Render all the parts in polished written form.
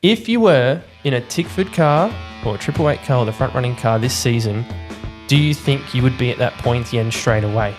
If you were in a Tickford car or a Triple Eight car or the front running car this season, do you think you would be at that pointy end straight away?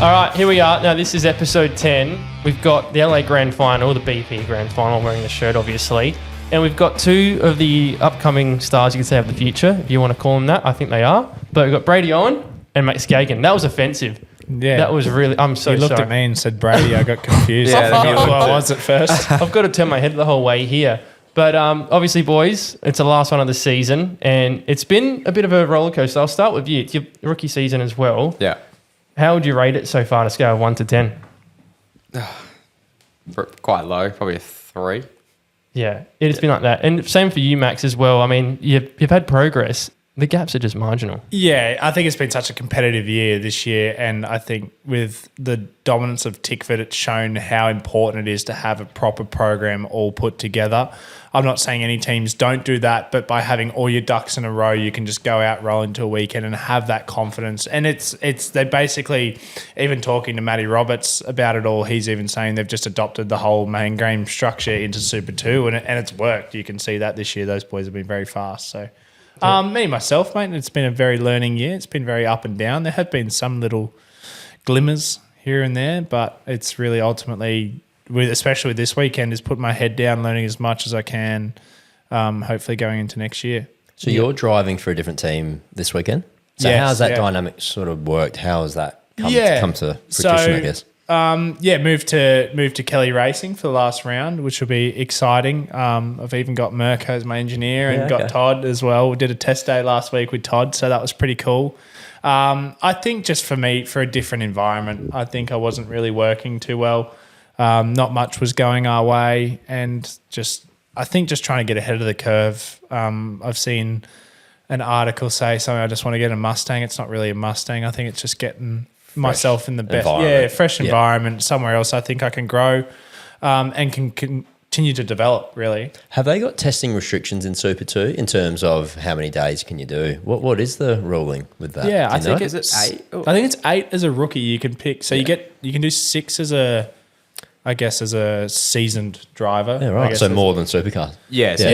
All right, here we are. Now, this is episode 10. We've got the LA Grand Final, the BP Grand Final, wearing the shirt, obviously. And we've got two of the upcoming stars, you could say, of the future, if you want to call them that. I think they are. But we've got Bradi Owen and Max Geoghegan. That was offensive. Yeah. That was really... I'm so sorry. You looked at me and said Brady. I got confused. Yeah, I forgot who I was at first. I've got to turn my head the whole way here. But obviously, boys, it's the last one of the season. And it's been a bit of a roller coaster. I'll start with you. It's your rookie season as well. Yeah. How would you rate it so far on a scale of 1 to 10? Quite low, probably a 3. Yeah, it's been like that. And same for you, Max, as well. I mean, you've had progress. The gaps are just marginal. Yeah, I think it's been such a competitive year this year, and I think with the dominance of Tickford, it's shown how important it is to have a proper program all put together. I'm not saying any teams don't do that, but by having all your ducks in a row, you can just go out, roll into a weekend and have that confidence. And they basically, even talking to Matty Roberts about it all, he's even saying they've just adopted the whole main game structure into Super 2, and it's worked. You can see that this year. Those boys have been very fast, so... Me, myself, mate, it's been a very learning year. It's been very up and down. There have been some little glimmers here and there, but it's really ultimately, especially with this weekend, is put my head down, learning as much as I can, hopefully going into next year. So you're driving for a different team this weekend? So how's that dynamic sort of worked? How has that come to fruition, I guess? Moved to Kelly Racing for the last round, which will be exciting. I've even got Mirko as my engineer and got Todd as well. We did a test day last week with Todd, so that was pretty cool. I think just for me, for a different environment, I think I wasn't really working too well. Not much was going our way, and I think just trying to get ahead of the curve. I've seen an article say something, I just want to get a Mustang. It's not really a Mustang. I think it's just getting myself in the best, fresh environment somewhere else. I think I can grow and can continue to develop. Really, have they got testing restrictions in Super 2 in terms of how many days can you do? What is the ruling with that? Yeah, I think it's 8. I think it's 8 as a rookie you can pick. So you can do 6 as a seasoned driver. Yeah, right. So more than supercars. Yeah, so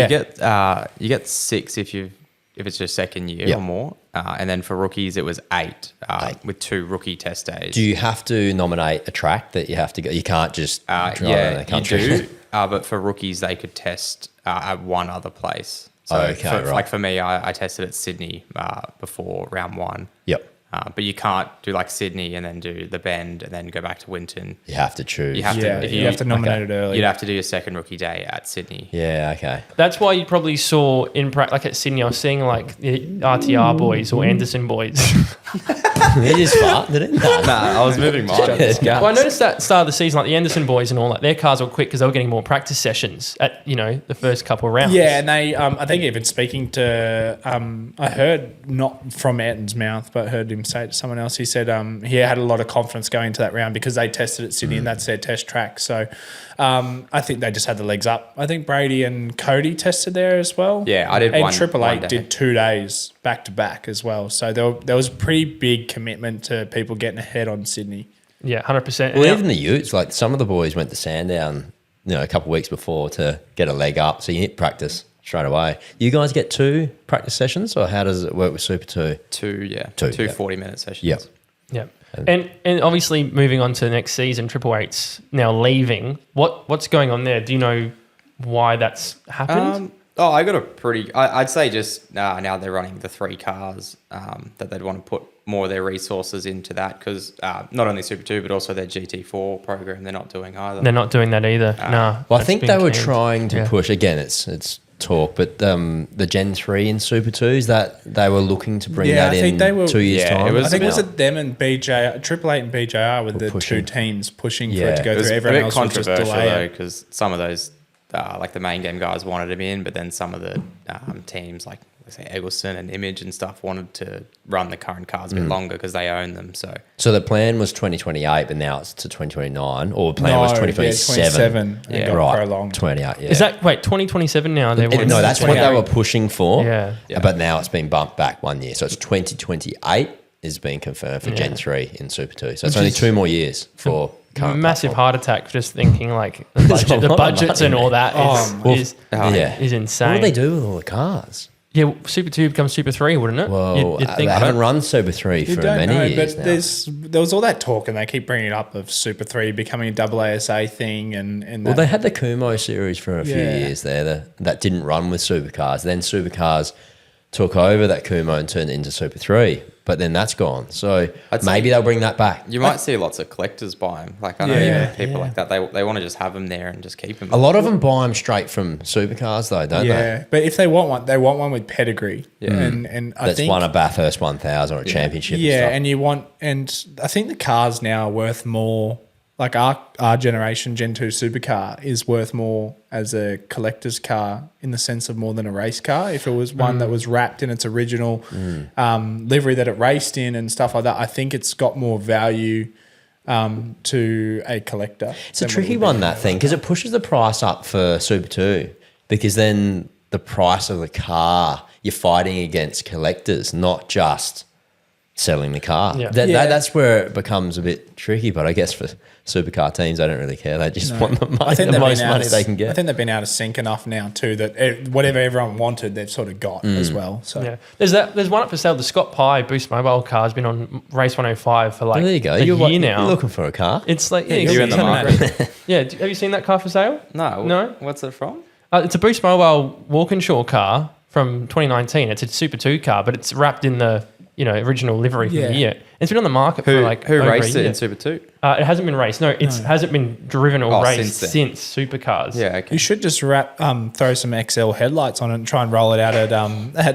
you get 6 if it's your second year or more. And then for rookies, it was 8 with 2 rookie test days. Do you have to nominate a track that you have to go? You can't just drive in the country. You do. But for rookies, they could test at one other place. So like for me, I tested at Sydney before round 1. Yep. But you can't do like Sydney and then do the Bend and then go back to Winton. You have to choose. You have to nominate it early. You'd have to do your second rookie day at Sydney. Yeah, okay. That's why you probably saw like at Sydney, I was seeing like the RTR boys or Anderson boys. It is far, didn't it? Nah, I was moving mine. Well, I noticed that start of the season, like the Anderson boys and all that, their cars were quick because they were getting more practice sessions at, the first couple of rounds. Yeah, and they, I think even speaking to, I heard not from Ayrton's mouth, but heard him say it to someone else. He said he had a lot of confidence going into that round because they tested at Sydney and that's their test track. So I think they just had the legs up. I think Brady and Cody tested there as well. Yeah, I did and one. And Triple Eight Eight did 2 days back to back as well. So there was a pretty big commitment to people getting ahead on Sydney. Yeah, 100%. Well, even the Utes, like some of the boys went to Sandown, a couple of weeks before to get a leg up. So you hit practice straight away. You guys get 2 practice sessions, or how does it work with Super 2? 2, yeah. 2 40-minute sessions. Yep. Yeah. And obviously moving on to the next season, Triple Eight's now leaving. What's going on there? Do you know why that's happened? I got a pretty... I'd say just now they're running the 3 cars that they'd want to put more of their resources into that because not only Super 2 but also their GT4 program they're not doing either. They're not doing that either. No. Well, I think they were trying to push... Again, it's talk, but the Gen 3 in Super 2, is that they were looking to bring that in 2 years' time? I think it was them and BJ, Triple Eight and BJR with the pushing. 2 teams pushing for it to go through. Everyone else was just delaying because some of those, like the main game guys wanted him in, but then some of the teams like let's say Eggleston and Image and stuff wanted to run the current cars a bit longer because they own them. So the plan was 2028, but now it's to 2029, or the plan was 2027. Yeah, right, prolonged. 28. Yeah. Is that 2027 now? No, that's what they were pushing for. Yeah. But now it's been bumped back 1 year, so it's 2028 is being confirmed for Gen 3 in Super 2. So it's only 2 more years for current massive platform. heart attack just thinking like the budgets and all that is insane. What do they do with all the cars? Yeah, Super 2 becomes Super 3, wouldn't it? Well, You'd they haven't run Super 3 for many years but now. there was all that talk, and they keep bringing it up of Super 3 becoming a AASA thing, and Well, they had the Kumo series for a few Yeah. years there that didn't run with supercars. Then supercars took over that Kumo and turned it into Super 3, but then that's gone. So maybe they'll bring that back. You might see lots of collectors buy them. Like I know even people like that, they want to just have them there and just keep them. A lot of them buy them straight from supercars though, don't they? yeah. But if they want one, they want one with pedigree. Yeah, and I That's think won a Bathurst 1000 or a championship. yeah, and stuff. and you want, and I think the cars now are worth more. Like our generation Gen 2 supercar is worth more as a collector's car in the sense of more than a race car. If it was one that was wrapped in its original livery that it raced in and stuff like that, I think it's got more value to a collector. It's a tricky one, that thing, because it pushes the price up for Super 2 because then the price of the car, you're fighting against collectors, not just selling the car. Yeah. That's where it becomes a bit tricky, but I guess for supercar teams, they don't really care. They just want the money, the most money they can get. I think they've been out of sync enough now too that whatever everyone wanted, they've sort of got as well. So Yeah, there's one up for sale. The Scott Pye Boost Mobile car has been on Race 105 for like There you go. a You're year now. You're looking for a car. It's like you're in the market. Yeah, have you seen that car for sale? No. What's it from? It's a Boost Mobile Walkinshaw car from 2019. It's a Super 2 car, but it's wrapped in the original livery from the year. It's been on the market for like Who over raced a it year. in Super 2? It hasn't been raced. No, it hasn't been driven or raced since since supercars. Yeah, okay. you should just throw some XL headlights on it and try and roll it out at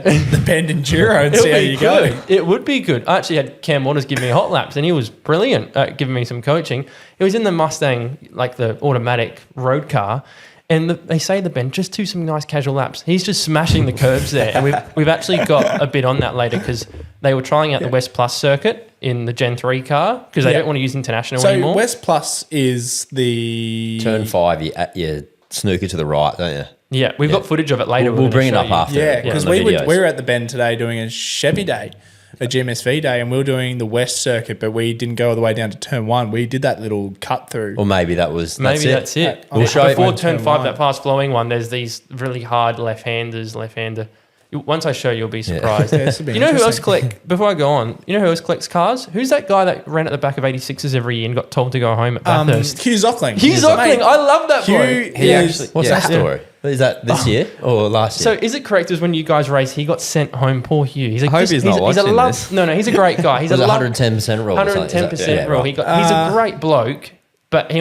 the Bend Enduro and see how you go. It would be good. I actually had Cam Waters give me hot laps, and he was brilliant at giving me some coaching. It was in the Mustang, like the automatic road car. And they say the Bend, just do some nice casual laps. He's just smashing the curbs there. And we've actually got a bit on that later because they were trying out the West Plus circuit in the Gen 3 car because they don't want to use International anymore. So West Plus is the Turn 5, you snooker to the right, don't you? Yeah, we've got footage of it later. We'll bring it up after. Yeah, because on the we videos. were at the Bend today doing a Chevy day, a GMSV day, and we were doing the West circuit, but we didn't go all the way down to turn 1. We did that little cut through. Or maybe that's That's it. We'll show it Before when turn turn 5, one. that past flowing one, there's these really hard left-hander. Once I show you, you'll be surprised. Yeah, this will be You know who else interesting. before I go on, you know who else collects cars? Who's that guy that ran at the back of 86s every year and got told to go home at Bathurst? Hugh Zockling. Hugh Zockling. Mate, I love that Hugh bloke. is... What's that story? Is that this year or last So year? is it correct as when you guys race, he got sent home? Poor Hugh. He's a, I hope he's not a watching love, this. No, he's a great guy. He's It was a 110% rule. 110% rule. He's a great bloke, but he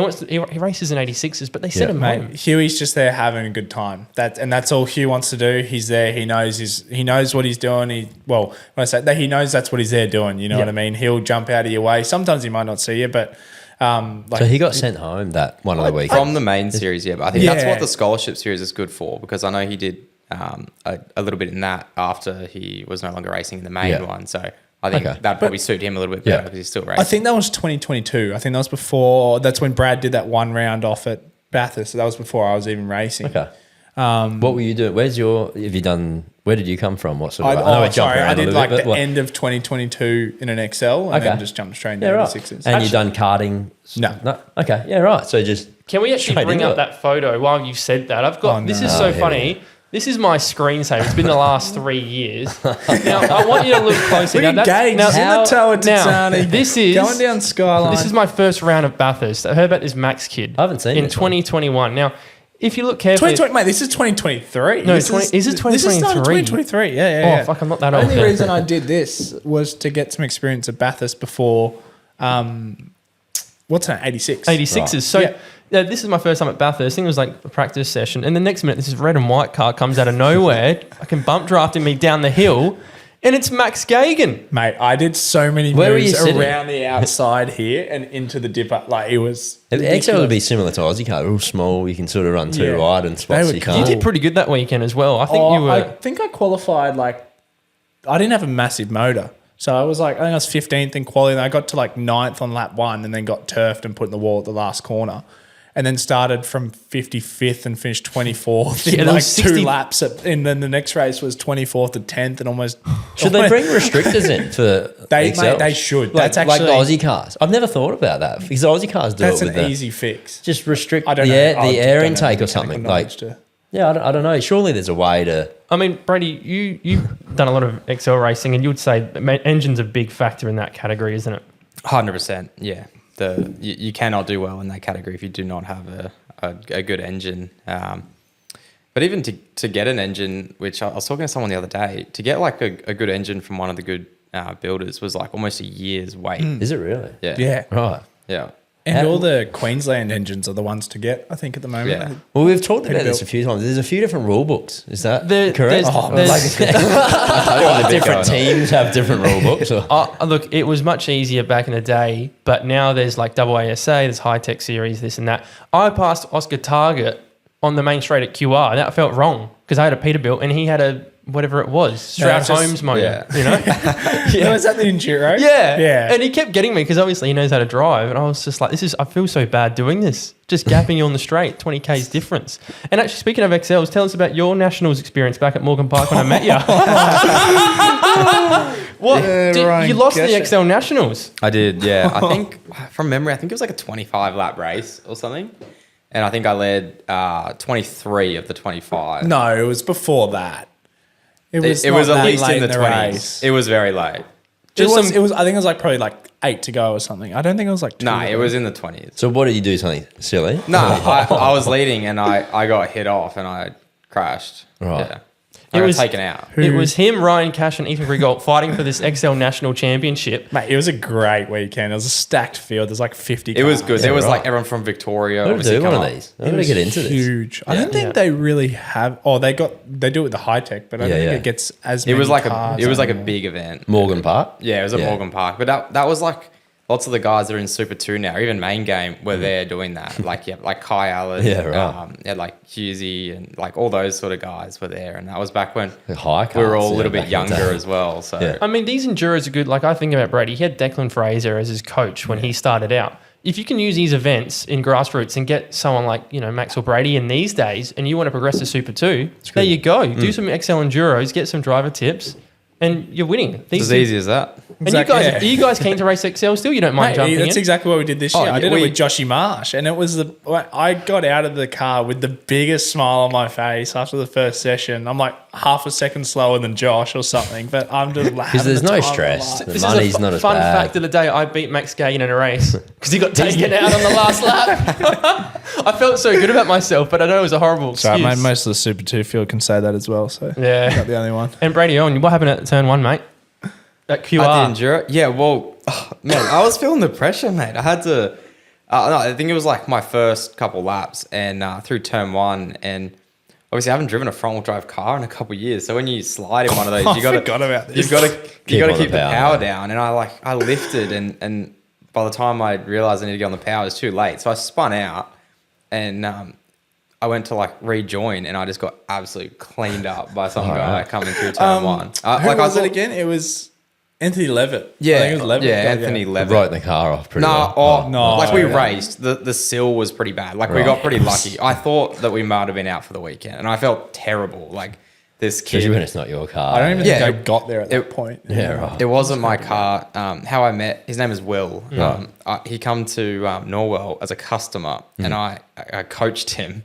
races in 86s, but they sent him home. Mate, Huey's just there having a good time. That's all Hugh wants to do. He's there. He knows what he's doing. When I say that, he knows that's what he's there doing. You know what I mean? He'll jump out of your way. Sometimes he might not see you, but So he got sent home that one of the weekends. From the main series, yeah. But I think that's what the scholarship series is good for because I know he did a little bit in that after he was no longer racing in the main one. So I think that'd probably suit him a little bit better because he's still racing. I think that was 2022. I think that was before. That's when Brad did that one round off at Bathurst. So that was before I was even racing. Okay. What were you doing? Where did you come from? What sort of? I did like the end of 2022 in an XL and then just jumped straight into 86s. And you done karting? No. Okay. Yeah. Right. So just Can we actually straight bring into up it. that photo while you said that? I've got this is so funny. This is my screensaver. It's been the last 3 years. Now I want you to look closely. Look at Gates in the tower, Totani. This is going down Skyline. This is my first round of Bathurst. I heard about this Max kid. I haven't seen in this one. 2021. Now, if you look carefully, 2020, mate. This is 2023. No, this is it 2023? This is starting 2023. Yeah. oh fuck, I'm not that The old. only reason I did this was to get some experience at Bathurst before. What's that? 86. 86s. Right. So Yeah. this is my first time at Bathurst. I think it was like a practice session. And the next minute, this is red and white car comes out of nowhere. I can bump drafting me down the hill. And it's Max Geoghegan. Mate, I did so many Where were you moves sitting? around the outside here and into the dipper. Like it was. The XL would ridiculous. be similar to Aussie car, real small. You can sort of run too Yeah. wide and spots They were you cool. You can't. did pretty good that weekend as well. I think you were. I think I qualified I didn't have a massive motor. So I was I think I was 15th in quality and I got to 9th on lap 1 and then got turfed and put in the wall at the last corner. and then started from 55th and finished 24th Yeah, in there like was 60 2 laps. And then the next race was 24th to 10th and almost. Should they bring restrictors in for They, XLs? mate, they should. Like, That's actually like the Aussie cars. I've never thought about that because the Aussie cars do that's it with an easy fix. just restrict I the don't know. air, I the air don't have intake the or something. mechanical Like, knowledge to- yeah, I don't know. Surely there's a way to. I mean, Brady, you've done a lot of XL racing, and you would say engine's a big factor in that category, isn't it? 100%. Yeah. You cannot do well in that category if you do not have a good engine. But even to get an engine, which I was talking to someone the other day, to get like a good engine from one of the good builders was like almost a year's wait. Is it really? Yeah. Yeah. Right. Yeah. And all the Queensland engines are the ones to get, I think, at the moment. Yeah. Well, we've talked about this built. a few times. There's a few different rule books. Is that There- correct? there's- Different teams have different rule books. Or? Look, it was much easier back in the day, but now there's like AASA, there's high-tech series, this and that. I passed Oscar Target on the main straight at QR, and that felt wrong because I had a Peterbilt and he had a whatever it was, Strauss just- Holmes motor, yeah. you know? No, is that the Enduro? Yeah. Yeah. And he kept getting me because obviously he knows how to drive. And I was just like, I feel so bad doing this. Just gapping you on the straight, 20 K's difference. And actually, speaking of XLs, tell us about your Nationals experience back at Morgan Park when I met you. What? Ryan You lost the Gesher. XL Nationals. I did, yeah. I think, from memory, I think it was like a 25-lap race or something. And I think I led 23 of the 25. No, it was before that. It was, It was not at that least late in the 20s. race. It was very late. Just I think some- it was like probably like 8 to go or something. I don't think it was like 2 No, to it go. was in the 20s. So what did you do? Something silly? No, I was leading and I got hit off and I crashed. Right. Yeah. I got taken out. It was him, Ryan Cash, and Ethan Grigault fighting for this XL National Championship. Mate, it was a great weekend. It was a stacked field. There's like 50 It was cars. good. There was right. like everyone from Victoria. I'm going to obviously do one come of up. these. I'm going to get into this. Huge. I don't think Yeah. they really have. Oh, they do it with the high tech, but I don't Yeah, think yeah. it gets as. It many was like cars a anymore. big event. Morgan Park. Yeah, it was at Yeah. Morgan Park. But that was like lots of the guys that are in Super 2 now, even main game, were there doing that. Like like Kai Allen, Yeah, right. like Husey and like all those sort of guys were there. And that was back when The high we were cars, all a little yeah, bit back in the younger day. as well. So Yeah. I mean, these Enduros are good. Like, I think about Brady. He had Declan Fraser as his coach when he started out. If you can use these events in grassroots and get someone like, Max or Brady in these days, and you want to progress to Super 2, there you go. Do some XL Enduros, get some driver tips, and you're winning. it's These as easy as that. And Exactly, you guys, yeah. are you guys keen to race XL still? You don't mind Mate, jumping that's in? exactly what we did this Oh, year. I did we- it with Joshy Marsh, and it was I got out of the car with the biggest smile on my face after the first session. I'm like half a second slower than Josh or something, but I'm just Because there's no stress. The money's not as fun bad. fact of the day. I beat Max Geoghegan in a race because he got taken out on the last lap. I felt so good about myself, but I know it was a horrible excuse. Sorry, mate, most of the Super 2 field can say that as well, so Yeah. not the only one. And Brady Owen, what happened at turn 1, mate? At QR. At the Enduro? Yeah, well, man, I was feeling the pressure, mate. I had to, no, I think it was like my first couple laps and through turn 1. And obviously I haven't driven a front wheel drive car in a couple of years. So when you slide in one of those, you got to, forgot about this. you've got to Keep on keep the the power, power yeah. down. And I lifted and by the time I realized I needed to get on the power, it was too late. So I spun out and, I went to like rejoin and I just got absolutely cleaned up by some guy coming through turn 1. Who was it again? It was Anthony Levitt. Yeah, I think it was Levitt. Anthony Levitt. Wrote the car off pretty No, well. No, like we yeah. raced. The sill was pretty bad. Like we Right. got pretty lucky. I thought that we might have been out for the weekend, and I felt terrible. Like this Especially when kid. it's not your car. I don't even Yeah, think I got there at that point. Yeah, right. It wasn't my car. How I met his name is Will. Right. He come to Norwell as a customer, and I coached him,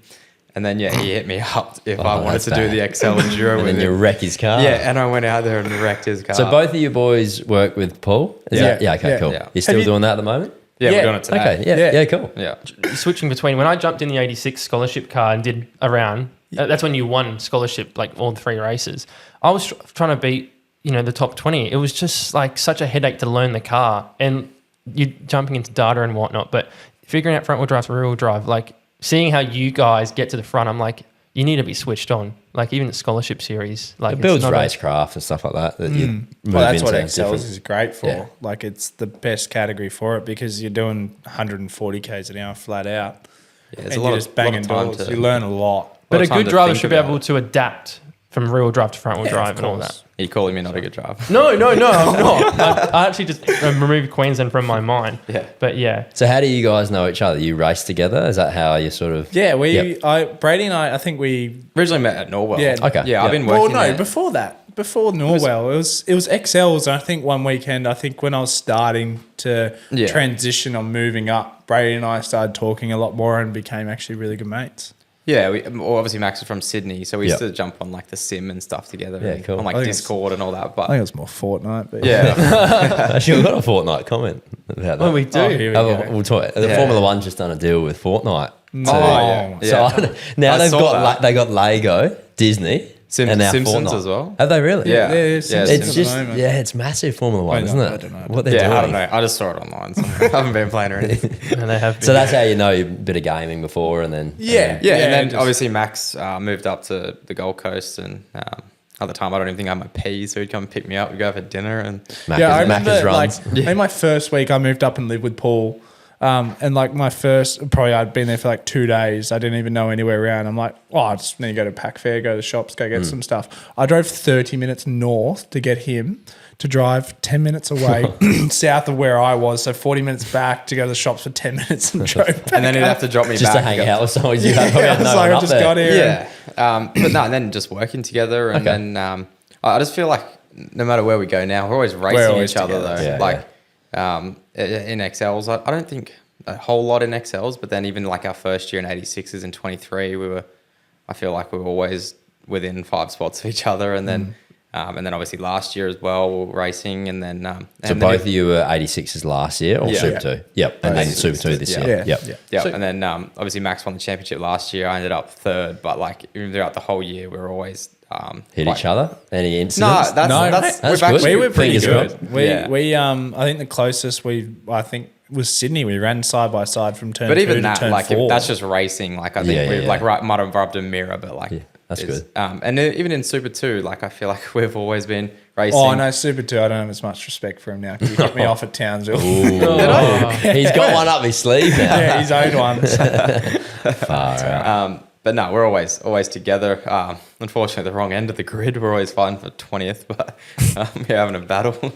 and then he hit me up if I wanted that's to do the bad. XL Enduro And with then you him. wreck his car. Yeah, and I went out there and wrecked his car. So both of you boys work with Paul? Is Yeah. that- yeah, okay, Yeah. cool. Yeah. You're still Have you- doing that at the moment? yeah, Yeah. we're doing it today. Okay, yeah, Yeah. yeah, cool. Yeah. Switching between when I jumped in the 86 scholarship car and did a round, that's when you won scholarship, like all 3 races. I was trying to beat, the top 20. It was just like such a headache to learn the car and you jumping into data and whatnot. But figuring out front wheel drive, rear wheel drive, like seeing how you guys get to the front, I'm like, you need to be switched on. Like even the scholarship series, like It builds it's not a- racecraft and stuff like that. That you move Well, that's what into XLs different- is great for. Yeah. Like it's the best category for it because you're doing 140 k's an hour flat out. Yeah, there's and a lot you're of just banging time doors. to. You learn a lot. But a time good to driver think should be about able it. to adapt from rear wheel drive to front wheel drive and all that. Are you calling me not a good driver? No, I'm not. I actually just removed Queensland from my mind. Yeah. But yeah. So how do you guys know each other? You race together? Is that how you sort of? Yeah, Yep. Brady and I think we Originally met at Norwell. Yeah. Okay. Yeah, I've been Well, working no, there. before that, before Norwell, it was XLs. And I think one weekend, I think when I was starting to Yeah. transition on moving up, Brady and I started talking a lot more and became actually really good mates. Yeah, well, obviously Max is from Sydney, so we used Yep. to jump on like the sim and stuff together. Yeah, and cool. On like I think it's- Discord and all that. I But think it was more Fortnite, but yeah, Actually, we've got a Fortnite comment about that. Oh, we do. Oh, here we go. We'll talk. The Yeah. Formula One's just done a deal with Fortnite. No. So- Oh, So yeah. I don't- now I they've saw got that. they got Lego, Disney, and now Simpsons Fortnite as well. Have they really? Yeah, Yeah, Simpsons It's at just the moment. it's massive Formula One, I isn't know, it? I don't know. What they're Yeah, doing. I don't know. I just saw it online, so I haven't been playing or anything. And they have So that's how you know a bit of gaming before, and then Yeah. Yeah, and then just- obviously Max moved up to the Gold Coast, and at the time I don't even think I had my P, so he'd come pick me up, we'd go for dinner, and Macca's, Yeah, I Macca's remember runs. in my first week, I moved up and lived with Paul. And like my first, probably I'd been there for like 2 days. I didn't even know anywhere around. I'm like, I just need to go to Pack Fair, go to the shops, go get some stuff. I drove 30 minutes north to get him to drive 10 minutes away south of where I was. So 40 minutes back to go to the shops for 10 minutes and drove back. and then he'd have to drop me just back. to hang and go- out with someone you have I probably have was no like, one I up just there. got here. Yeah, but no, and then just working together, and Okay. then I just feel like no matter where we go now, we're always racing always each other together. though. Yeah, like in XLs, I don't think a whole lot in XLs, but then even like our first year in 86s and 23, I feel like we were always within 5 spots of each other, and then obviously last year as well, we were racing, and then So and both then of you were 86s last year or Yeah. Super Yeah. 2? Yep. And then 86s, Super 2 this yeah. year. Yeah. Yep. Yeah. yeah, So- and then obviously Max won the championship last year. I ended up third, but like even throughout the whole year, we were always Hit like- each other? Any No, incidents? that's No, that's, that's we've good. actually We were pretty Fingers good. crossed. We I think the closest I think was Sydney. We ran side by side from turn But 2 even to that, turn like 4. that's just racing. Like I think Yeah, we yeah, like yeah. might have rubbed a mirror, but like that's it's- good. And then even in Super 2, like I feel like we've always been racing. Oh no, Super 2. I don't have as much respect for him now because he kicked me off at Townsville. He's got one up his sleeve now. Yeah, he's owned one. So. Far out. But no, we're always together. Unfortunately, the wrong end of the grid. We're always fighting for 20th, but we're having a battle.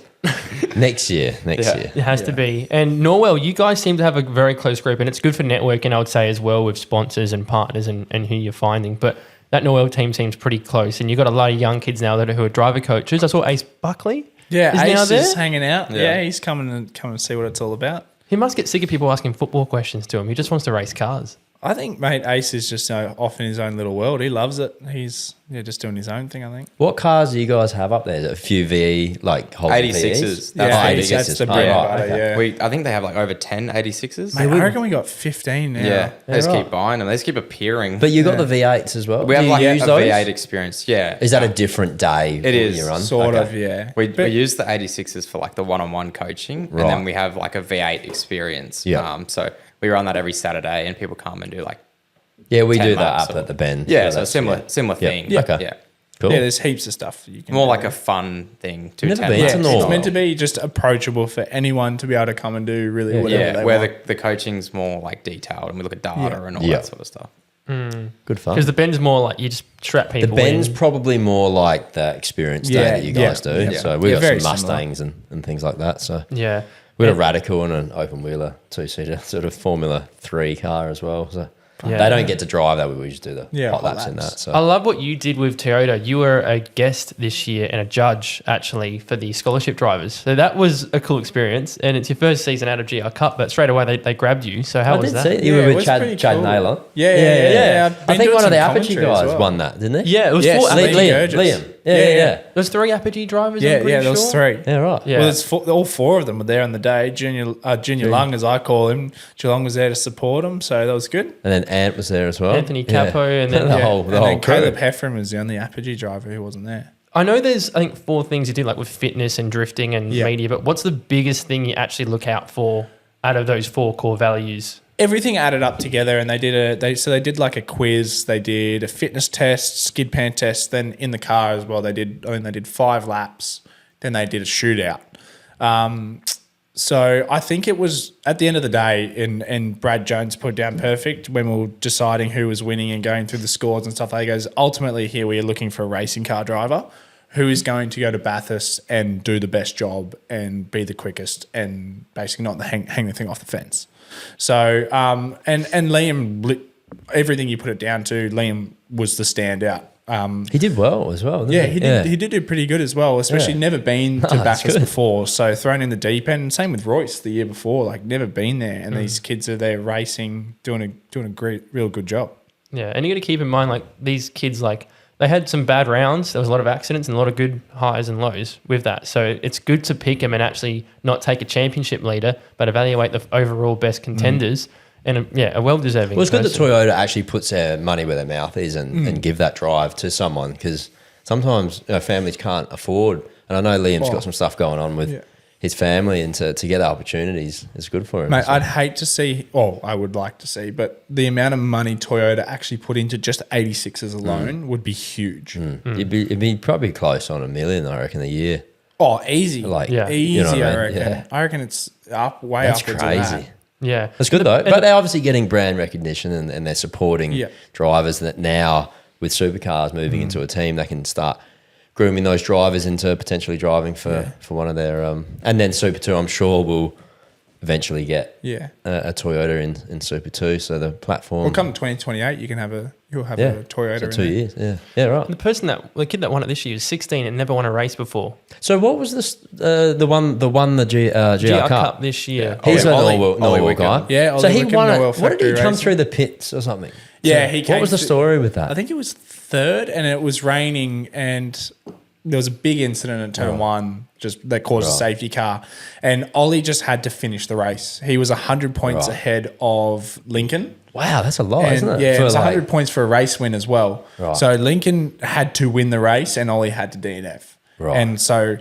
Next year. Yeah. It has to be. And Norwell, you guys seem to have a very close group, and it's good for networking, I would say, as well, with sponsors and partners and who you're finding. But that Norwell team seems pretty close, and you've got a lot of young kids now who are driver coaches. I saw Ace Buckley. Yeah, is now Ace there. is hanging out. Yeah. Yeah, he's coming and see what it's all about. He must get sick of people asking football questions to him. He just wants to race cars. I think, mate, Ace is just off in his own little world. He loves it. He's just doing his own thing, I think. What cars do you guys have up there? Is it a few VE, like whole 86s. VEs? That's Yeah, the 86s. that's the Oh, bread and right, butter, okay. yeah. I think they have like over 10 86s. Mate, I reckon we got 15 now. Yeah, they just right. keep buying them. They just keep appearing. But you got the V8s as well. we have Do like you a use those? V8 experience. Yeah, Is that a different day? It when is, you run? Sort Okay. of, yeah. We But- use the 86s for like the one-on-one coaching, Right. and then we have like a V8 experience. Yeah. So we run that every Saturday, and people come and do like Yeah, we 10 do that laps up or- at the Bend. yeah, so that's- similar yeah. thing. Yeah. Okay. Yeah, Cool. Yeah, there's heaps of stuff you can more do. like a fun thing to Never attend. been Yeah, to it's Norwell. meant to be just approachable for anyone to be able to come and do really whatever Yeah, they where want. the coaching's more like detailed, and we look at data Yeah. and all Yeah. that sort of stuff. Good fun. Because the Bend's more like you just strap The people Bend's in. probably more like the experience day Yeah, that you guys yeah, do. yeah. So we've Yeah, got very some similar. Mustangs and things like that. So Yeah. we've got a Radical and an open wheeler 2-seater sort of Formula 3 car as well. So Yeah. they don't get to drive that. We just do the Yeah, hot hot laps in laps. that. So I love what you did with Toyota. You were a guest this year and a judge, actually, for the scholarship drivers. So that was a cool experience. And it's your first season out of GR Cup, but straight away they grabbed you. So how I was did that? see you Yeah, were it with was Chad pretty Chad cool. Naylor. Yeah. I I've been think doing one of some the Apogee commentary as guys well. won that, didn't he? Yeah, it was Yes, four. Liam Apogee. Burgess. Liam. Yeah. Yeah. There's 3 Apogee drivers. Yeah, I'm pretty there was sure. 3. Yeah, right. Yeah. Well, it's all 4 of them were there on the day. Junior Lung, as I call him. Geelong was there to support him, so that was good. And then Ant was there as well. Anthony Capo and then- the Yeah. whole and crew. then Caleb Heffron was the only Apogee driver who wasn't there. I know there's, I think, 4 things you do, like with fitness and drifting and Yeah. media, but what's the biggest thing you actually look out for out of those 4 core values? Everything added up together, and they did like a quiz. They did a fitness test, skid pan test. Then in the car as well, they did 5 laps. Then they did a shootout. So I think it was at the end of the day, and Brad Jones put down perfect when we were deciding who was winning and going through the scores and stuff. He goes, ultimately here we are looking for a racing car driver who is going to go to Bathurst and do the best job and be the quickest and basically not hang the thing off the fence. So and Liam, everything you put it down to, Liam was the standout. He did well as well. Yeah, didn't he did do pretty good as well, especially never been to Bathurst before. So thrown in the deep end. Same with Royce the year before, like never been there. And these kids are there racing, doing a great, real good job. Yeah, and you got to keep in mind, like these kids, like they had some bad rounds. There was a lot of accidents and a lot of good highs and lows with that. So it's good to pick them and actually not take a championship leader, but evaluate the overall best contenders. And a well-deserving. Well, it's good that person. Toyota actually puts their money where their mouth is and give that drive to someone, because sometimes families can't afford. And I know Liam's got some stuff going on with his family, and to get opportunities is good for him. Mate, I'd hate to see, I would like to see, but the amount of money Toyota actually put into just 86s alone would be huge. It'd be probably close on $1 million, I reckon, a year. Oh, easy. Easy, you know what I reckon. Yeah. I reckon it's up, That's upwards crazy. of that. Yeah. That's good though. But they're obviously getting brand recognition and they're supporting drivers that now, with supercars moving into a team, they can start grooming those drivers into potentially driving for one of their and then Super 2 I'm sure will eventually get a Toyota in Super 2, so the platform. Well, come 2028 you'll have a Toyota so 2 in years. Yeah, right. The kid that won it this year was 16 and never won a race before. So what was this the GR Cup this year? He's a Ollie Norwell guy. Yeah, so Ollie he Wickham, won it. Norwell What did he Factory come Racing. through the pits or something? Yeah, So he came. What was the story with that? I think it was third, and it was raining, and there was a big incident at turn one, just that caused a safety car, and Ollie just had to finish the race. He was 100 points ahead of Lincoln. Wow, that's a lot, isn't it? Yeah, it For was 100 points for a race win as well. Right. So Lincoln had to win the race, and Ollie had to DNF. Right. And so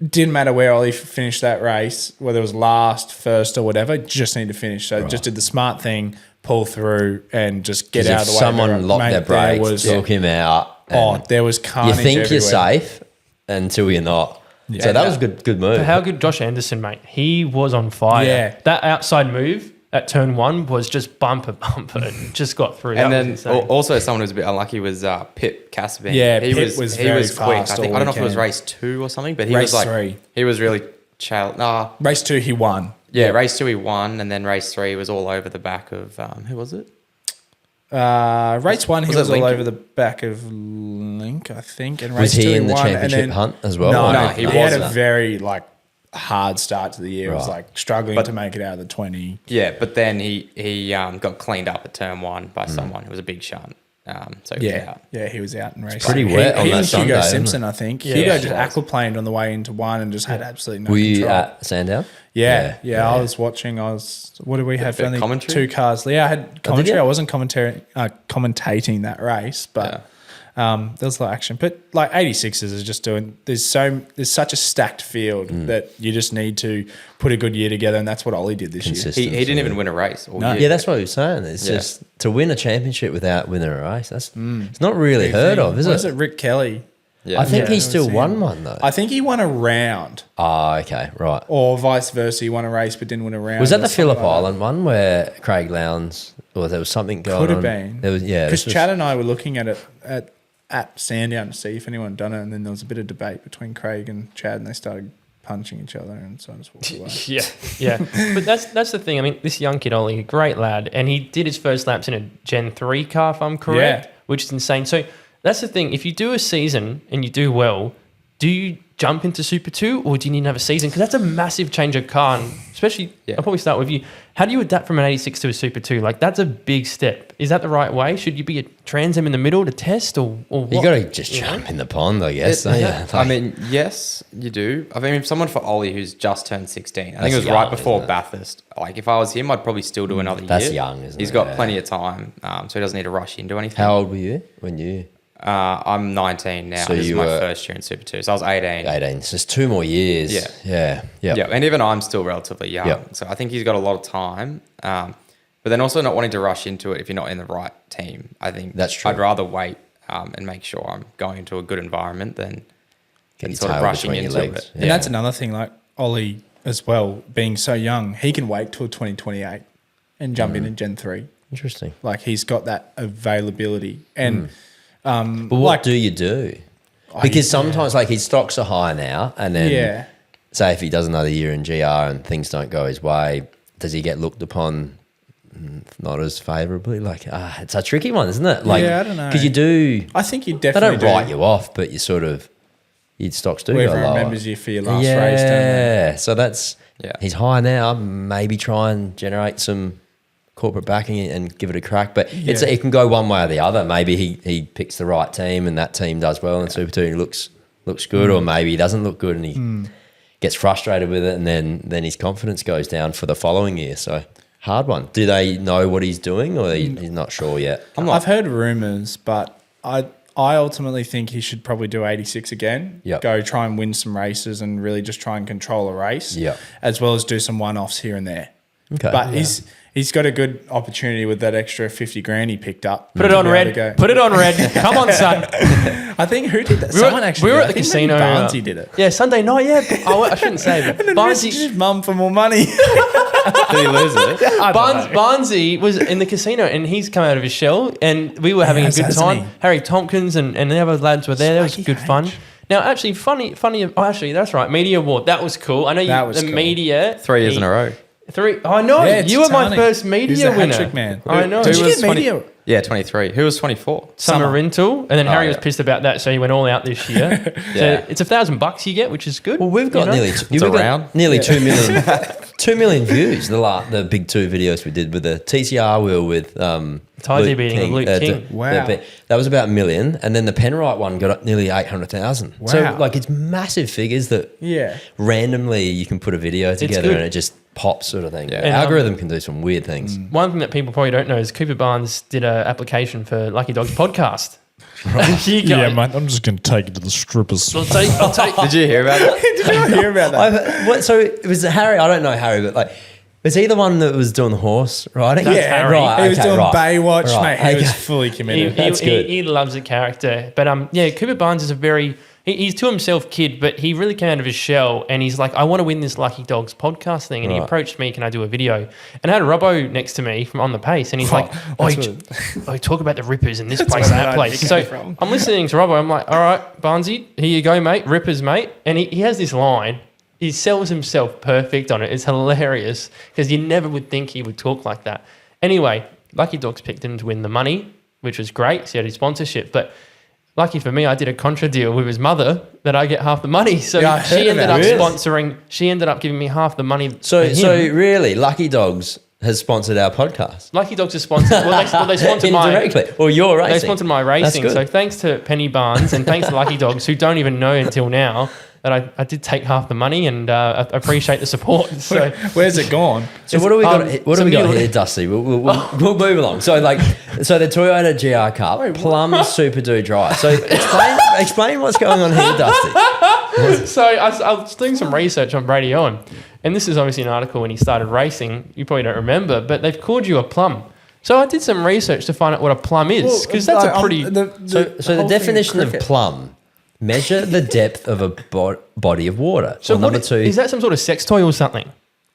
didn't matter where Ollie finished that race, whether it was last, first, or whatever, just need to finish. So just did the smart thing, pull through, and just get out of the way. Someone locked their brakes, took him out. There was carnage. You think everywhere. you're safe until you're not. Yeah. So that was a good move. But how good Josh Anderson, mate. He was on fire. Yeah. That outside move at turn one was just bumper. Just got through. And that then was insane. also someone who was a bit unlucky was Pip Cassavant. Yeah, he Pip was he very was quick. I fast think all I don't know if it was weekend. race 2 or something, but he Race was like 3. he was really Race 2, he won. Yeah, race 2 he won, and then race 3 was all over the back of who was it? Race 1, he Was was it all Lincoln? over the back of Link, I think. And Was race 2 he in the won, and championship then- hunt as well? No, Or- he No, had a wasn't. very hard start to the year. It was Right. struggling to make it out of the 20. Yeah, but then he got cleaned up at turn 1 by someone who was a big shunt. So he was out. Yeah, he was out in race. pretty two. wet on he that and Sunday, Hugo isn't it? Simpson, I think. Yeah. Hugo Yeah. just aquaplaned on the way into one and just had absolutely no Were you control. at Sandown? Yeah, I was watching. What did we have? bit Only commentary? 2 cars. Yeah, I had commentary. you? I wasn't commentating that race, but there was a lot of action. But 86s is just doing. There's such a stacked field that you just need to put a good year together, and that's what Ollie did this year. Consistent. He didn't even win a race all year. Yeah, that's what he was saying. It's Yeah. just to win a championship without winning a race. That's it's not really heard of, is What it? Rick Kelly. Yeah. I think Yeah, he still it was won him. one though. I think he won a round, Okay, right. or vice versa. He won a race but didn't win a round. Was that or the something Phillip like that. Island one where Craig Lowndes, or there was something going on? Could have been. There was, yeah. Because this was- Chad and I were looking at it at Sandown to see if anyone had done it, and then there was a bit of debate between Craig and Chad, and they started punching each other, and so I just walked away. Yeah. But that's the thing. I mean, this young kid, Ollie, a great lad, and he did his first laps in a Gen 3 car, if I'm correct, which is insane. So that's the thing. If you do a season and you do well, do you jump into Super 2 or do you need to have a season? Because that's a massive change of car, and especially, I'll probably start with you. How do you adapt from an 86 to a Super 2? That's a big step. Is that the right way? Should you be a trans in the middle to test or what? You got to just jump in the pond, I guess. don't you? I mean, yes, you do. I mean, someone for Ollie who's just turned 16. I think That's it was young, right before isn't it? Bathurst. If I was him, I'd probably still do another year. That's young, isn't He's it? got Yeah. plenty of time, so he doesn't need to rush into anything. How old were you when you I'm 19 now. So This is you my were- first year in Super 2. So I was 18. 18? So it's 2 more years. Yeah. Yeah. Yeah, and even I'm still relatively young. Yep. So I think he's got a lot of time. But then also not wanting to rush into it if you're not in the right team. I think That's true. I'd rather wait and make sure I'm going into a good environment than Get your sort of tail rushing between your into legs. it. Yeah. And that's another thing. Ollie as well, being so young, he can wait till 2028 and jump in Gen 3. Interesting. Like, he's got that availability. And But what do you do? Because sometimes, like, his stocks are high now, and then say if he does another year in GR and things don't go his way, does he get looked upon not as favourably? Like, it's a tricky one, isn't it? Like, I don't know. Because you do. I think you They definitely don't write you off, but you sort of your stocks do Whoever go lower. remembers you for your last race, don't they? Yeah, so that's he's high now. Maybe try and generate some corporate backing and give it a crack. But it can go one way or the other. Maybe he picks the right team and that team does well in Super 2 and looks good, or maybe he doesn't look good and he gets frustrated with it, and then his confidence goes down for the following year. So hard one. Do they know what he's doing, or he's not sure yet? I've heard rumours, but I ultimately think he should probably do 86 again. Yep. Go try and win some races and really just try and control a race. Yep. As well as do some one-offs here and there. Okay. But he's got a good opportunity with that extra 50 grand he picked up. Put it on red. Put it on red. Come on, son. I think who did that? We were at the casino. Barnesy did it. Yeah, Sunday night. Yeah, I shouldn't say, but And then messaged his mum for more money. Did he lose it? Barnesy was in the casino and he's come out of his shell, and we were having a good hasn't time. he? Harry Tompkins and the other lads were there. That was Spiky good fun. Now, actually, funny. Oh, actually, that's right. Media award. That was cool. I know That was cool. media. 3 years in a row. I know. Yeah, you were my Totani. first He's media the winner. hat-trick man. I know. Did you get 20 media? Yeah, 23. Who was 24? Summer rental, and then Harry was yeah. pissed about that, so he went all out this year. Yeah. So it's $1,000 you get, which is good. Well, we've got you know? It's a round. nearly 2 million 2 million views. The big 2 videos we did with the TCR wheel with Tidy beating Luke King. Wow. That was about $1 million, and then the Penrite one got up nearly 800,000. Wow. So like it's massive figures that randomly you can put a video together good. and it just pops, sort of thing. Yeah. The And, algorithm can do some weird things. One thing that people probably don't know is Cooper Barnes did an application for Lucky Dogs podcast. You go, Yeah, mate, I'm just going to take you to the strippers. I'll take. Did you hear about that? Did you not hear about that? So it was Harry. I don't know Harry, but like, was he the one that was doing the horse riding? That's Harry. right. He was okay, doing right. Baywatch, Right, mate. He was okay. fully committed. That's good. He loves the character. But Cooper Barnes is a very he's to himself kid, but he really came out of his shell and he's like, I want to win this Lucky Dogs podcast thing. And he approached me, can I do a video? And I had a Robbo next to me from on the pace, and he's like, talk about the Rippers in this place and that place. So I'm listening to Robbo. I'm like, all right, Barnesy, here you go, mate. Rippers, mate. And he has this line. He sells himself perfect on it. It's hilarious because you never would think he would talk like that. Anyway, Lucky Dogs picked him to win the money, which was great. So he had his sponsorship. But lucky for me, I did a contra deal with his mother that I get half the money. So Yeah, I she heard ended about up it. sponsoring. She ended up giving me half the money. So for him. really, Lucky Dogs has sponsored our podcast. Lucky Dogs is sponsored. Well, they sponsored my. Indirectly. Or your racing. They sponsored my racing. That's So good. thanks to Penny Barnes and thanks to Lucky Dogs, who don't even know until now that I did take half the money, and I appreciate the support. So Where's it gone? So what do we got? What do some we got new- here, Dusty? We'll move along. So the Toyota GR Cup, Plum Super Do Drive. So explain what's going on here, Dusty. So I was doing some research on Bradi Owen, and this is obviously an article when he started racing. You probably don't remember, but they've called you a plum. So I did some research to find out what a plum is, because that's a pretty. So the definition of plum: measure the depth of a body of water. So Or number what, two, is that some sort of sex toy or something?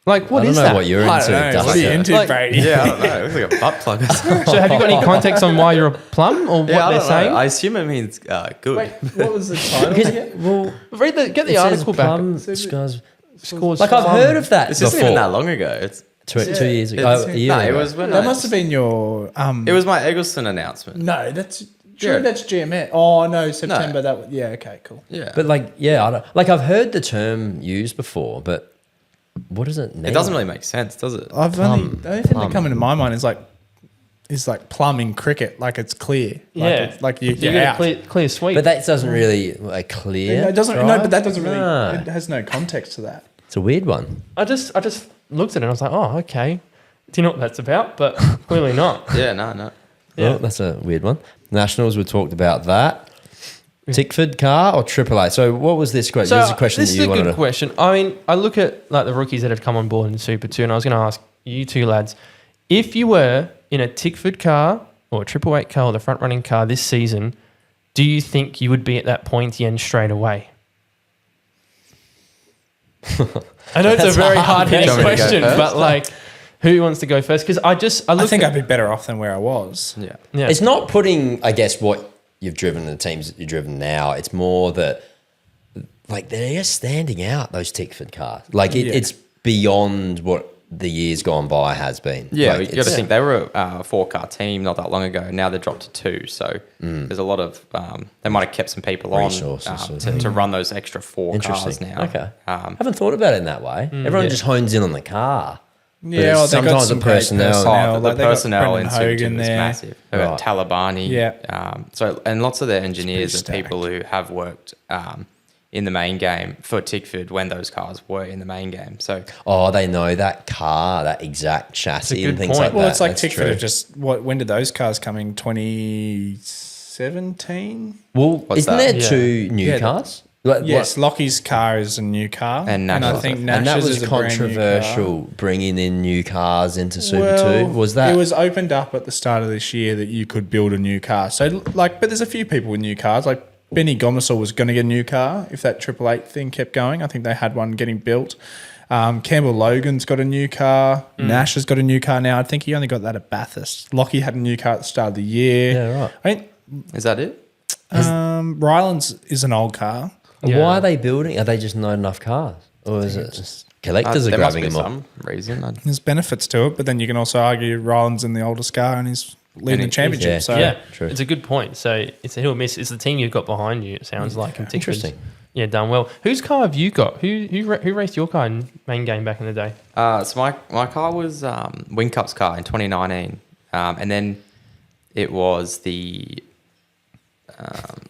Like what I don't is know that? what you're I into, don't know. Dusty. What are you into, Like- Brady? Yeah, I don't know. It looks like a butt plug or something. So have you got any context on why you're a plum or what Yeah, I they're don't saying? know. I assume it means good. What was the title? Well, Get the it says article back. plum scores. Scores Like I've plum. heard of that It's just before. even that long ago. It's 2 years ago. it's- A year no, it ago. was when That must have been your. It was my Eggleston announcement. No, that's Yeah. That's GMS. Oh no, September. That yeah. Okay, cool. Yeah, But I don't, I've heard the term used before, but what does it mean? it doesn't really make sense, does it? The only thing that come into my mind is like plum in cricket. Like it's clear. Yeah. Like You you're get a out. clear sweep. But that doesn't really clear. No, it doesn't. No, drive? but that doesn't really. No. It has no context to that. It's a weird one. I just looked at it and I was like, oh, okay. Do you know what that's about? But clearly not. Yeah, no. Yeah. Oh, that's a weird one. Nationals, we talked about that. Tickford car or AAA? So what was this question? This is a question this that you is a wanted good to... question. I mean, I look at like the rookies that have come on board in Super 2, and I was going to ask you two lads, if you were in a Tickford car or a Triple Eight car or the front running car this season, do you think you would be at that pointy end straight away? I know it's a very hard hitting Do you want me to go question, first? but like, who wants to go first? Because I think I'd be better off than where I was. Yeah. Yeah. It's not putting, I guess, what you've driven and the teams that you've driven now. It's more that, like, they're just standing out, those Tickford cars. Like, it's beyond what the years gone by has been. Yeah, like, you got to think they were a 4-car team not that long ago. Now they're dropped to 2. So there's a lot of they might have kept some people Resources on sort of to run those extra 4 cars now. Okay. Haven't thought about it in that way. Everyone just hones in on the car. Yeah, well, they got sometimes some the great personnel. Oh, the Like, they got personnel in Brendan Super Hogan 2 is there. massive. They've got Talabani. Yeah. And lots of their engineers are pretty people who have worked in the main game for Tickford when those cars were in the main game. So They know that car, that exact chassis good and things point. like Well, that. it's like That's Tickford true. have just when did those cars come in? 2017. Well, What's isn't that? there 2 new Yeah, cars? Like, Yes, Lockie's car is a new car, And I Nash's think also. Nash's and that was is a brand new car. controversial, bringing in new cars into Super Well, 2. Was that? It was opened up at the start of this year that you could build a new car. So, like, but there's a few people with new cars. Like Benny Gomersall was going to get a new car if that 888 thing kept going. I think they had one getting built. Campbell Logan's got a new car. Nash has got a new car now. I think he only got that at Bathurst. Lockie had a new car at the start of the year. Yeah, right. I mean, is that it? Ryland's is an old car. Yeah. Why are they building? Are they just not enough cars? Or is it just collectors are There must grabbing be them up? some reason. There's benefits to it, but then you can also argue Ryland's in the oldest car and he's leading the championship. yeah. So yeah, True. it's a good point. So it's a hit or miss. It's the team you've got behind you. It sounds like in Tickford's. Interesting. Yeah, done well. Whose car have you got? Who raced your car in main game back in the day? So my car was Wingcup's car in 2019, and then it was the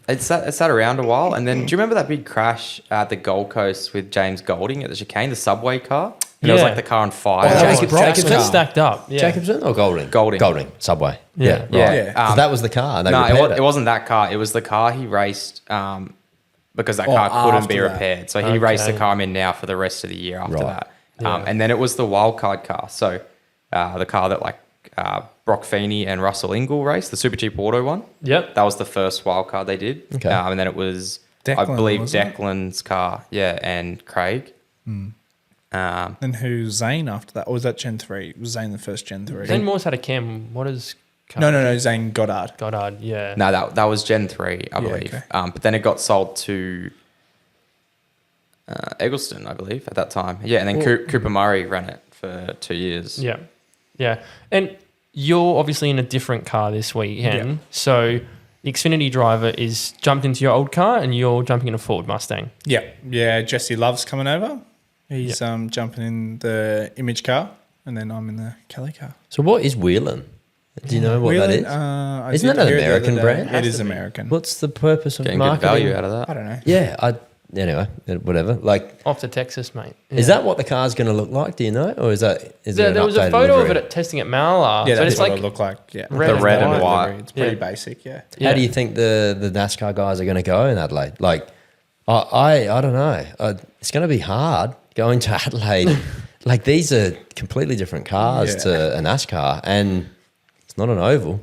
it sat around a while, and then do you remember that big crash at the Gold Coast with James Golding at the chicane, the Subway car? And it was Yeah. like the car on fire. that was Jacobs- Brock's Jacobs car. stacked up. Yeah. Jacobson or Golding? Golding. Subway. Yeah. Yeah, right. Yeah. 'Cause that was the car. And they No, repaired it wasn't that car. It was the car he raced because that car couldn't be after that. repaired. So he raced the Okay. car I'm in now for the rest of the year after Right. that. Yeah. And then it was the wildcard car. So the car that Brock Feeney and Russell Ingall raced, the super cheap auto one. Yep. That was the first wildcard they did. Okay. And then it was, I Declan, believe, wasn't it? Declan's car. Yeah, and Craig. And who's Zane after that? Or was that Gen 3? Was Zane the first Gen 3? Zane Moore's had a Cam. What is? No, Zane Goddard. Goddard. Yeah. No, that was Gen 3, I believe. okay. But then it got sold to Eggleston, I believe, at that time. Yeah, and then Cooper Murray ran it for 2 years. Yeah. Yeah. And you're obviously in a different car this weekend. Yeah. So the Xfinity driver is jumped into your old car and you're jumping in a Ford Mustang. Yeah. Jesse Love's coming over. He's jumping in the Image car, and then I'm in the Kelly car. So what is Whelan? Do you know what that is? Isn't that an American brand? It is American. What's the purpose of Getting good marketing? value out of that. I don't know. Yeah, anyway, whatever. Like, Off to Texas, mate. is that what the car's going to look like? Do you know, or is there There was a updated photo livery? of it at testing at Mala. Yeah, so that's it's what like it look like. Yeah, red The red and white. It's pretty Yeah. basic. Yeah. How do you think the NASCAR guys are going to go in Adelaide? Like, I don't know. It's going to be hard going to Adelaide. Like, these are completely different cars to a NASCAR, and it's not an oval.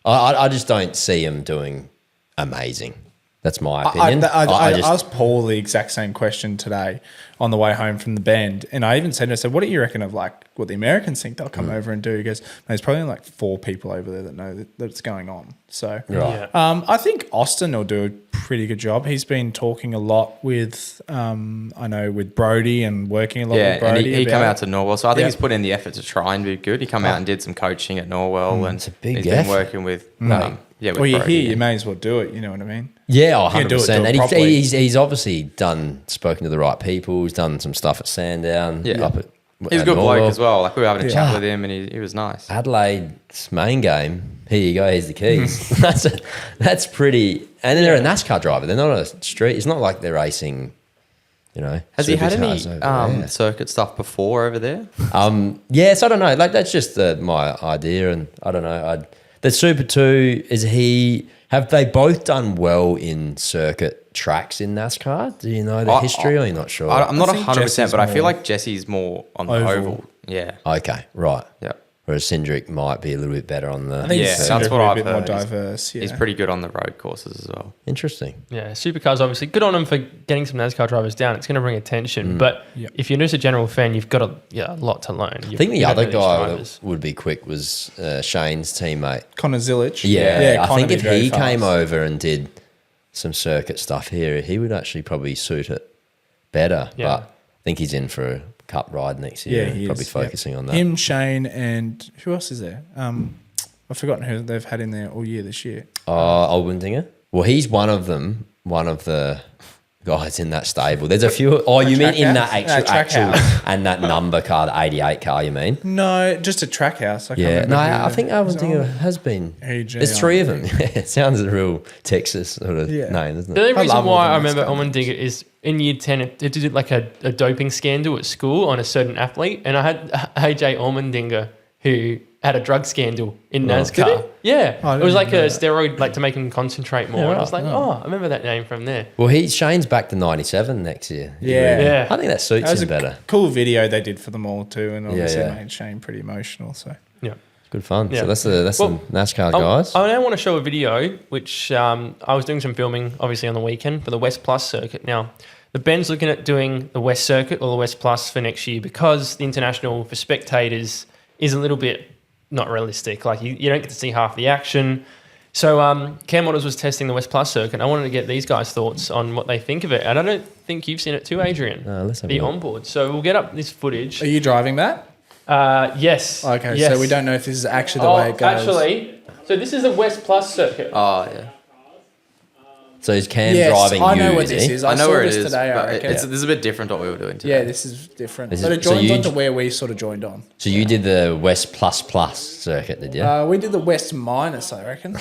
I just don't see them doing amazing. That's my opinion. I just, asked Paul the exact same question today on the way home from the bend, and I even said to him, I said, what do you reckon of like what the Americans think they'll come over and do? He goes, there's probably only like 4 people over there that know that it's going on. So Right. Yeah. I think Austin will do a pretty good job. He's been talking a lot with, I know, with Brody and working a lot Yeah, with Brody. and he come about out to Norwell. So I think Yeah. he's put in the effort to try and be good. He come out and did some coaching at Norwell, and it's a big he's effort. been working with, with Well, you're Brody. here, you may as well do it. You know what I mean? yeah, You can do it, 100%. do it And properly. he's obviously spoken to the right people. He's done some stuff at Sandown. Yeah. Up at, He's a at good bloke Norwell. as well. Like we were having a Yeah. chat with him, and he was nice. Adelaide's main game. Here you go. Here's the keys. that's pretty. And then they're a NASCAR driver. They're not a street. It's not like they're racing. You know, Has he had any supercars over there. circuit stuff before over there? Yes, I don't know. Like that's just my idea, and I don't know. The Super 2 have they both done well in circuit tracks in NASCAR? Do you know the history, or you're not sure? I'm not I think 100%, Jesse's but I feel more like Jesse's more on the oval. oval. Yeah. Okay, right. Yeah. whereas Cindric might be a little bit better on the. I think that's that's what a I've bit more heard. diverse. Yeah. He's pretty good on the road courses as well. Interesting. Yeah, supercars obviously good on them for getting some NASCAR drivers down. It's going to bring attention, but Yep. if you're just a general fan, you've got a lot to learn. I think the other guy that would be quick was Shane's teammate. Connor Zilic. Yeah, I Connor think did if very he fast. came over and did some circuit stuff here, he would actually probably suit it better. Yeah. But I think he's in for a cup ride next year. Yeah, he probably is, yep. focusing on that. Him, Shane, and who else is there? I've forgotten who they've had in there all year this year. Olbendinger. Well, he's one of them. One of the guys in that stable. There's a few. Oh, you mean in that Track house. and that number car, the 88 car? You mean? No, just a track house. I can't Yeah. remember No, who I think was Olbendinger on. has been. AJ, There's three of them. it sounds a real Texas sort of Yeah. name, doesn't The it? only I reason love all why the I remember NASCAR Allmendinger is in year 10, it did like a doping scandal at school on a certain athlete. And I had AJ Allmendinger who had a drug scandal in NASCAR. Did Yeah. Oh, I it was didn't like a know that. steroid like to make him concentrate more. Yeah, And I was right. like, I remember that name from there. Well, Shane's back to 97 next year. Yeah. Yeah. I think that suits That was him a better. cool video they did for them all too, and obviously yeah. made Shane pretty emotional. So Yeah. Good fun. Yeah. So that's the Well, NASCAR guys. I now want to show a video, which I was doing some filming, obviously, on the weekend for the West Plus circuit. Now, the Ben's looking at doing the West Circuit or the West Plus for next year because the International for spectators is a little bit not realistic. Like, you don't get to see half the action. So Cam Waters was testing the West Plus circuit. I wanted to get these guys' thoughts on what they think of it. And I don't think you've seen it too, Adrian, Let's have the a look. onboard. So we'll get up this footage. are you driving that? Yes. Okay, yes. so we don't know if this is actually the way it goes. Actually, so this is the West Plus circuit. Oh, yeah. So is Cam Yes, driving I know you, what is this he? is. I know saw where it this is, today. I but reckon. this is a bit different to what we were doing today. Yeah, this is different. Is But it- it so joins you- onto where we sort of joined on. So you did the West Plus Plus circuit, did you? We did the West Minus, I reckon.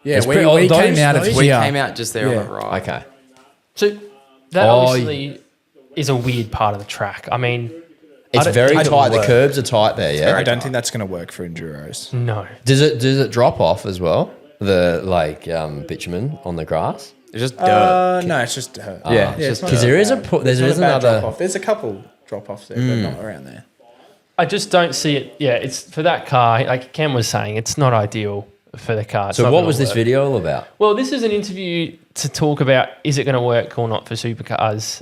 Yeah, It's we pretty- came those- out of those- We here. came out just there Yeah. on the right. Okay. So that Oh, obviously is a weird part of the track. I mean, It's don't very think it'll tight. The work. curbs are tight there, yeah? I don't think that's going to work for enduros. no. Does it drop off as well? The bitumen on the grass? It's just dirt. No, it's just her. Yeah, it's just not Because that there is bad. there's Not a bad another. drop-off. There's a couple drop-offs there, but not around there. I just don't see it. Yeah, it's for that car. Like Cam was saying, it's not ideal for the car. It's So not what gonna was this work. video all about? Well, this is an interview to talk about is it going to work or not for supercars.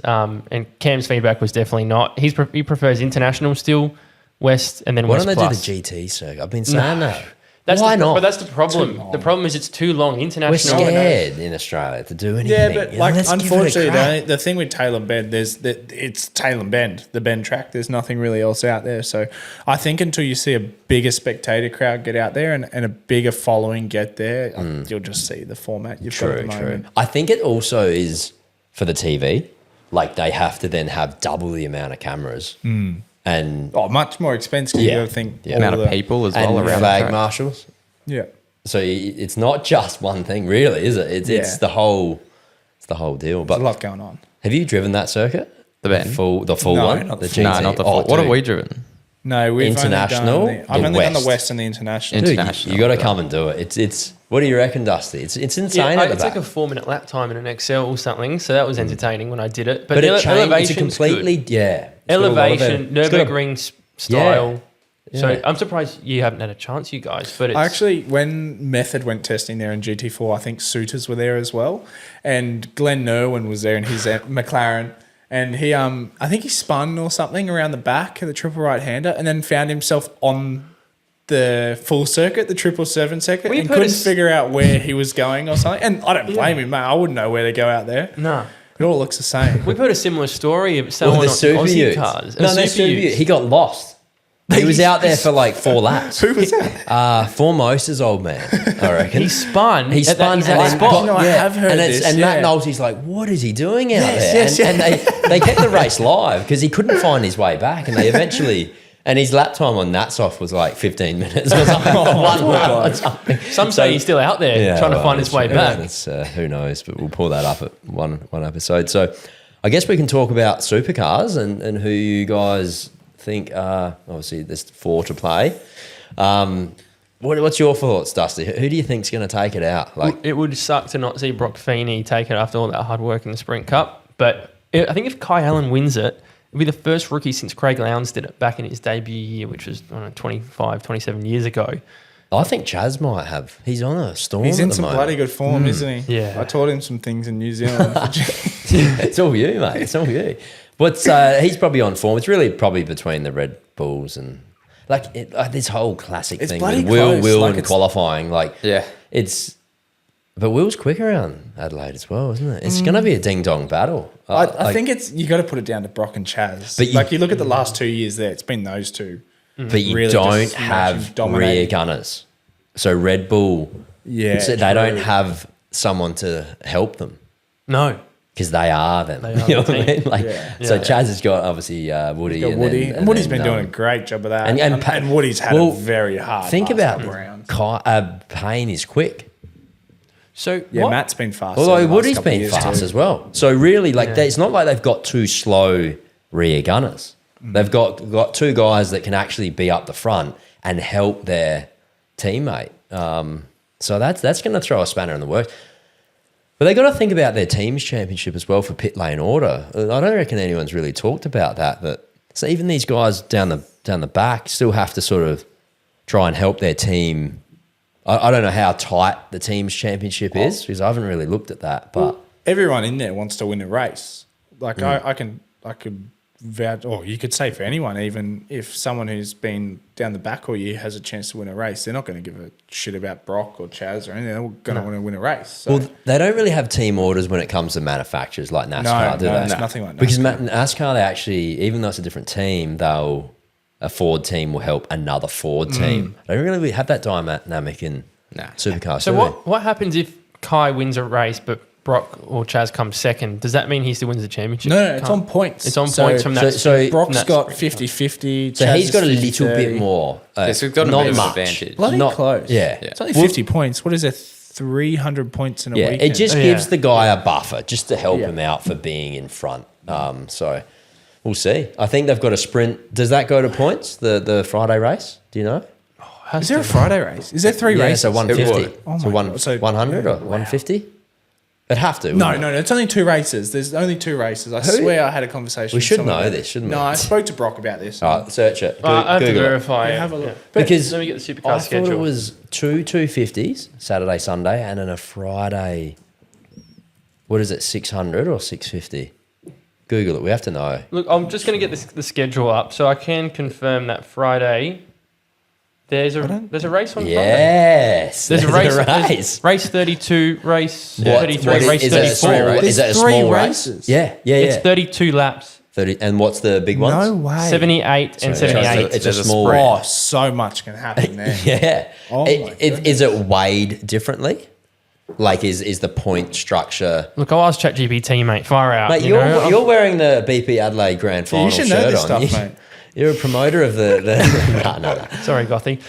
And Cam's feedback was definitely not. He prefers international still, West, and then Why West don't they Plus. do the GT circuit? I've been saying that. That's Why the, not? But that's the problem. The problem is it's too long. We're International. scared in Australia to do anything. Yeah, but You know, like let's give it a unfortunately, crack. the thing with Taylor Bend, it's Taylor Bend, the Bend track. There's nothing really else out there. So I think until you see a bigger spectator crowd get out there and a bigger following get there, you'll just see the format you've got at the moment. I think it also is for the TV. Like they have to then have double the amount of cameras. And Oh, much more expensive. Yeah. You got to think Yeah. all Amount of the- people as well around the flag track. marshals. Yeah. So it's not just one thing, really, is it? It's Yeah. the whole deal. There's a But lot going on. have you driven that circuit? The Bend? The full No, one, not the the GT. No, not the Oh, full. What have dude. we driven? No, we've International, only done I've the only done the West. West and the international. Dude, International, you got to yeah. come and do it. It's. What do you reckon, Dusty? It's insane Yeah, at the it's back. like a 4-minute lap time in an Excel or something. So that was entertaining when I did it. but it changed. It's a elevation's completely good. yeah. It's got a lot of Elevation, it's got a- Nürburgring style. Yeah. So I'm surprised you haven't had a chance, you guys. But it's, Actually, when Method went testing there in GT4, I think Suitors were there as well, and Glenn Nerwin was there in his McLaren, and he I think he spun or something around the back of the triple right-hander, and then found himself on the full circuit, the 777 circuit, We've and heard couldn't s- figure out where he was going or something. And I don't blame him, mate. I wouldn't know where to go out there. no. It all looks the same. We've heard a similar story of Well, someone the on Super Aussie Utes. cars. No, the Super Ute. He got lost. He was out there for like 4 laps. Who was that? Formosa's old man, I reckon. He spun. He at that spun exact and spot. got- No, I have heard and this, And Matt yeah. Nolte's like, what is he doing out Yes, there? yes, and they kept the race live because he couldn't find his way back. And they eventually, and his lap time on Natsoff was like 15 minutes or something. for one lap or something. Some say he's still out there trying to find his way back. It's, who knows, but we'll pull that up at one episode. So I guess we can talk about supercars and who you guys think are, obviously there's 4 to play. What's your thoughts, Dusty? Who do you think's going to take it out? Like, It would suck to not see Brock Feeney take it after all that hard work in the Sprint Cup. But I think if Kai Allen wins it It'll be the first rookie since Craig Lowndes did it back in his debut year, which was 25, 27 years ago. I think Chaz might have. He's on a storm. He's at in the some moment. bloody good form, isn't he? Yeah. I taught him some things in New Zealand. It's all you, mate. It's all you. But he's probably on form. It's really probably between the Red Bulls and this whole classic It's thing bloody with Will close. Like, and it's- qualifying. Yeah. But Will's quick around Adelaide as well, isn't it? It's going to be a ding dong battle. I think you got to put it down to Brock and Chaz. But you look at the last 2 years there, it's been those two. But you really don't just have smashing, dominating. rear gunners. So Red Bull, Yeah, so they don't have someone to help them No. because they are them. They are You know the what I team. mean? Like, Yeah. So Yeah. Chaz has got obviously Woody. Got and Woody. then- And Woody's then, been doing a great job of that. and And Woody's had a very hard Think last about couple rounds. Payne is quick. So Yeah, what? Matt's been fast. Although over the last Woody's couple of been years fast too. as well. So really, Yeah. it's not like they've got two slow rear gunners. They've got two guys that can actually be up the front and help their teammate. So that's going to throw a spanner in the works. But they got to think about their team's championship as well for pit lane order. I don't reckon anyone's really talked about that. So even these guys down the back still have to sort of try and help their team. I don't know how tight the team's championship is because I haven't really looked at that. But Everyone in there wants to win a race. Like I could vouch, or you could say for anyone, even if someone who's been down the back all year has a chance to win a race, they're not going to give a shit about Brock or Chaz or anything. They're going to want to win a race. So. well, they don't really have team orders when it comes to manufacturers like NASCAR, do they? it's nothing like Because NASCAR. NASCAR, they actually, even though it's a different team, a Ford team will help another Ford team. They don't really have that dynamic in supercars. So do they? what happens if Kai wins a race but Brock or Chaz comes second? Does that mean he still wins the championship? No, it's on points. It's on points from that. so Brock's from that got sprint. 50-50. So Chaz he's got a is little 50-30. bit more. Yes, we've got a not bit of much. advantage. Bloody Not close. Yeah. It's only 50 points. What is it? 300 points in a Yeah, weekend. it just Yeah. gives the guy a buffer just to help Yeah. him out for being in front. So we'll see. I think they've got a sprint. Does that go to points, the Friday race? Do you know? Has Is there a to. Friday race? Is there three Yeah, races? so 150. would. Oh so my one, God. So- 100 or wow. 150? It'd have to. No, wouldn't it? it's only two races. There's only two races. I swear I had a conversation. We with should someone know about this, shouldn't we? No, I spoke to Brock about this. All right, search it. I have to Google it. verify. Yeah, have a look. Yeah. Because Let me get the supercar I schedule. thought it was two 250s, Saturday, Sunday, and then a Friday, what is it, 600 or 650? Google it. We have to know. Look, I'm just going to get the schedule up so I can confirm that Friday. There's a race on Friday. Yes. There's a race. race. There's race 32, race What- 33, what race is it a 34. small race? Is it a There's three small races. race? Yeah. It's 32 laps, 30. And what's the big ones? No way. 78 and So 78. It's a There's a small sprint. Oh, so much can happen there. Yeah. Oh my Is it weighed differently? Like, is the point structure? Look, I'll ask ChatGPT, mate. Far out. Mate, you know? you're wearing the BP Adelaide Grand Final you should shirt know this on. stuff, mate. You're a promoter of the no. Sorry, Gothy.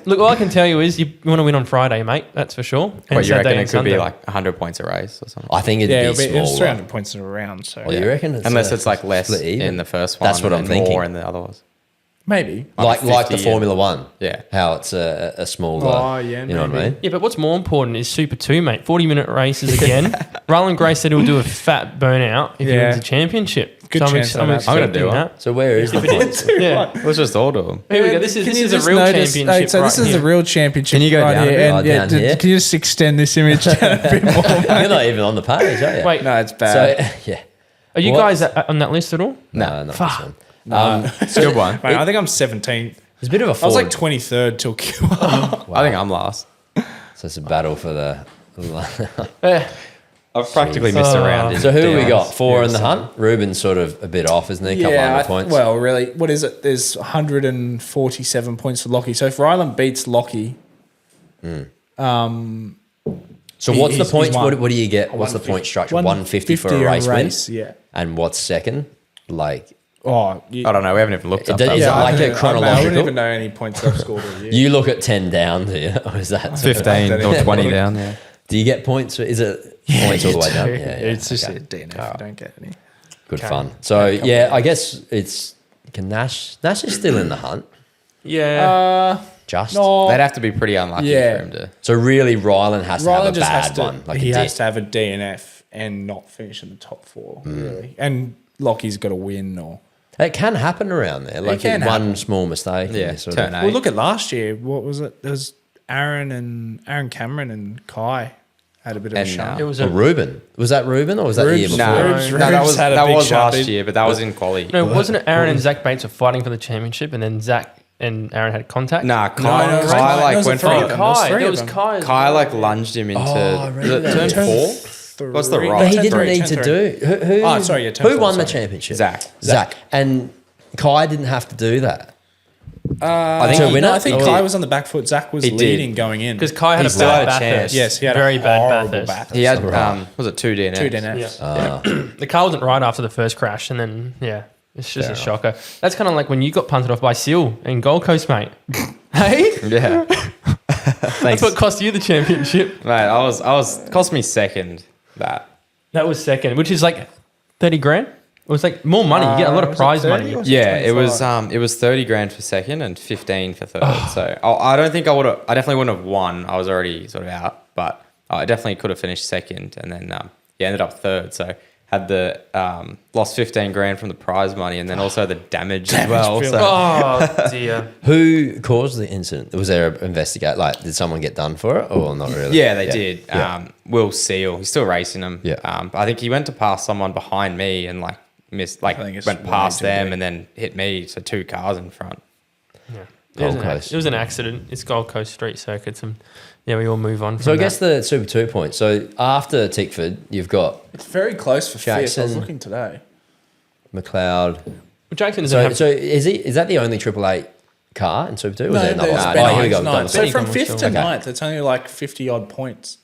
Look, all I can tell you is you want to win on Friday, mate. That's for sure. And What, you reckon Saturday it and could Sunday. be like 100 points a race or something? I think it'd Yeah, be it's smaller. 300 points in a round. So Well, you reckon? Unless it's like less split even? in the first one. That's what and I'm then thinking. More in the other ones. maybe. Like the 50, Formula One. Yeah. How it's a smaller. Oh, yeah, You know what I maybe. mean? Yeah, but what's more important is Super 2, mate. 40-minute races again. Roland Gray said he'll do a fat burnout if he Yeah. wins the championship. Good so chance of I'm that. I'm gonna expecting do it. that. So where is the points? Yeah. Let's just order them. Here we go. This Can is you a just real notice- championship So right this is here. a real championship. Can you go right down here? a bit? And, Oh, down here? Can you just extend this image down a bit more? You're not even on the page, are you? Wait, No, it's bad. So yeah. are you what? guys on that list at all? No, not this one. It's a good one. Mate, I think I'm 17th. It's a bit of a I was Ford. like 23rd till Q1. I think I'm last. So it's a battle for the. I've practically missed a round. in So who have we DRS. got? Four in the Yeah, hunt. Ruben's sort of a bit off, isn't he? A couple hundred points. Well, really, what is it? There's 147 points for Lockie. So if Ryland beats Lockie, so what's the he's points? won. What do you get? What's the point structure? 150 for a 150 race win. Yeah. And what's second? Like Oh, I don't know. We haven't even looked up Is that. it I like don't a know. I chronological? wouldn't even know any points I've scored all year. you look at 10 down, do you? Or is that 15 or 20 down. Yeah. Do you get points? Is it points all the way down? Yeah, It's just okay. a DNF. You don't get any. Good Okay. fun. So yeah, I guess it's Nash is still in the hunt. Yeah. Just No. They'd have to be pretty unlucky Yeah. for him to. so really, Ryland has to Ryland have a just has bad to. one. Like he a has dip. to have a DNF and not finish in the top four, really. And Lockie's got to win or. It can happen around there. Like can one happen. small mistake. Yeah, and sort turn of, eight. Well, look at last year. What was it? There was Aaron Cameron and Kai had a bit of a And, shot. It was Or a Ruben. Was that Ruben or was that the year Rubes. before? No, Rubes that was had a big shot, last dude. year, but that was in quali. no, wasn't it Aaron and Zach Bates were fighting for the championship, and then Zach and Aaron had contact? Nah, Kai, no, it was Kai Kai. like Those are went three for of them. There's Kai. three It of was them. Kai. as Kai well. like lunged him into Oh, I remember that. turn Turn 4. What's the three. right? But he Turn didn't three, need turn to three. do. Who, Oh, sorry, yeah, turn who four, won the sorry. championship? Zach. And Kai didn't have to do that. I think he- I think Oh, Kai he- was on the back foot. Zach was He did. leading going in. Because Kai had He a still bad had a chance. Bathurst. Yes, he had very a bad horrible Bathurst. Bathurst. He had Right. was it 2 DNFs? 2 DNFs. The car wasn't right after the first crash, and then it's just a shocker. That's kind of like when you got punted off by Seal in Gold Coast, mate. Hey, Yeah, that's what cost you the championship. mate. I was cost me second that. That was second, which is like 30 grand. It was like more money. You get a lot of was it prize 30 money. or- Yeah, it was 25. 30 grand for second and 15 for third. So I don't think I would have. I definitely wouldn't have won. I was already sort of out, but I definitely could have finished second, and then ended up third. So had the lost 15 grand from the prize money, and then also the damage as well. bill. So Oh dear. Who caused the incident? Was there an investigate? Like, did someone get done for it or not really? yeah, they did. Yeah. Will Seal, he's still racing them. Yeah. But I think he went to pass someone behind me and like missed, like think it's went way past too them big. and then hit me. So 2 cars in front. Gold Coast. It was an accident. It's Gold Coast street circuits, and we all move on. From So I that. guess the Super 2 points. So after Tickford, you've got It's very close for fifth. I was Jackson. looking today. McLeod. Well, Jackson doesn't have. So is that the only Triple Eight car in Super 2? Or was there another there's one? Benny Oh, here we go. Hines We've done ninth. So Benny from Hines fifth to still. ninth, it's only like 50 odd points.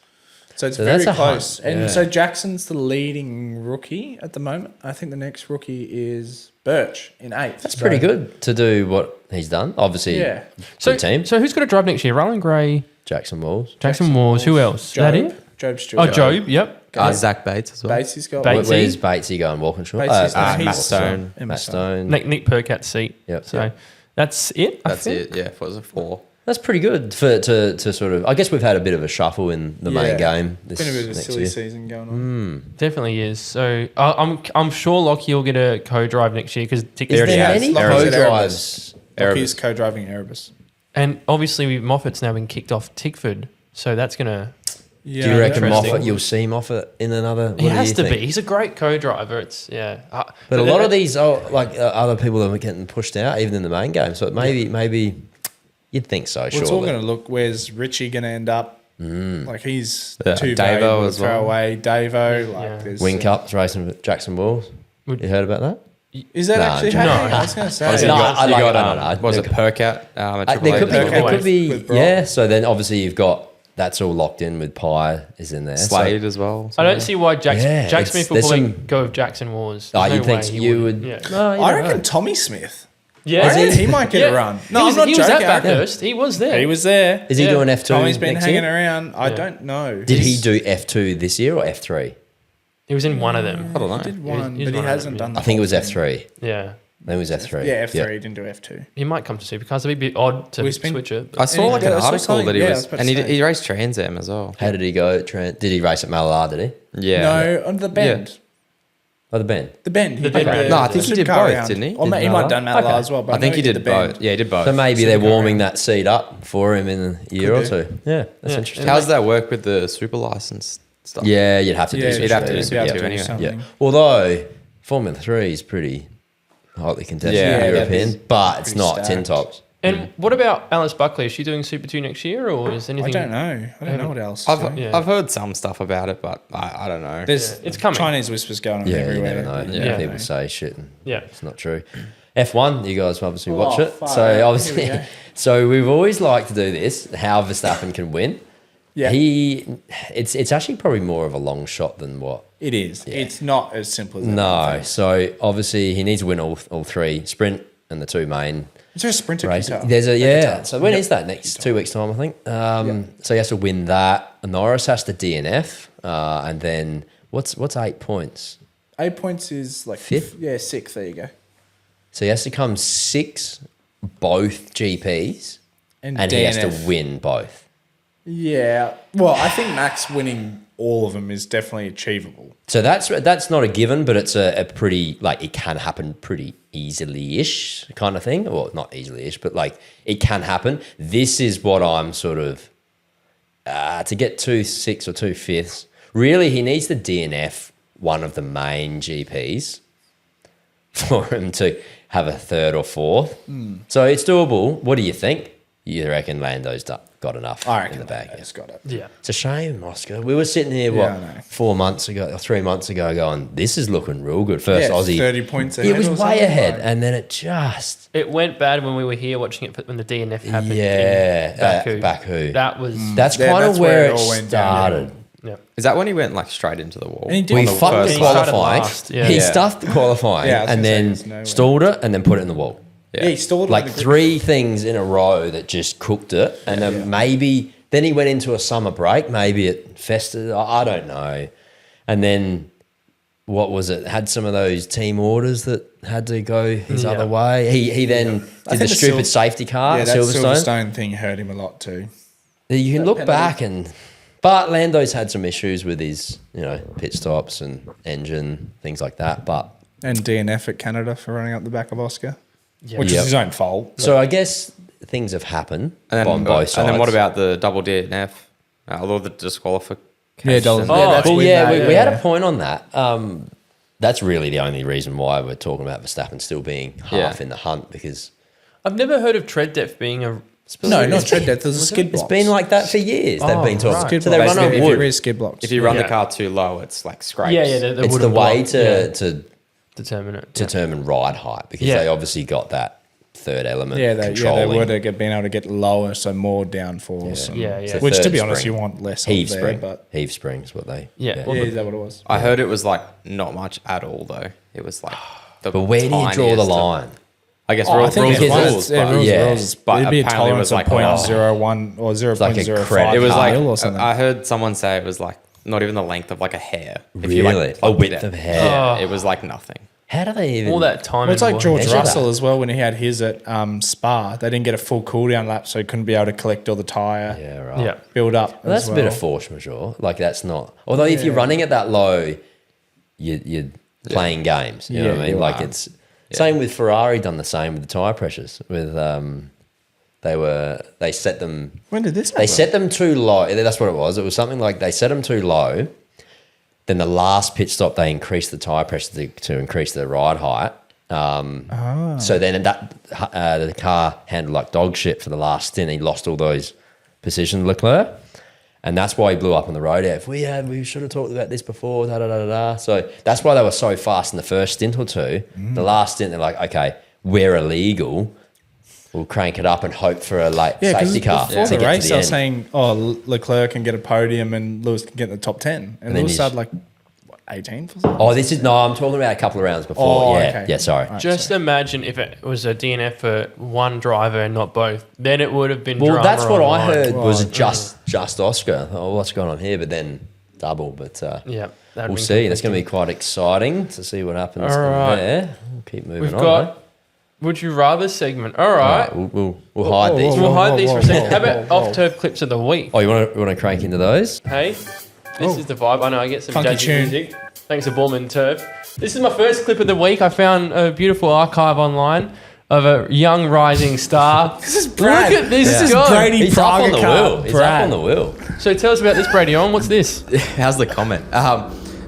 So it's So very that's a close. hunt, And yeah. so Jackson's the leading rookie at the moment. I think the next rookie is Birch in 8th. That's pretty good to do what he's done. Obviously, Yeah. good team. So who's going to drive next year? Roland Gray, Jackson Walls. Jackson Moores. Who else? Is that it? Job Stewart. Oh, Job. Yep. Zach Bates as well. Bates's got Bates. Where's Batesy going? Walkinshaw? Batesy, Matt he's- Stone. Matt Stone. Nick Percat's seat. Yep. So that's it. I That's think. it. Yeah, was it 4? That's pretty good to sort of. I guess we've had a bit of a shuffle in the main game this Been a bit of a next silly year. season going on. Definitely is. So I'm sure Lockie will get a co-drive next year because Is there already has. any Lockie's at co-drives? He's co-driving Erebus. and obviously Moffat's now been kicked off Tickford, so that's gonna. Yeah, Do you reckon interesting. Moffat? You'll see Moffat in another. What He do has you to think? be. He's a great co-driver. It's But a lot of these are other people that are getting pushed out, even in the main game. So maybe you'd think so. Well, it's all Surely. going to look. Where's Richie going to end up? Like he's Yeah, too Davo valuable to as throw well. away. Davo, like Yeah. there's Wing Cup's racing with Jackson Walls. Would- You heard about that? Is that Nah, actually no. happening? I was going to say. Was it No, got, I you like- got, I don't know. was it Percat? At There Triple could be. Eight? Percat There could be. with Brock. Yeah. So then obviously you've got that's all locked in with Pye is in there. Slade as well. I don't see why Jack Yeah, Jack Smith will there's probably some- go with Jackson Wars. Oh, There's you no think way he you wouldn't. would? Yeah. No, you I don't reckon know. Tommy Smith. Yeah, I reckon he might get a run. No, he was, I'm not he was at joking. Bathurst. He was there. He was there. Is he Yeah. doing F2 Tommy's been next hanging year? around. I Yeah. don't know. Did he do F2 this year or F3? He was in one of them. I don't know. He did one, he's but he one of hasn't them, done. The I think it whole was thing. F3. Yeah. I think it was F3. Yeah, F3. He didn't do F2. He might come to Supercars. It'd be a bit odd to Well, he's been- switch it. I saw like Yeah, an I saw article something. that he Yeah, I was, was about and to he, say. he raced Trans Am as well. How did he go? Did he race at Mallar? Did he? Yeah. No, on the bend. Oh, the bend. The bend. The bend, yeah. No, I think he did Supercar both, round. didn't he? Or Did he might have Mallar? done Mallar Okay. as well. But I think know he did the bend. both. Yeah, he did both. So maybe they're Supercar warming round. that seat up for him in a year or Could two. Yeah, that's Yeah. interesting. How does that work with the super license stuff? Yeah, you'd have to do Yeah, Super you'd have to 2. do you'd Super have 2 to do anyway. something. Yeah. Although Formula 3 is pretty hotly contested Yeah, in that European, is but it's pretty not stacked. tin tops. And what about Alice Buckley? Is she doing Super 2 next year, or is anything? I don't know. I don't know what else. I've, Yeah. I've heard some stuff about it, but I don't know. There's Yeah, it's coming. Chinese whispers going on Yeah, everywhere. you never know. Yeah. People say shit and Yeah. it's not true. F1, you guys obviously watch it. far So out. obviously, Here we go. so we've always liked to do this, how Verstappen can win. Yeah, It's actually probably more of a long shot than what. it is. It's not as simple as that. No, so obviously he needs to win all three, sprint and the two main Is there a sprinter races. guitar? There's a guitar. So when is that? Next 2 weeks time, I think. So he has to win that. Norris has to DNF, and then what's 8 points? 8 points is like Fifth? Yeah, sixth. There you go. So he has to come 6 both GPs, and he has to DNF. win both. Yeah. Well, I think Max winning all of them is definitely achievable. So that's not a given, but it's a pretty, like, it can happen pretty easily-ish kind of thing. Well, not easily-ish, but like it can happen. This is what I'm sort of to get 2/6 or 2/5. Really, he needs to DNF one of the main GPs for him to have a third or fourth. So it's doable. What do you think? You reckon Lando's got enough I reckon in the bag? Lando's got it. Yeah. It's a shame, Oscar. We were sitting here, Yeah, I know. 4 months ago or 3 months ago going, this is looking real good. First Yeah, Aussie. 30 points ahead. It was or way something, ahead. like- And then it just, It went bad when we were here watching it when the DNF happened. yeah, in Baku. Baku. That was. That's Yeah, kind that's of where it all went down. started. Yeah. Is that when he went like straight into the wall? And he did. We On the fucked first the lap. qualifying. Last, yeah. He Yeah. stuffed the qualifying Yeah, I was and gonna say, then there's no way. stalled it and then put it in the wall. Yeah, he stalled Like on the 3 things in a row that just cooked it. And then maybe, then he went into a summer break. Maybe it festered. I don't know. And then, what was it? Had some of those team orders that had to go his Yeah. other way. He then I did think the the stupid safety car, Yeah, that Silverstone. Silverstone thing hurt him a lot too. You can look back and, but Lando's had some issues with his, pit stops and engine, things like that. But And DNF at Canada for running up the back of Oscar, Yeah. which Yep. is his own fault. so I guess things have happened on both sides. And then what about the double DNF? Although the disqualification. Yeah, double- and- yeah, that's well, with yeah, that, we had a yeah. point on that. That's really the only reason why we're talking about Verstappen still being half Yeah. in the hunt, because I've never heard of tread depth being a. No, not tread depth. There's a skid it's block. been like that for years. They've been talking. right. So they run on If wood. you rear skid blocks. If you run Yeah. the car too low, it's like scrapes. Yeah, yeah. It's the way to determine it. determine ride height, because Yeah. they obviously got that third element. yeah, they controlling. would have been able to get lower, so more downforce. and- Yeah, yeah. So Which, to third be honest, spring. you want less Heave of there, spring. but Heave springs, what they. Yeah. yeah, is that what it was? I heard it was like not much at all though. It was like. The But where do you draw the tiniest of- line? I guess I rules think rules it's are fine. rules, Yeah, but rules, yeah. rules. But It'd be a apparently it tolerance was of like, 0.01 or 0.05 credit. it was like or something. I heard someone say it was like not even the length of like a hair. If Really? you like A plucked width it of out. hair. Yeah, it was like nothing. How do they even? All that time. Well, it's like George measure Russell that. as well when he had his at Spa. They didn't get a full cool down lap, so he couldn't be able to collect all the tyre Yeah, right. Yeah. build up. Well, that's as a bit well. of force majeure. Like, that's not. Although if you're running it that low, you're playing games. You know what I Yeah, mean? you Like, are. it's same with Ferrari. Done the same with the tire pressures. With they set them. When did this They happen? set them too low. That's what it was. It was something like they set them too low. Then the last pit stop, they increased the tire pressure to increase the ride height. So then the car handled like dog shit for the last stint. He lost all those positions, Leclerc, and that's why he blew up on the road. If we should have talked about this before. Da da da da da. So that's why they were so fast in the first stint or two. The last stint, they're like, okay, we're illegal. We'll crank it up and hope for a late safety car before to the get race, to the I end. was saying, Leclerc can get a podium and Lewis can get in the top 10. And then Lewis he's- started like, what, 18th or something? Oh, this is no. I'm talking about a couple of rounds before. Oh, yeah, okay. yeah. Sorry. Right. Just imagine if it was a DNF for one driver and not both. Then it would have been. Well, drama that's what I online. heard was just Oscar. Oh, what's going on here? But then double. But Yeah, that'd we'll been see. That's going to be conflicting. quite exciting to see what happens All right. there. We'll keep moving We've on. got. Would you rather segment? All right. We'll hide these. We'll hide these for a second. How about whoa. off-turf clips of the week? Oh, you want to crank into those? Hey, this is the vibe. I know I get some Funky jazzy tune. music. Thanks to Borman Turf. This is my first clip of the week. I found a beautiful archive online of a young rising star. This is Brad. Look at this This is guy. Brady He's up on the Praga wheel. He's Brad. up on the wheel. So tell us about this, Brady Owen. What's this? How's the comment?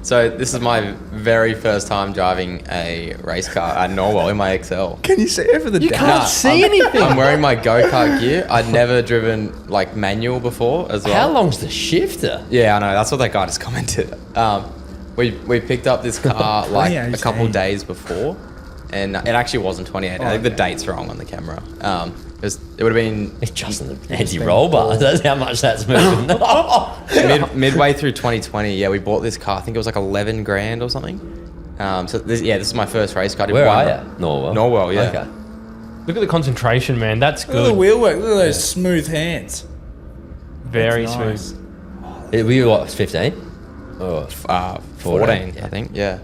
So this is my very first time driving a race car at Norwell in my XL. Can you see over the You dash? can't see anything. I'm wearing my go-kart gear. I'd never driven like manual before as well. How long's the shifter? Yeah, I know. That's what that guy just commented. We picked up this car like a couple 2018. days before, and it actually wasn't 28. I think the date's wrong on the camera. It would have been It's just an anti-roll bar. That's how much that's moving. midway through 2020. Yeah, we bought this car. I think it was like 11 grand or something. So this is my first race car. I did Where one- are you? Norwell. Norwell, yeah. Okay. Look at the concentration, man. That's Look at the good. wheel work. Look at those smooth hands. Very That's smooth. nice. Were you what? 15? Oh, 14, yeah. I think. Yeah.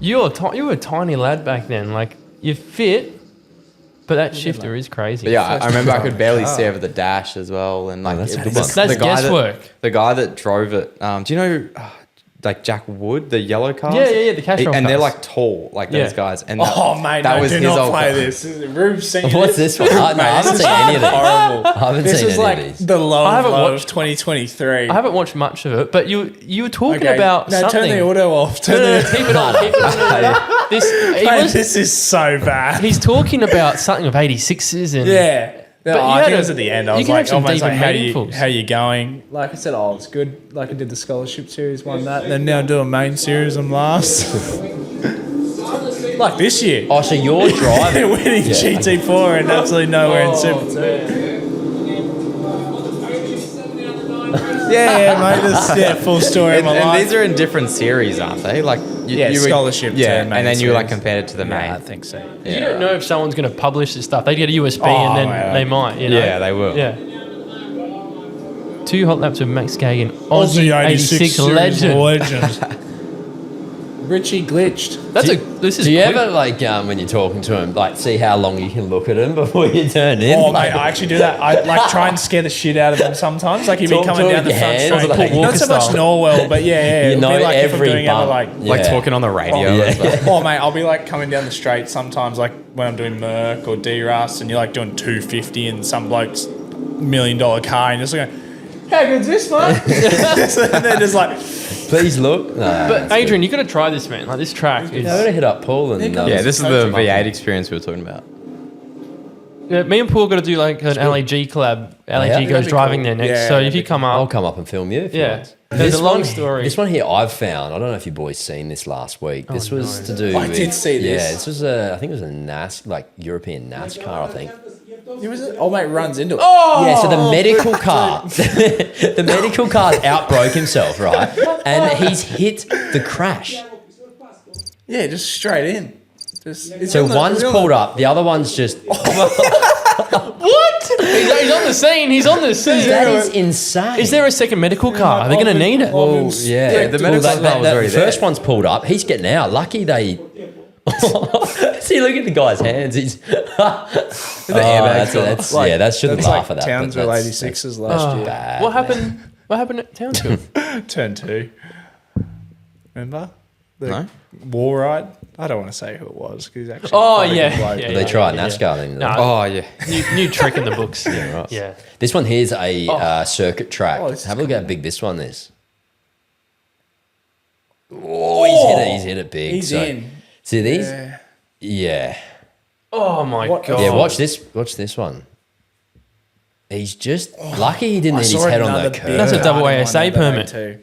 You were a tiny lad back then. Like, you're fit. But that shifter is crazy. But yeah, I remember I could barely see over the dash as well, and like that's a good That's the guy guesswork. the guy that drove it. Do you know? Like Jack Wood, the yellow cars. Yeah, the Castrol and they're cars. like tall, like Yeah. those guys. And Mate, that no, was do his not old play car. this. Rube's seen What's this one? I haven't seen any of these. Horrible. I haven't This seen is any like of these. the low I haven't low watched- of 2023. I haven't watched much of it, but you were talking Okay, about no, something. turn the auto off. No, Turn no, the keep it on. Keep it on. This is so bad. He's talking about something of 86s and Yeah. But I you think had it was a- at the end. I you was can have like, some almost deep like, and meaningfuls. how you going? Like I said, it's good. Like I did the scholarship series, won that. Then now doing main series, I'm last. Like this year. Oh, so you're driving. They're winning GT4 and absolutely nowhere in Super 2. Yeah, mate. That's full story of my And life. these are in different series, aren't they? Like scholarship. Yeah, to main and then you like series. compared it to the main. Yeah, I think so. you don't know if someone's going to publish this stuff. They get a USB Oh, and then man. they might. You know? Yeah, they will. Yeah. 2 hot laps with Max Geoghegan, Aussie 86 legend. Richie glitched. This is Do you quick. ever like when you're talking to him, like see how long you can look at him before you turn in? Oh, Like, mate, I actually do that. I like try and scare the shit out of them sometimes. Like he'd be Talk coming to down the your front hands, straight. like Not so Walker much style. Norwell, but yeah. You It'd know be like every if I'm doing ever bump. like Like talking on the radio. Yeah. as well. oh mate, I'll be like coming down the straight sometimes, like when I'm doing Merc or D-Rus, and you're like doing 250 in some bloke's $1 million car, and you're just like, how good's this, mate? And they're just like, please look. No, But Adrian, you got to try this, man. Like this track is. I'm gonna hit up Paul and Yeah, this is the V8 experience we were talking about. Yeah, me and Paul got to do like an LAG collab. LAG yeah? goes That'd be driving cool. there next. Yeah, so if that'd you be come I'll up, come up and film you. If you yeah. want. There's a long story. This one here I've found. I don't know if you boys seen this last week. This was to do. I with, did see this. Yeah, this was I think it was a like European NASCAR. I think. oh mate runs into it. Yeah, so the medical car, the medical car's outbroke himself, right? And he's hit the crash. Yeah, just straight in. It's So on the- one's it's on pulled the- up, the other one's just. What? He's on the scene. He's on the scene. That is insane. Is there a second medical car? Are they going to need it? Well, Yeah, the medical car was already the first there. one's pulled up. He's getting out. Lucky they. See, look at the guy's hands. He's. That shouldn't That's laugh like at that. but Townsville that's- 86s last year. bad. What happened? What happened at Townsville? Turn 2. Remember? The No. war ride? I don't want to say who it was because he's actually. Oh, quite a yeah. good bloke. Yeah, They tried NASCAR then. No. Oh yeah. New trick in the books. Yeah, right. Yeah. This one here's a circuit track. Oh, this is Have a look how big this one is. Oh, he's hit it big. He's so, in. See these? Yeah. Yeah. Oh my What- god. Yeah, watch this one. He's just lucky he didn't I hit his saw head on another the big curb. That's a card double in one ASA the other day permit. Too.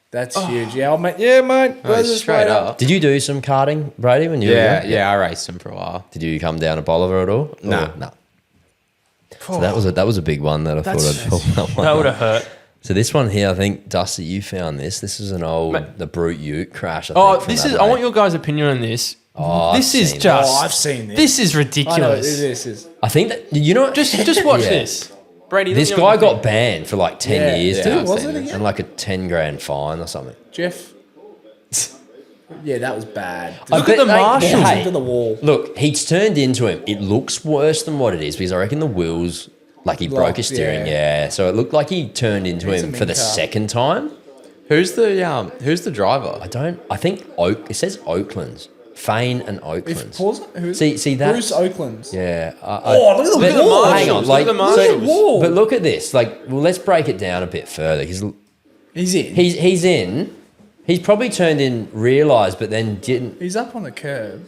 That's huge. Yeah, mate. Yeah, mate. Oh, straight up. Did you do some karting, Brady, when you were Yeah, young? yeah. I raced him for a while. Did you come down to Bolivar at all? Nah. No. So that was a big one that I thought I'd pull that one. That would up. have hurt. So this one here, I think Dusty, you found this. This is an old Mate. the Brute Ute crash. I Oh, think, from this is. I Adelaide. want your guys' opinion on this. Oh, this I've is seen just. Oh, I've seen this. This is I know ridiculous. this is. I think that you know. Just watch Yeah. this, Brady. let This me know guy what you got think. banned for like 10 Yeah. years, Yeah, too, I've was seen it this. again? and like a 10 grand fine or something. Jeff. Yeah, that was bad. I Look at bet, the like, marshals. hey, Into the wall. look, he's turned into him. It looks worse than what it is because I reckon the wheels, like he broke his Locked, steering. yeah. Yeah, so it looked like he turned into It's a him for mean the car. second time. Who's the driver? I think It says Oakland's. Fane and Oakland's. See that? Bruce Oakland's. Yeah. Oh, look at the but wall. hang on, Look like, at the marshals. so- but look at this. Like, well, let's break it down a bit further because He's in. he's in. He's probably turned in, realised, but then didn't. He's up on the curb.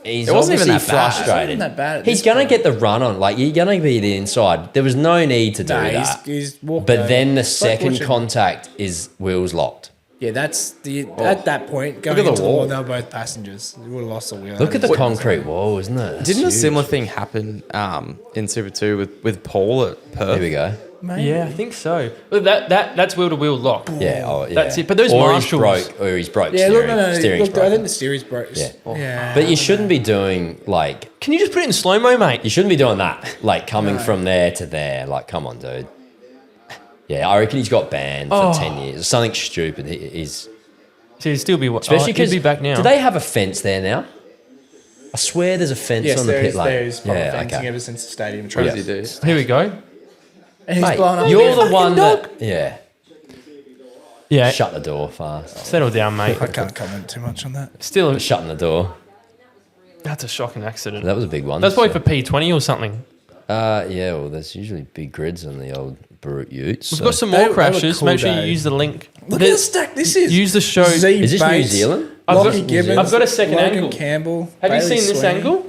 He's It wasn't even obviously that bad. It frustrated. wasn't that bad at He's this gonna point. get the run on. Like you're gonna be the inside. There was no need to do Nah, that. he's walked But over. then the It's like second watching- contact is wheels locked. Yeah, that's the at that point going at the into the wall. wall. They were both passengers. You would have lost the wheel. Look at the concrete wall, isn't it? Didn't a That's similar huge. thing happen in Super 2 with Paul at Perth? Here we go. Yeah, I think so. But that's wheel to wheel lock. Yeah, oh, yeah. That's it. But those or marshals. he's broke. Yeah, steering, look, no, steering's look. I broken. think the steering's broke. Yeah. Yeah. But you shouldn't be doing like Can you just put it in slow mo, mate? you shouldn't be doing that. Like coming from there to there. Like, come on, dude. Yeah, I reckon he's got banned for 10 years. Something stupid. He's So he'd still be. especially Especially because be back now. do they have a fence there now? I swear there's a fence Yes, on the there pit is. lane. There is proper yeah, fencing okay. ever since the stadium. What Trust does he do? Here we go. And he's Mate, blown up. you're the one that... Yeah. Yeah, Shut the door fast. settle down, mate. I can't comment too much on that. Still, Shutting the door. that's a shocking accident. That was a big one. That's probably so- for P20 or something. Yeah, well, there's usually big grids on the old Brute Utes. We've so- got some They more were crashes. cool Make sure you days. use the link. Look at how stacked this is. Use the show. Z Is this New Bates, Zealand? Lockie Gibbons. I've got a second Logan angle. Campbell. Have you Bailey seen this Sweeney. angle?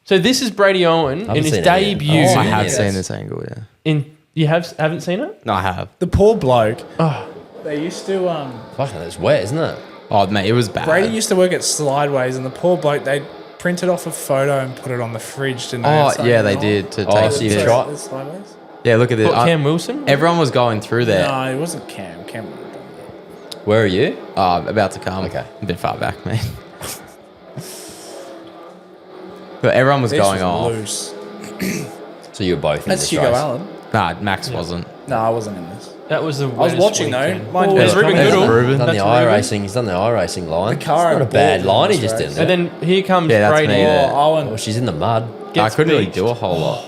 So this is Brady Owen in haven't his seen it yet. debut. Oh, I Yeah, have yes. seen this angle, yeah. Haven't seen it? No, I have. The poor bloke. Oh, They used to. Fucking, it's wet, isn't it? Oh, mate, it was bad. Brady used to work at Slideways, and the poor bloke, they printed off a photo and put it on the fridge, didn't they? Oh, Outside yeah, the they door? did to Oh, take so the you've piss. tried- The Slideways? Yeah, look at this. what, Cam Wilson? Everyone was going through there. No, it wasn't Cam. Cam would have done that. Where are you? About to come. Okay. A bit far back, mate. But everyone was This going was off. loose. So you were both in That's this Hugo race. Allen. Nah, Max wasn't. No, I wasn't in this. That was the. I was watching though. Mind you, there's there's Ruben Ruben Goodall. Ruben. He's done That's the Ruben. iRacing. He's done the iRacing line. The car It's not a had bad balls line. in He this just race. didn't. And then here comes Yeah, that's Brady. me there. Oh, Owen. Oh, she's in the mud. I Gets couldn't really beat. do a whole lot.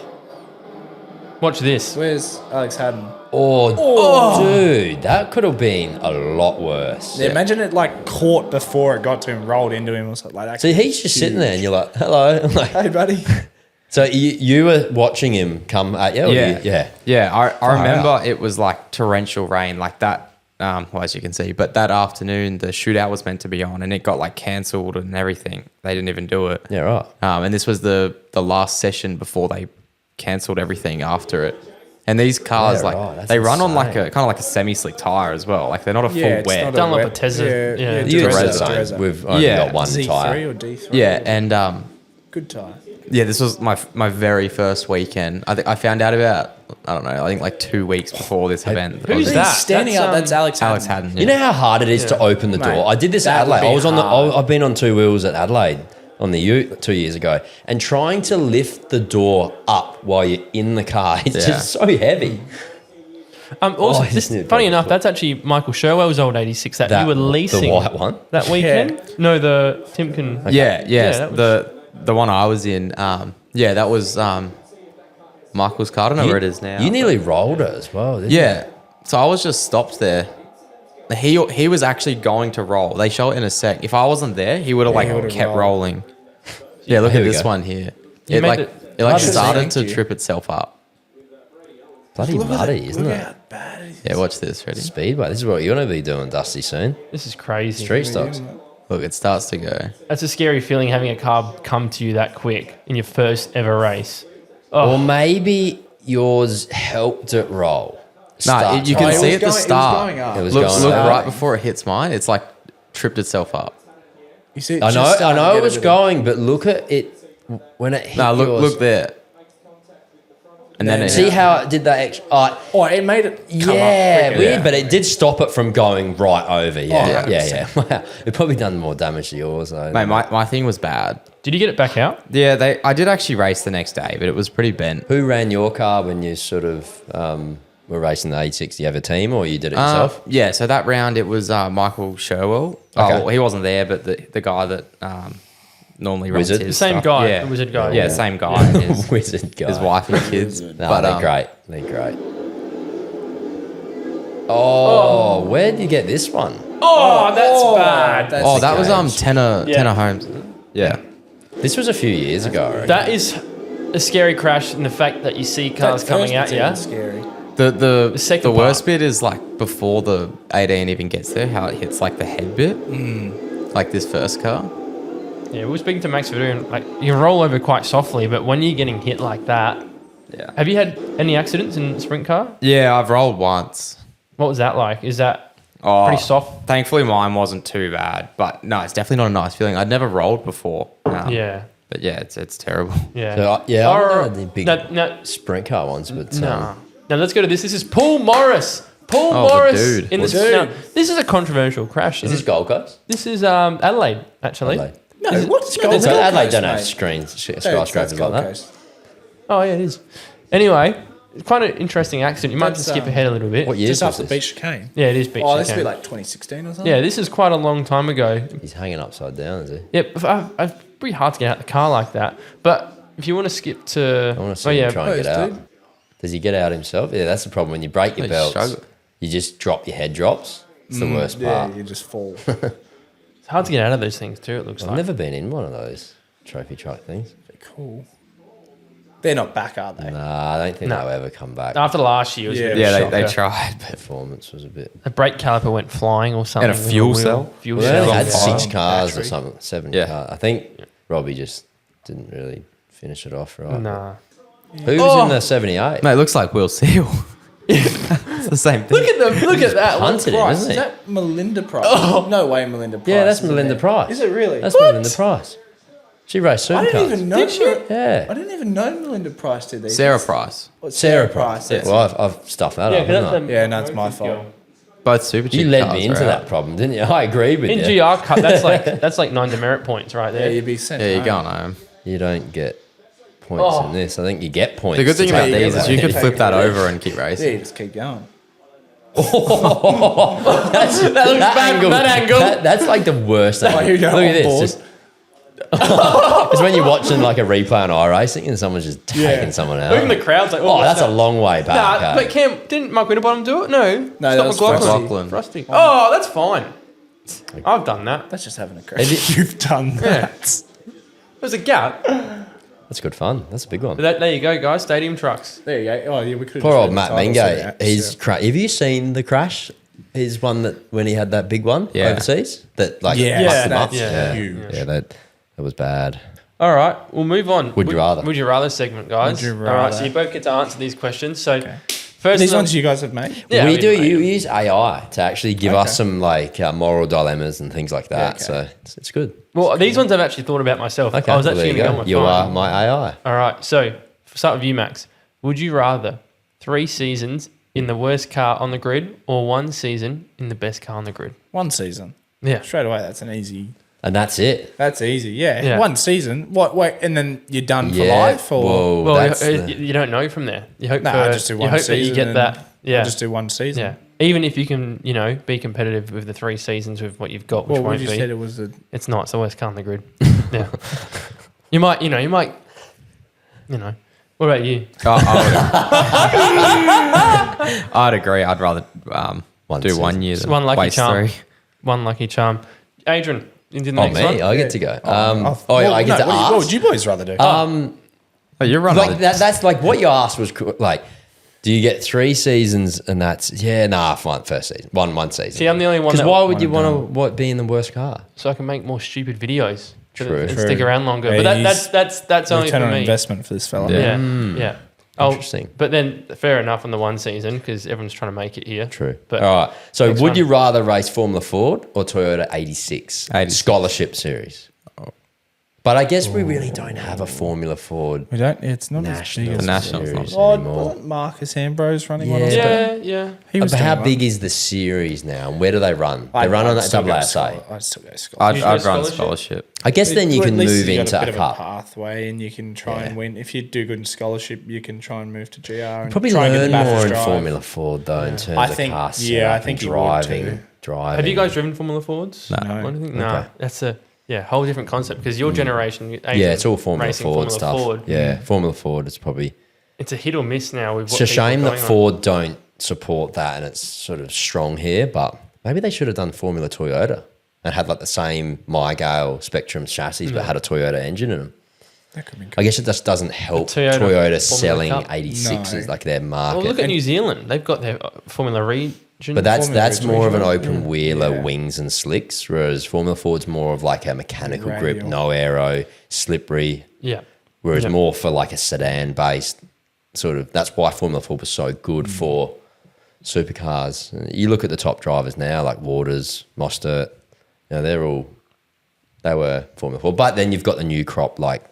Watch this. Where's Alex Haddon? Oh, dude, that could have been a lot worse. Yeah, imagine it like caught before it got to him, rolled into him or something like that. See, he's just sitting there, and you're like, "Hello." I'm like, Hey, buddy. so you were watching him come at you? Or Yeah. yeah. Yeah, I remember out. it was like torrential rain, like that. Well, as you can see, but that afternoon the shootout was meant to be on, and it got like cancelled and everything. They didn't even do it. Yeah, right. And this was the last session before they cancelled everything after it. And these cars, Yeah, like right, that's they run on like insane. a kind of like a semi-slick tire as well. Like they're not a full Yeah, it's wet. not a Done like wet- a Tesla. Yeah. The Teresa. US zone. Teresa. We've only Yeah. got one Z3 tire. or D3? Yeah, and Good tire. yeah, this was my very first weekend. I think I found out about I think like 2 weeks before this event. who's I was- that? Standing That's, up, that's Alex Haddon. Alex Haddon. You know how hard it is to Yeah. open the Mate, door. I did this at that would Adelaide. be I was on hard. I've been on two wheels at Adelaide on the U 2 years ago, and trying to lift the door up while you're in the car, it's Yeah. just so heavy. Also, Oh, I just need to funny break enough, the foot. that's actually Michael Sherwell's old 86 that, you were leasing the white one. that weekend. No, the Timken. Yeah, yes, that was- the one I was in. Yeah, that was Michael's car. I don't know where it is now. You nearly rolled it as well. Didn't Yeah, so I was just stopped there. He was actually going to roll. They show it in a sec. If I wasn't there, he would have he would've kept rolled. rolling. Yeah, look Here at we this go. one here. You It made like it- it like Bloody started thank to you. trip itself up. Bloody muddy, isn't Look it? how bad it is. Yeah, watch this. Ready? Speedway. This is what you're going to be doing, Dusty, soon. This is crazy. Street stocks. Look, it starts to go. That's a scary feeling having a car come to you that quick in your first ever race. Or maybe yours helped it roll. Nah, Start you time. can it see was at the going- it was start. going up. It was Look, going look up. right before it hits mine. It's like tripped itself up. You see, it I just know started to it get was a bit going, but look at it when it hit No, look, yours. look there. And then it See hit. how it did that extra... Oh, it made it come yeah, up quicker. weird, Yeah. but it did stop it from going right over. Yeah, Oh, yeah. Wow. It probably done more damage to yours, though. Mate, my thing was bad. Did you get it back out? Yeah, I did actually race the next day, but it was pretty bent. Who ran your car when you sort of were racing the 860? You have a team or you did it yourself? Yeah, so that round it was Michael Sherwell. Okay. Oh, he wasn't there, but the guy that normally runs Wizard? his The same stuff. guy, Yeah. the wizard guy. Yeah, same guy. His, Wizard guy. his wife and kids. No, but they're great. They're great. Oh, where did you get this one? Oh, that's bad. That's Oh, the that was cage. Tenor Yeah. Tenor Holmes. Yeah. This was a few years ago. I reckon. That is a scary crash in the fact that you see cars That coming first at bit's you. even Scary. The second worst part. bit is like before the 18 even gets there, how it hits like the head bit, like this first car. Yeah, we were speaking to Max Bradi, and like you roll over quite softly, but when you're getting hit like that, Yeah. have you had any accidents in sprint car? Yeah, I've rolled once. What was that like? Is that Oh, pretty soft? Thankfully, mine wasn't too bad, but no, it's definitely not a nice feeling. I'd never rolled before. Yeah, But yeah, it's terrible. yeah. So, yeah, I've Or- never had the big no, sprint car ones, but no. Now let's go to this. This is Paul Morris. Paul Oh, the Morris dude. in The the dude. now, this is a controversial crash. is this Gold Coast? This is Adelaide, actually. Adelaide. No, what's Gold Gold Coast. Adelaide Coast, don't have mate. screens, That's skyscrapers like Gold that. Coast. Oh yeah, it is. Anyway, quite an interesting accident. You might have to That's, skip ahead a little bit. What year Just was after this? Beach Chicane. Yeah, it is beach. Oh, this would chicane. be like 2016 or something. Yeah, this is quite a long time ago. He's hanging upside down, is he? Yep, pretty hard to get out the car like that. But if you want to skip to... I want to see him try and get out. Does he get out himself? Yeah, that's the problem. When you break your belts, you just drop, your head drops. It's the worst part. Yeah, you just fall. It's hard to get out of those things too, it looks like. I've never been in one of those trophy truck things. They're cool. They're not back, are they? Nah, I don't think they'll ever come back. After last year, it was a bit of a Yeah, they shocker. tried. But Performance was a bit... The brake caliper went flying or something. And a fuel cell. Fuel Well, cell. they had on fire. 6 cars Battery. or something, 7 Yeah. cars. I think Robbie just didn't really finish it off right. Nah. Who was in the 78? Mate, it looks like Will Seal. It's the same thing. Look at them. Look at that. Hunted him, Price. isn't Is he? that Melinda Price? No way, Melinda Price. Yeah, that's isn't Melinda it? Price. Is it really? That's Melinda Price. She raced I supercars. didn't even know. Did she? Yeah. I didn't even know Melinda Price did these. Sarah Price. Oh, Sarah Price. that's Well, I've stuffed that up, haven't I? Yeah, no, it's my fault. Both super cheap You led cars me into are that out. problem, didn't you? I agreed with In you. GR Cup, that's like 9 demerit points right Yeah, there. you'd be sent. Yeah, you're home. going home. You don't get points in this. I think you get points. The good thing to about take these is you can could take flip it that away. over and keep Yeah, racing. you just keep going. bad angle. That's like the worst thing. Oh, you go Look at on board. this. It's when you're watching like a replay on iRacing and someone's just taking someone out. Even the crowd's like, Oh, that's a that? long way back. Nah, but Cam, didn't Mark Winterbottom do it? No. that was McLaughlin. Frosty. Oh, that's fine. I've done that. That's just having a crash. You've done that. There's a gap. That's good fun. That's a big one. But there you go, guys. Stadium trucks. There you go. Oh, yeah, we could. Poor old Matt Mingay. He's have you seen the crash? His one that when he had that big one overseas that like Yeah. fucked him Yeah, up. that's Yeah, huge. that was bad. All right, we'll move on. Would you rather? Would you rather segment, guys? Would you All right, rather? so you both get to answer these questions. So first, These one- ones you guys have made. Yeah, we do. made You it. use AI to actually give us some like moral dilemmas and things like that. okay. So it's good. Well, these ones I've actually thought about myself. Okay, I was well, actually there going to go on my you phone. are my AI. All right, so start with you, Max. Would you rather 3 seasons in the worst car on the grid or 1 season in the best car on the grid? 1 season. Yeah. Straight away, that's an easy. And that's it. That's easy. Yeah. Yeah. 1 season. What? Wait, and then you're done for Yeah. life, or Whoa, Well, that's you don't know from there. You hope no? for, I just do you 1 hope season. that you get and that. Yeah. I just do 1 season. Yeah. Even if you can, be competitive with the 3 seasons with what you've got, which Well, won't we just be. said it was a. It's not. It's the worst car on the grid. Yeah. You might. What about you? I'd agree. I'd rather One do season. 1 year than One lucky waste charm. 3. One lucky charm. Adrian, you did the Oh, next me? one. I get to go. I get to ask. What would you boys rather do? Oh, you're running. Like that's like what you asked was like, do you get 3 seasons and that's first season, one season. See, I'm the only one Because that- why would you want to be in the worst car? So I can make more stupid videos. True. And stick around longer. Yeah, But he's- that's only Return for on me. investment for this fella. Yeah. Yeah. Oh, Interesting. But then, fair enough on the 1 season because everyone's trying to make it here. True. But All right. So next would one. you rather race Formula Ford or Toyota 86? 86. Scholarship series. But I guess we really don't have a Formula Ford We don't. It's not national as big The as. Nationals series not. Oh, anymore. wasn't Marcus Ambrose running one? Yeah, or something? Yeah. He was But how doing big well. is the series now? And where do they run? They run on that still go ASA. I'd still go scholarship. I'd You do run scholarship? scholarship. I guess then you Well, can at least move you got into a bit a of cup. pathway, and you can try and win. If you do good in scholarship, you can try and move to GR. And Probably try and get learn the more Bathurst in drive. Formula Ford though, in terms I of think- car yeah, I setup think and you would too. driving. Have you guys driven Formula Fords? No. What do you think? Okay. No. That's a whole different concept because your generation. Yeah, it's all Formula racing Ford stuff. Ford. Yeah, Formula Ford is probably. It's a hit or miss now. With It's what a people are shame that going on. Ford don't support that, and it's sort of strong here. But maybe they should have done Formula Toyota and had like the same Mygale Spectrum chassis, but had a Toyota engine in them. That could be I guess it just doesn't help The Toyota Toyota Formula selling Cup. 86s No. like their market. Well, look at New Zealand. They've got their Formula Region. But that's Formula more of an Regional. open wheeler, Yeah. wings and slicks, whereas Formula Ford's more of like a mechanical grip, Radial. no aero, slippery. Yeah. Whereas Yeah. more for like a sedan based sort of. That's why Formula Ford was so good for supercars. You look at the top drivers now, like Waters, Mostert. They were Formula Ford. But then you've got the new crop like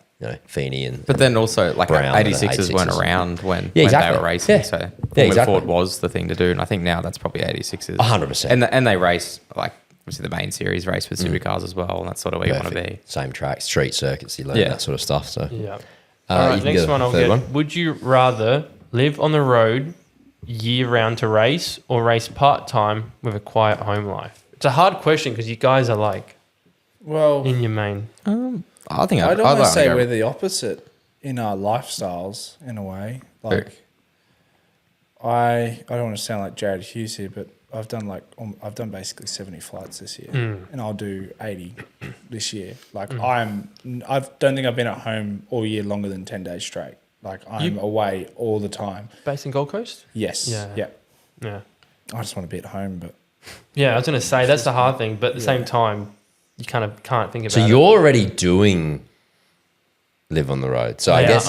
Feeney and. But then also, like, Brown, 86s weren't 86s. around when exactly. they were racing. Yeah. So Yeah, Formula exactly. Ford was the thing to do. And I think now that's probably 86s. 100%. And they race, like, obviously the main series race with supercars as well. And that's sort of where you want to be. Perfect. Same track, street circuits, you learn Yeah. that sort of stuff. So Yeah. you All right, can next go one I'll third get. one. Would you rather live on the road year round to race or race part time with a quiet home life? It's a hard question because you guys are like Well, in your main. I think I'd I'd almost say go- we're the opposite in our lifestyles in a way. Like, I don't want to sound like Jared Hughes here, but I've done basically 70 flights this year, and I'll do 80 this year. Like I don't think I've been at home all year longer than 10 days straight. Like I'm away all the time. Based in Gold Coast? Yes. Yeah. I just want to be at home, but Yeah, I was going to say, that's the hard thing. But at the same time, you kind of can't think about it. So you're already doing live on the road. So I Yeah, guess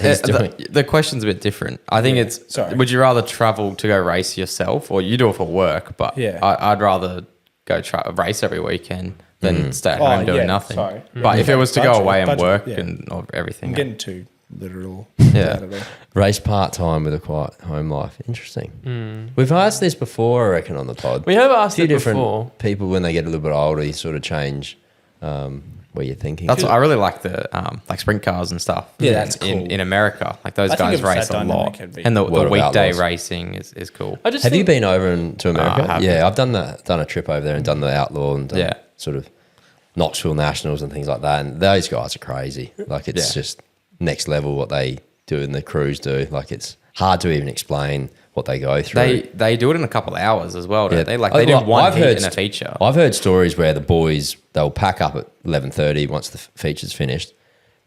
he's doing. the question's a bit different. I think it's, Sorry. would you rather travel to go race yourself, or you do it for work? But Yeah. I'd rather go race every weekend than stay at home doing nothing. Sorry. But if it was to go away and work yeah. and everything, I'm getting too literal. Yeah. Race part-time with a quiet home life. Interesting. We've asked this before, I reckon, on the pod. We have asked a few it different before. people, when they get a little bit older, you sort of change where you're thinking. That's what I really like, the like sprint cars and stuff. Yeah, that's in America. Like those I think guys if that race a dynamic lot, had been- and the World of weekday Outlaws. racing is cool. I just Have you think, been over to America? I haven't. Yeah, I've done a trip over there and done the Outlaw and done Yeah. sort of Knoxville Nationals and things like that. And those guys are crazy. Like it's just next level what they do and the crews do. Like it's hard to even explain what they go through. They do it in a couple of hours as well, don't Yeah. they? Like they do Like, one I've heat heard in a feature. I've heard stories where the boys, they'll pack up at 11:30 once the feature's finished.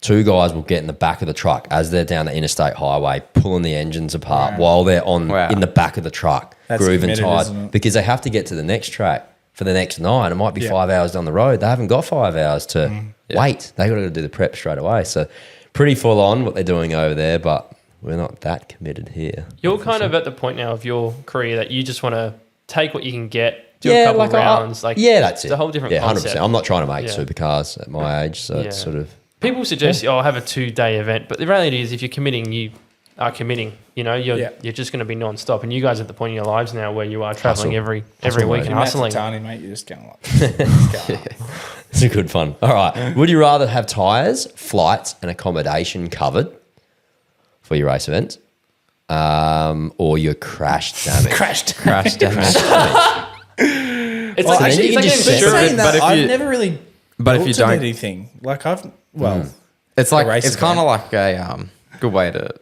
Two guys will get in the back of the truck as they're down the interstate highway, pulling the engines apart while they're in the back of the truck, That's grooving committed, tight, isn't it? because they have to get to the next track for the next night. It might be 5 hours down the road. They haven't got 5 hours to wait. They got to do the prep straight away. So pretty full on what they're doing over there, but we're not that committed here. you're kind of at the point now of your career that you just want to take what you can get, do a couple of rounds. that's It's it. a whole different 100%. concept. I'm not trying to make Yeah. supercars at my age, so it's sort of People suggest, have a 2-day event, but the reality is, if you're committing, you are committing. You know, you're just going to be non-stop. And you guys are at the point in your lives now where you are traveling every week and hustling. Totani, mate, you're just going like, it's a good fun. All right. Would you rather have tyres, flights, and accommodation covered for your race events, or your crash damage? Crash damage. It's Well, like, actually, it's like you getting just said- insurance. saying that, but if I've you- never really but if you built don't- anything. Like it's a like race it's kind of event. like a good way to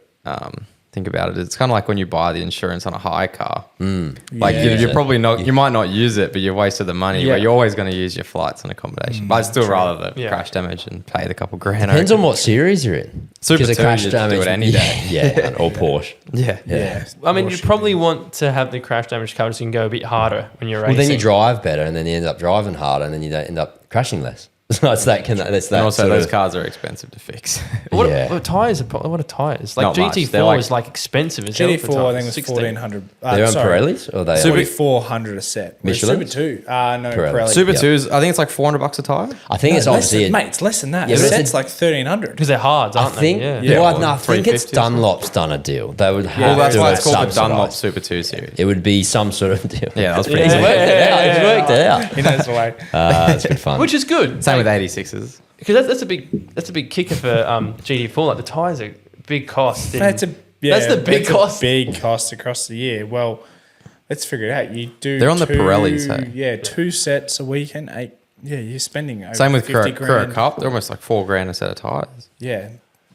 think about it. It's kind of like when you buy the insurance on a hire car. Like Yeah. you're probably not, you might not use it, but you've wasted the money. Yeah. But you're always going to use your flights and accommodation. But I'd still rather the Yeah. crash damage and pay the couple grand. Depends on what series you're in. Super 'Cause two, you just do it any day. Yeah, or Porsche. Yeah. Yeah. I mean, you probably want to have the crash damage covered so you can go a bit harder when you're racing. Well, then you drive better, and then you end up driving harder, and then you don't end up crashing less. So it's that. That's that. And also, sort those of- cars are expensive to fix. What, Yeah. what tires? What are tires? Like Not much. GT4 They're like- is like expensive as hell. for GT4, I tires. think, was 16. 1,400. They're on Pirellis, or they? Super- 4,400 a set. Whereas Michelins? Super 2, no, Pirelli. Pirelli. Super Yep. 2s, I think it's like $400 a tire. I think No, it's less obviously. than, mate, it's less than that. Yeah, The but it's set's like 1,300. Because they're hard, I aren't think. they? Yeah. Well, or no, I think it's 350 or something. Dunlop's done a deal. They would have Well, that's to why have it's called the Dunlop subsidised. Super 2 series. It would be some sort of deal. Yeah, that was pretty He's easy. worked it out. He's worked it out. He knows the way. That's good fun. Which is good. Same with 86s. Because that's a big kicker for GT4. Like the tires are big cost. That's the big cost. Big cost across the year. Well, let's figure it out. You do. They're on the Pirellis, hey? Yeah, 2 sets a weekend. You're spending over Same with 50 Kura grand. Cup. They're almost like $4,000 a set of tires. Yeah,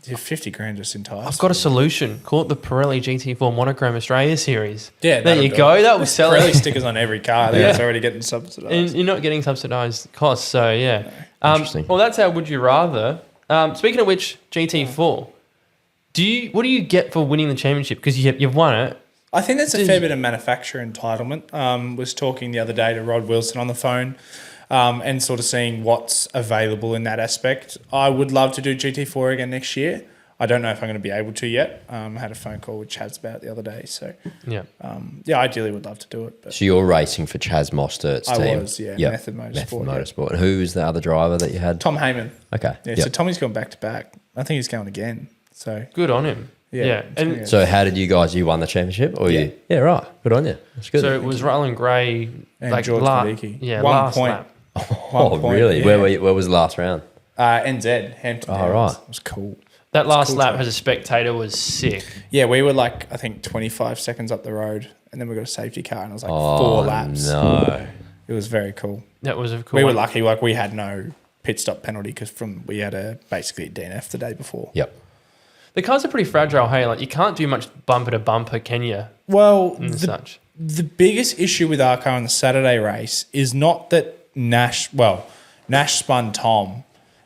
you're 50 grand just in tires. I've got a solution. Call it the Pirelli GT4 Monogram Australia Series. Yeah, there that'll you do go. it. That will sell Pirelli it. stickers on every car. I think it's already getting subsidised. And you're not getting subsidised costs. So yeah. Interesting. Well, that's how would you rather. Speaking of which, GT4. What do you get for winning the championship? Because you've won it. I think there's a fair bit of manufacturer entitlement. Was talking the other day to Rod Wilson on the phone and sort of seeing what's available in that aspect. I would love to do GT4 again next year. I don't know if I'm going to be able to yet. I had a phone call with Chaz about it the other day. So, Yeah. ideally would love to do it. But So you're racing for Chaz Mostert's I team? was, yeah, Yep. Method Motorsport. Method yeah. Motorsport. And who was the other driver that you had? Tom Heyman. Okay. Yeah, Yep. so Tommy's gone back to back. I think he's going again. So, Good on him. Yeah. And So how did you won the championship? Or you? Yeah, right. Good on you. That's good. so it was Ryland Gray. And like George Medicki. Yeah, 1 last point. lap. oh, 1 point, really? yeah. Where was the last round? NZ, Hampton Oh, Downs. right. It was cool. That last cool lap track. as a spectator was sick. Yeah, we were like, I think 25 seconds up the road, and then we got a safety car, and it was like Oh, 4 laps. no. It was very cool. That was a cool We were one. lucky, like we had no pit stop penalty because we had basically a DNF the day before. Yep. The cars are pretty fragile, hey? Like, you can't do much bumper to bumper, can you? Well, Such. The biggest issue with our car in the Saturday race is not that Nash spun Tom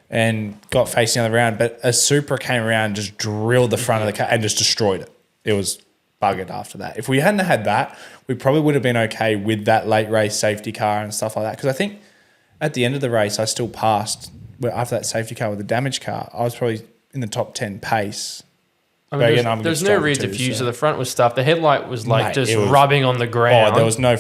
and got facing the other round, but a Supra came around and just drilled the front of the car and just destroyed it. It was buggered after that. If we hadn't had that, we probably would have been okay with that late race safety car and stuff like that. Because I think at the end of the race, I still passed after that safety car with the damaged car. I was probably in the top 10 pace. I mean, there's no rear diffuser. The front was stuff. The headlight was rubbing on the ground. Oh, there was no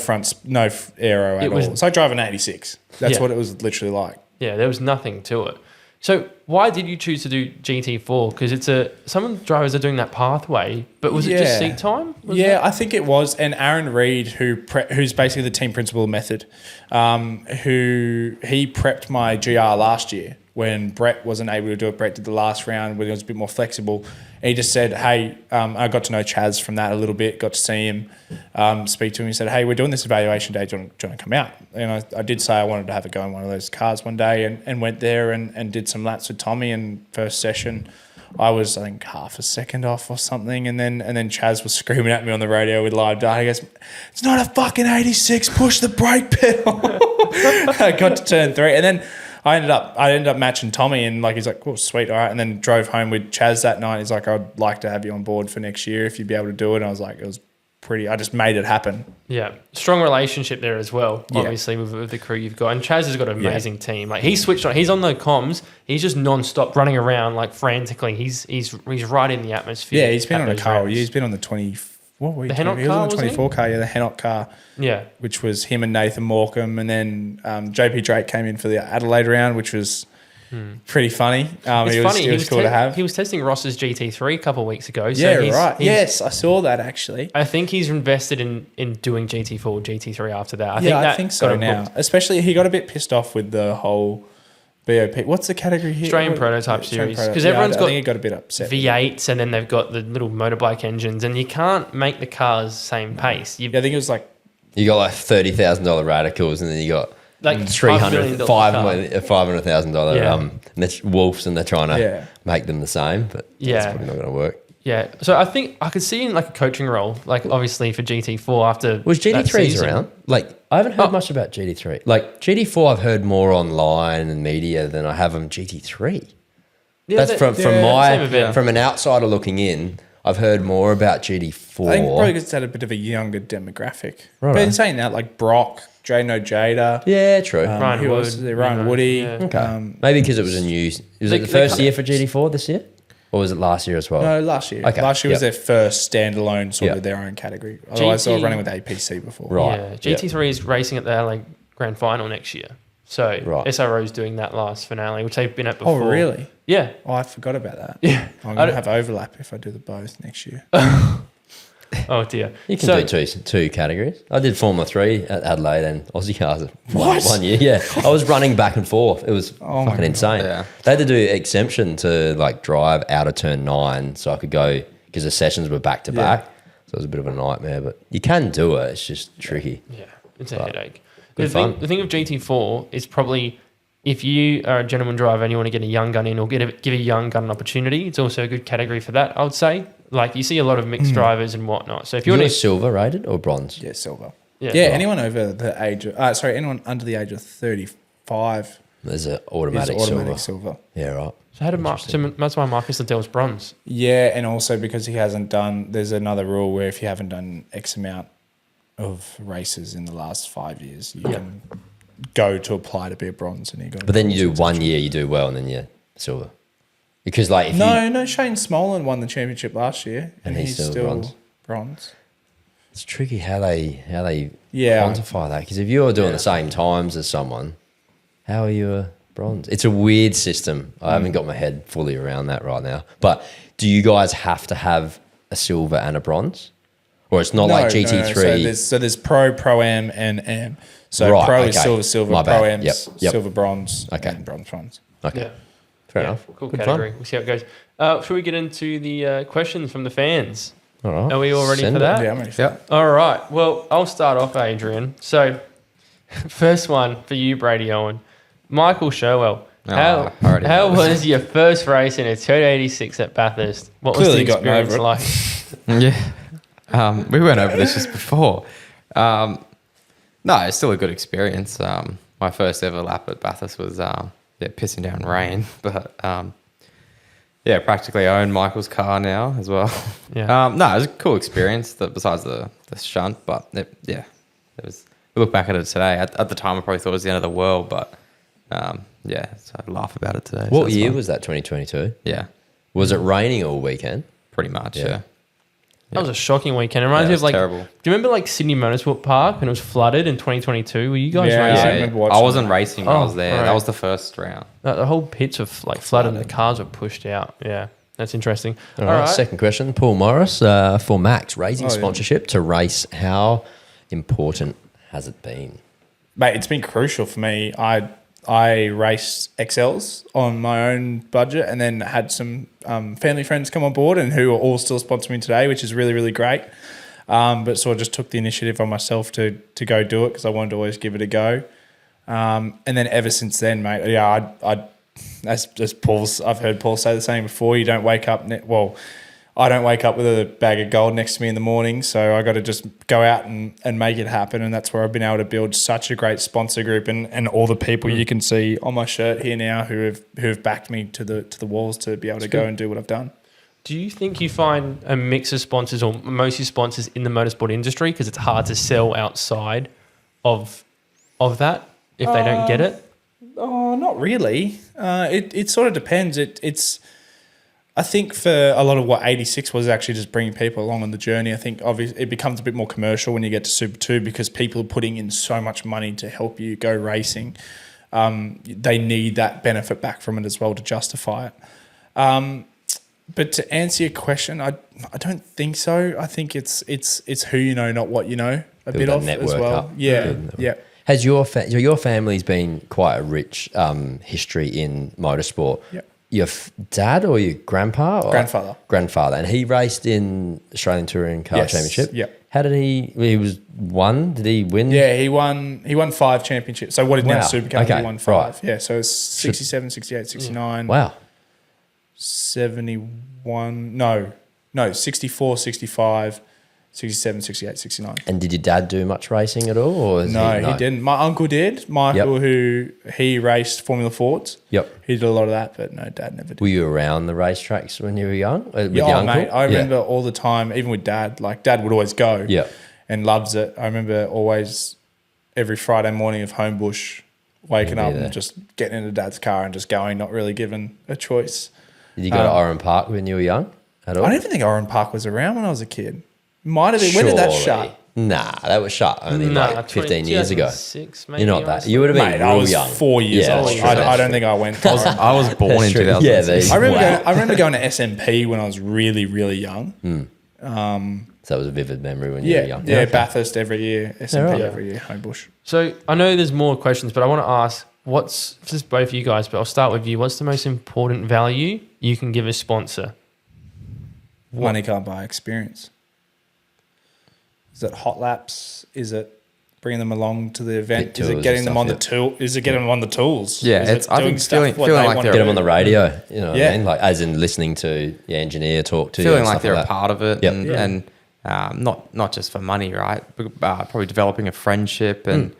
aero at all. It's like driving an 86. That's what it was literally like. Yeah, there was nothing to it. So why did you choose to do GT4? Because some drivers are doing that pathway, but was it just seat time? I think it was. And Aaron Reed, who's basically the team principal of Method, he prepped my GR last year when Brett wasn't able to do it. Brett did the last round where it was a bit more flexible. He just said, hey, I got to know Chaz from that a little bit, got to see him, speak to him. He said, hey, we're doing this evaluation day. Do you want to come out? And I did say I wanted to have a go in one of those cars one day and went there and did some laps with Tommy. And first session, I was, I think, half a second off or something. And then Chaz was screaming at me on the radio with live data. He goes, it's not a fucking 86. Push the brake pedal. I got to turn 3. And then I ended up matching Tommy, and he's like, "Oh, sweet, all right." And then drove home with Chaz that night. He's like, "I'd like to have you on board for next year if you'd be able to do it." And I was like, "It was pretty." I just made it happen. Yeah, strong relationship there as well. Obviously, with the crew you've got, and Chaz has got an amazing team. Like, he switched on. He's on the comms. He's just non-stop running around frantically. He's right in the atmosphere. Yeah, he's been on a car. He's been on the 20. What were you? The Hennock car, was on the 24 car. Yeah, the Hennock car. Yeah, which was him and Nathan Morecambe, and then JP Drake came in for the Adelaide round, which was pretty funny. He was cool to have. He was testing Ross's GT3 a couple of weeks ago. So yeah, right. Yes, I saw that actually. I think he's invested in doing GT4, GT3 after that. I think so now. Especially he got a bit pissed off with the whole BOP. What's the category here? Australian Prototype Series. Because everyone's I think he got a bit upset. V8s, and then they've got the little motorbike engines, and you can't make the cars same pace. I think it was like... You got $30,000 radicals, and then you got $500,000 Wolves, and they're trying to make them the same, but that's probably not going to work. Yeah, so I think I could see in a coaching role, obviously for GT4 after. Was GT3s around? I haven't heard much about GT3. GT4, I've heard more online and media than I have on GT3. Yeah, that's from an outsider looking in. I've heard more about GT4. I think probably because it's had a bit of a younger demographic. Right. But in saying that, Brock, Jaden Ojeda. Yeah, true. Ryan Wood. Ryan Woody. Yeah. Okay. Maybe because it was a new... Was it the first year for GT4 this year? Or was it last year as well? No, last year. Okay. Last year was their first standalone of their own category. Otherwise, they were running with APC before. Right. Yeah. GT3 is racing at the Adelaide Grand Final next year. So SRO's doing that last finale, which they've been at before. Oh, really? Yeah. Oh, I forgot about that. Yeah. I'm going to have overlap if I do the both next year. Oh, dear. You can do two categories. I did Formula 3 at Adelaide and Aussie cars one year. Yeah. I was running back and forth. It was fucking insane. Yeah. They had to do exemption to drive out of turn 9 so I could go, because the sessions were back to back. So it was a bit of a nightmare, but you can do it. It's just tricky. Yeah. It's a headache. The thing with GT4 is probably, if you are a gentleman driver and you want to get a young gun in or give a young gun an opportunity, it's also a good category for that, I would say. You see a lot of mixed drivers and whatnot. So if you want to... silver rated or bronze? Yeah, silver. Yeah, anyone over the age of... anyone under the age of 35... There's an automatic silver. Yeah, right. So that's why Marcus Liddell's bronze. Yeah, and also because he hasn't done... There's another rule where if you haven't done X amount of races in the last 5 years, you can go to apply to be a bronze. But then you do 1 year, you do well, and then you're silver. Because Shane Smolin won the championship last year, and he's still bronze. It's tricky how they quantify that, because if you're doing the same times as someone, how are you a bronze? It's a weird system. I haven't got my head fully around that right now. But do you guys have to have a silver and a bronze? Or it's not like GT3? No. So there's Pro-Am, and Am. So Pro is silver, Pro-Am's silver, bronze, and bronze. Okay. Yeah. Fair enough. Cool Good category. Fun. We'll see how it goes. Should we get into the questions from the fans? All right. Are we all ready for that? Yeah, I'm ready for that. All right. Well, I'll start off, Adrian. So, first one for you, Brady Owen. Michael Sherwell. How was your first race in a 286 at Bathurst? What was Clearly the gotten over experience it. like? Yeah. We went over this just before. No, it's still a good experience. My first ever lap at Bathurst was pissing down rain, but practically own Michael's car now as well. Yeah. No, it was a cool experience. Besides the shunt, but it was. We look back at it today. At the time, I probably thought it was the end of the world, but so I laugh about it today. What year was that? 2022. Yeah, Was it raining all weekend? pretty much. Yeah. Yeah. That was a shocking weekend. It reminds Yeah, me it of was like, terrible. do you remember like Sydney Motorsport Park when it was flooded in 2022? Were you guys Yeah, racing? I remember watching I wasn't racing when I was there. right. That was the first round. The whole pits were like flooded and the cars were pushed out. Yeah, that's interesting. All right. Second question, Paul Morris for Max, raising yeah. sponsorship to race. How important has it been? Mate, it's been crucial for me. I raced XLs on my own budget and then had some family friends come on board and who are all still sponsoring me today, which is really, really great. But so I just took the initiative on myself to go do it because I wanted to always give it a go. And then ever since then, mate, yeah, as Paul's, I've heard Paul say the same before, you don't wake up, I don't wake up with a bag of gold next to me in the morning, so I got to just go out and make it happen, and that's where I've been able to build such a great sponsor group and all the people you can see on my shirt here now who have backed me to the walls to be able to go and do what I've done. Do you think you find a mix of sponsors or mostly sponsors in the motorsport industry because it's hard to sell outside of that if they don't get it? Oh, not really. It sort of depends. It's I think for a lot of what 86 was actually just bringing people along on the journey. I think obviously it becomes a bit more commercial when you get to Super 2 because people are putting in so much money to help you go racing. They need that benefit back from it as well to justify it. But to answer your question, I don't think so. I think it's who you know, not what you know. A Build bit that of network as well. up. Yeah. Has your family's been quite a rich history in motorsport? Yeah. Your dad or your grandpa? Grandfather. And he raced in Australian Touring Car Championship? Yeah. How did he won? Did he win? Yeah, he won 5 championships. So what is now Supercar, Okay, he won 5. right. Yeah, so it's 67, 68, 69. Wow. 71, 64, 65, 67, 68, 69. And did your dad do much racing at all? Or He didn't. My uncle did. Michael, who he raced Formula Fords. Yep. He did a lot of that, but no, Dad never did. Were you around the racetracks when you were young? With your Yeah, uncle? mate. I remember all the time, even with Dad. Like, Dad would always go. Yeah. And loves it. I remember always every Friday morning of Homebush waking up and just getting into Dad's car and just going, not really given a choice. Did you go to Oran Park when you were young at all? I don't even think Oran Park was around when I was a kid. Might have been. When did that Surely. shut? Nah, that was shut only like 15 years ago. 2006 maybe. You're not that. You would have been Mate, real I was young. 4 years old. that's true, I that's don't true. think I went to Oran. I was born in true. 2006. Yeah, there I remember, Wow. I remember going to SMP when I was really, really young. So that was a vivid memory when you were Yeah, young. yeah, Okay. Bathurst every year, SMP right. every year, Homebush. So I know there's more questions, but I want to ask, what's just both of you guys, but I'll start with you. What's the most important value you can give a sponsor? Money can't buy experience. Is it hot laps? Is it bringing them along to the event? Pit Is it tours getting and them stuff, on the yeah. tool? Is it getting them on the tools? Yeah, Is it's- it I doing think stuff feeling what they like want they're- to Get them on do? the radio, you know what Yeah. I mean? Like, as in listening to your engineer talk to you. Feeling and like stuff they're a that. part of it Yep. and not just for money, right? Probably developing a friendship and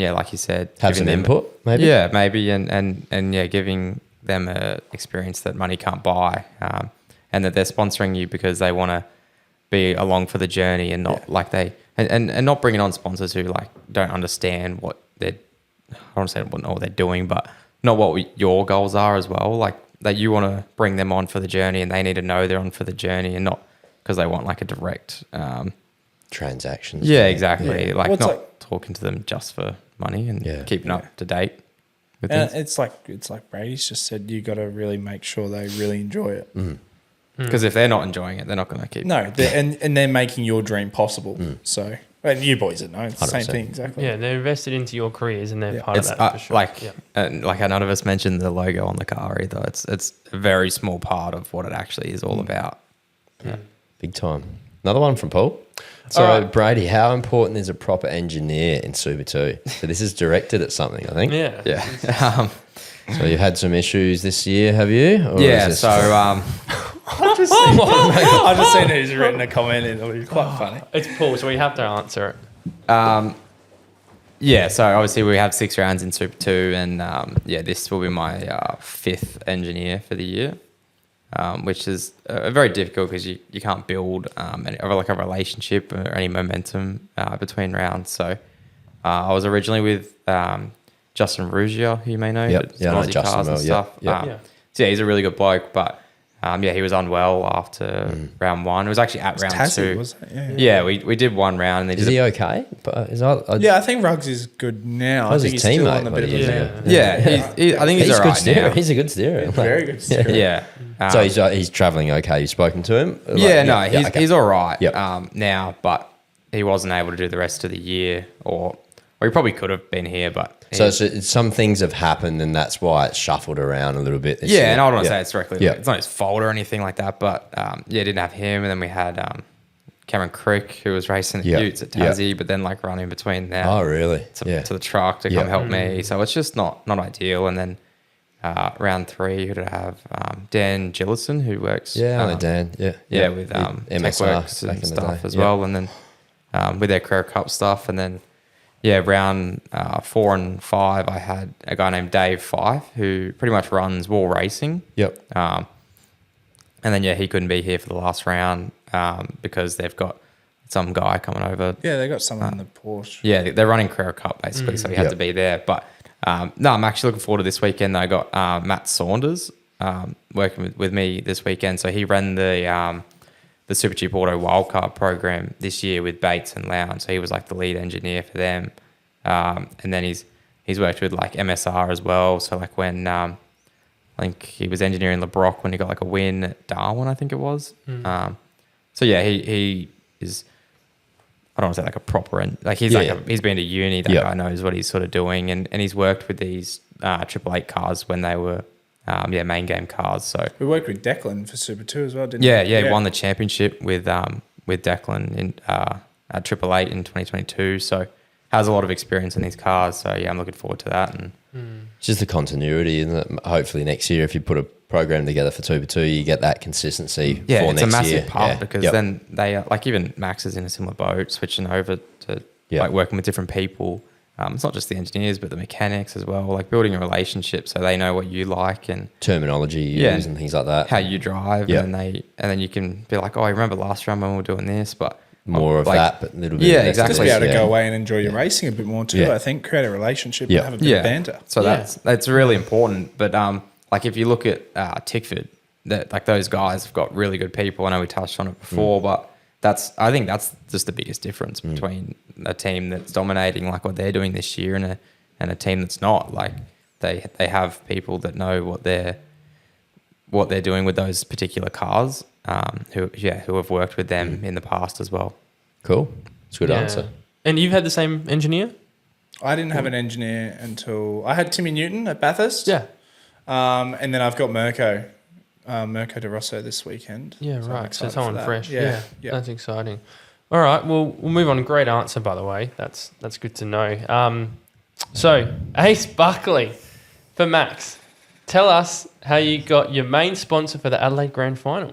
yeah, like you said, Have giving some them- input, maybe? Yeah, maybe and yeah, giving them a experience that money can't buy, and that they're sponsoring you because they want to be along for the journey and not like they and not bringing on sponsors who like don't understand what they're I don't understand what they're doing, but not what your goals are as well. Like that you want to bring them on for the journey and they need to know they're on for the journey and not because they want like a direct Transactions. yeah, exactly. Yeah. Like Well, it's not like- talking to them just for money and Yeah. keeping up to date with And things. it's like Brady's just said. You got to really make sure they really enjoy it. Because if they're not enjoying it, they're not going to keep. No, and they're making your dream possible. So, and you boys would know it's the same 100%. thing exactly. Yeah, they're invested into your careers and they're part It's of that for sure. like Yeah. like none of us mentioned the logo on the car either. It's a very small part of what it actually is all about. Big time. Another one from Paul. So, All right. Brady, how important is a proper engineer in Super 2? So this is directed at something, I think. Yeah. Yeah. So you've had some issues this year, have you? Or Yeah, is this so I've just seen who's written a comment in. It was quite funny. It's Paul, so we have to answer it. yeah, so obviously we have 6 rounds in Super 2, and this will be my 5th engineer for the year, which is very difficult because you can't build like a relationship or any momentum between rounds. So I was originally with Justin Ruggier, who you may know. Yep. Yeah, I know Justin cars and well. stuff. Yep. So yeah, he's a really good bloke, but he was unwell after round 1. It was actually at round Tassie, 2. wasn't it? Yeah. We did one round, and they Is did he okay? But Yeah, I think Ruggs is good now. I How's think his he's still teammate? on a bit of a I think he's all good right steerer. now. He's a good steerer. very good steerer. Yeah. So he's travelling okay. You've spoken to him? He's all right Yep. now, but he wasn't able to do the rest of the year, or he probably could have been here, but So some things have happened, and that's why it's shuffled around a little bit. This year. and I don't want to say it's directly. Yeah. It's not his fault or anything like that, but didn't have him, and then we had Cameron Crick, who was racing at Utes at Tassie, but then like running between there. Oh, really? To the truck to come help me. So it's just not ideal. And then round 3, who did I have? Dan Gillison, who works. Yeah, I know Dan. Yeah. With MSR TechWorks back and in the stuff day. as well. And then with their Career Cup stuff. And then, round 4 and 5, I had a guy named Dave Fife, who pretty much runs wall racing. Yep. And then, he couldn't be here for the last round because they've got some guy coming over. Yeah, they got someone in the Porsche. Yeah, they're running Career Cup, basically, so he had to be there. But, I'm actually looking forward to this weekend. I got Matt Saunders working with me this weekend. So he ran the Supercheap Auto Wildcard program this year with Bates and Lown. So he was like the lead engineer for them. And then he's worked with like MSR as well. So like when I think he was engineering LeBrock when he got like a win at Darwin, I think it was. He is, I don't want to say like a proper, he's been to uni. That guy knows what he's sort of doing, and he's worked with these 888 cars when they were main game cars. So We worked with Declan for Super 2 as well, didn't he won the championship with Declan in at 888 in 2022. So has a lot of experience in these cars. So I'm looking forward to that. And It's just the continuity, isn't it? Hopefully next year, if you put a program together for Super 2, you get that consistency for next year. it's a massive part Yeah. because then they like even Max is in a similar boat, switching over to like working with different people. It's not just the engineers, but the mechanics as well. Like building a relationship so they know what you like and terminology you use and things like that. how you drive, and then you can be like, oh, I remember last round when we were doing this, but more of like, that, but a little bit. Yeah, of exactly. Just be able to go away and enjoy your racing a bit more too. I think create a relationship and have a bit of banter. So that's really important. But like if you look at Tickford, that like those guys have got really good people. I know we touched on it before, but I think that's just the biggest difference between a team that's dominating like what they're doing this year and a team that's not. Like they have people that know what they're doing with those particular cars. Who have worked with them in the past as well. Cool. It's a good answer. And you've had the same engineer? I didn't have an engineer until I had Timmy Newton at Bathurst. Yeah. And then I've got Mirko de Rosso this weekend. Yeah, so right. So someone fresh. Yeah. That's exciting. All right. Well, we'll move on. Great answer, by the way. That's good to know. So, Ace Buckley for Max. Tell us how you got your main sponsor for the Adelaide Grand Final.